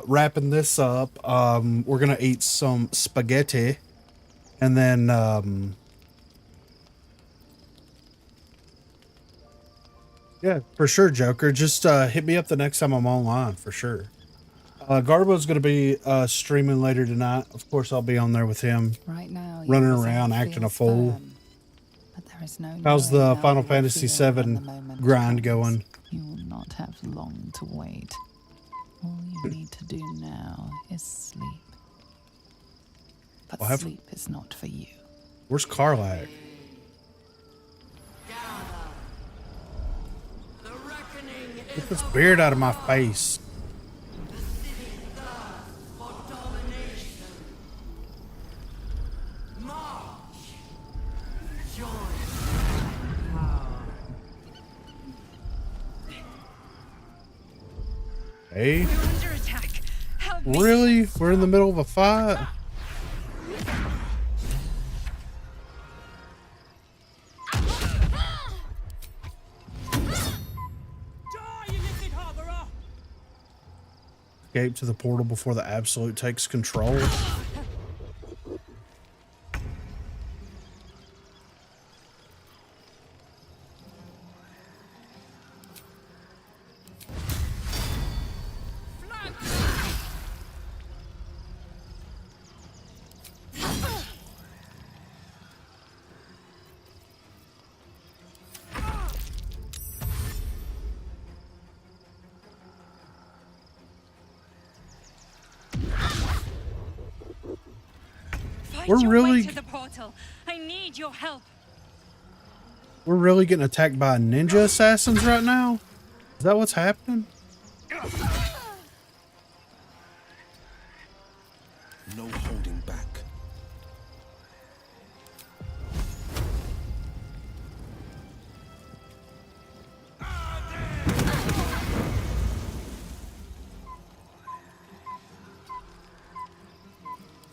wrapping this up. We're gonna eat some spaghetti, and then yeah, for sure, Joker. Just hit me up the next time I'm online, for sure. Garbo's going to be streaming later tonight. Of course, I'll be on there with him. Right now, running around, acting a fool. Firm, but there is no How's the knowing Final how Fantasy you'll feel VII when the moment grind comes. going? You will not have long to wait. All you need to do now is sleep. But sleep is not for you. Where's Karlak? Get this beard out of my face. Hey, really? We're in the middle of a fight? Escape to the portal before the Absolute takes control. We're your really way to the portal. I need your help. We're really getting attacked by ninja assassins right now? Is that what's happening? No holding back.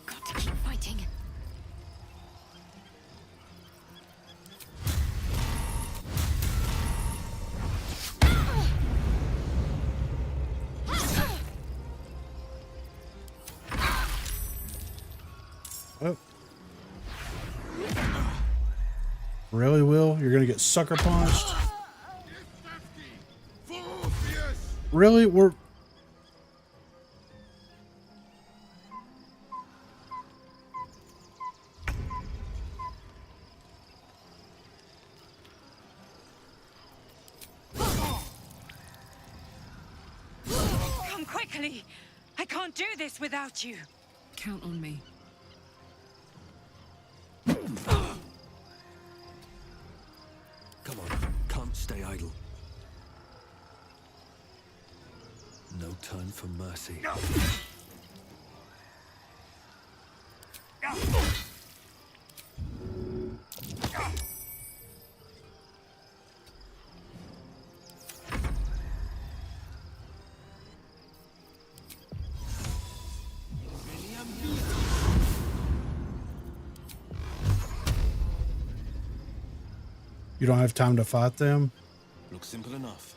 Got to keep fighting. Oh. Really, Will? You're gonna get sucker punched? Really? We're... Come quickly. I can't do this without you. Count on me. Come on, can't stay idle. No time for mercy. You don't have time to fight them? Looks simple enough.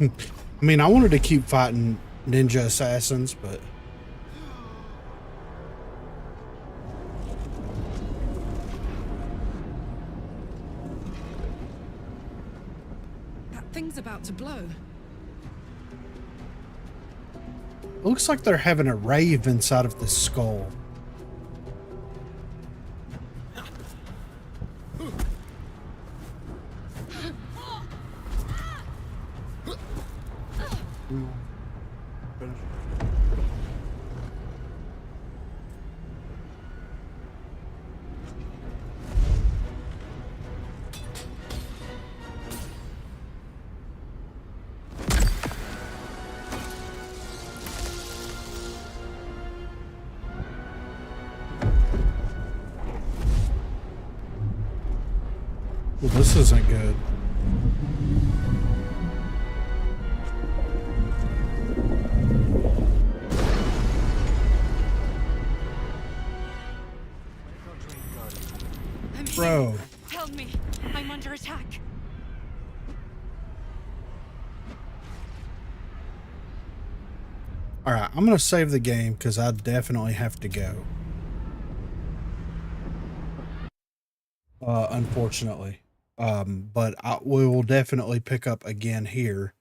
I mean, I wanted to keep fighting ninja assassins, but... That thing's about to blow. It looks like they're having a rave inside of the skull. Well, this isn't good. Bro. Help me. I'm under attack. All right, I'm going to save the game because I definitely have to go. Unfortunately. But we will definitely pick up again here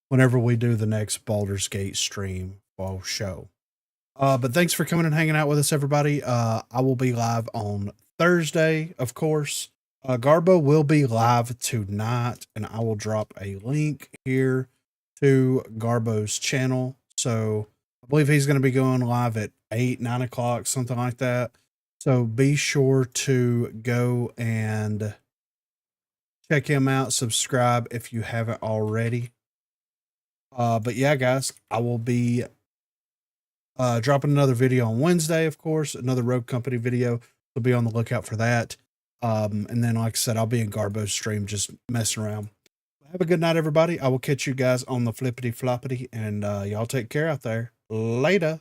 whenever we do the next Baldur's Gate stream or show. But thanks for coming and hanging out with us, everybody. I will be live on Thursday, of course. Garbo will be live tonight, and I will drop a link here to Garbo's channel. So I believe he's going to be going live at 8, 9 o'clock, something like that. So be sure to go and check him out, subscribe if you haven't already. But yeah, guys, I will be dropping another video on Wednesday, of course, another Rogue Company video. So be on the lookout for that. And then, like I said, I'll be in Garbo's stream just messing around. Have a good night, everybody. I will catch you guys on the flippity floppity, and y'all take care out there. Later.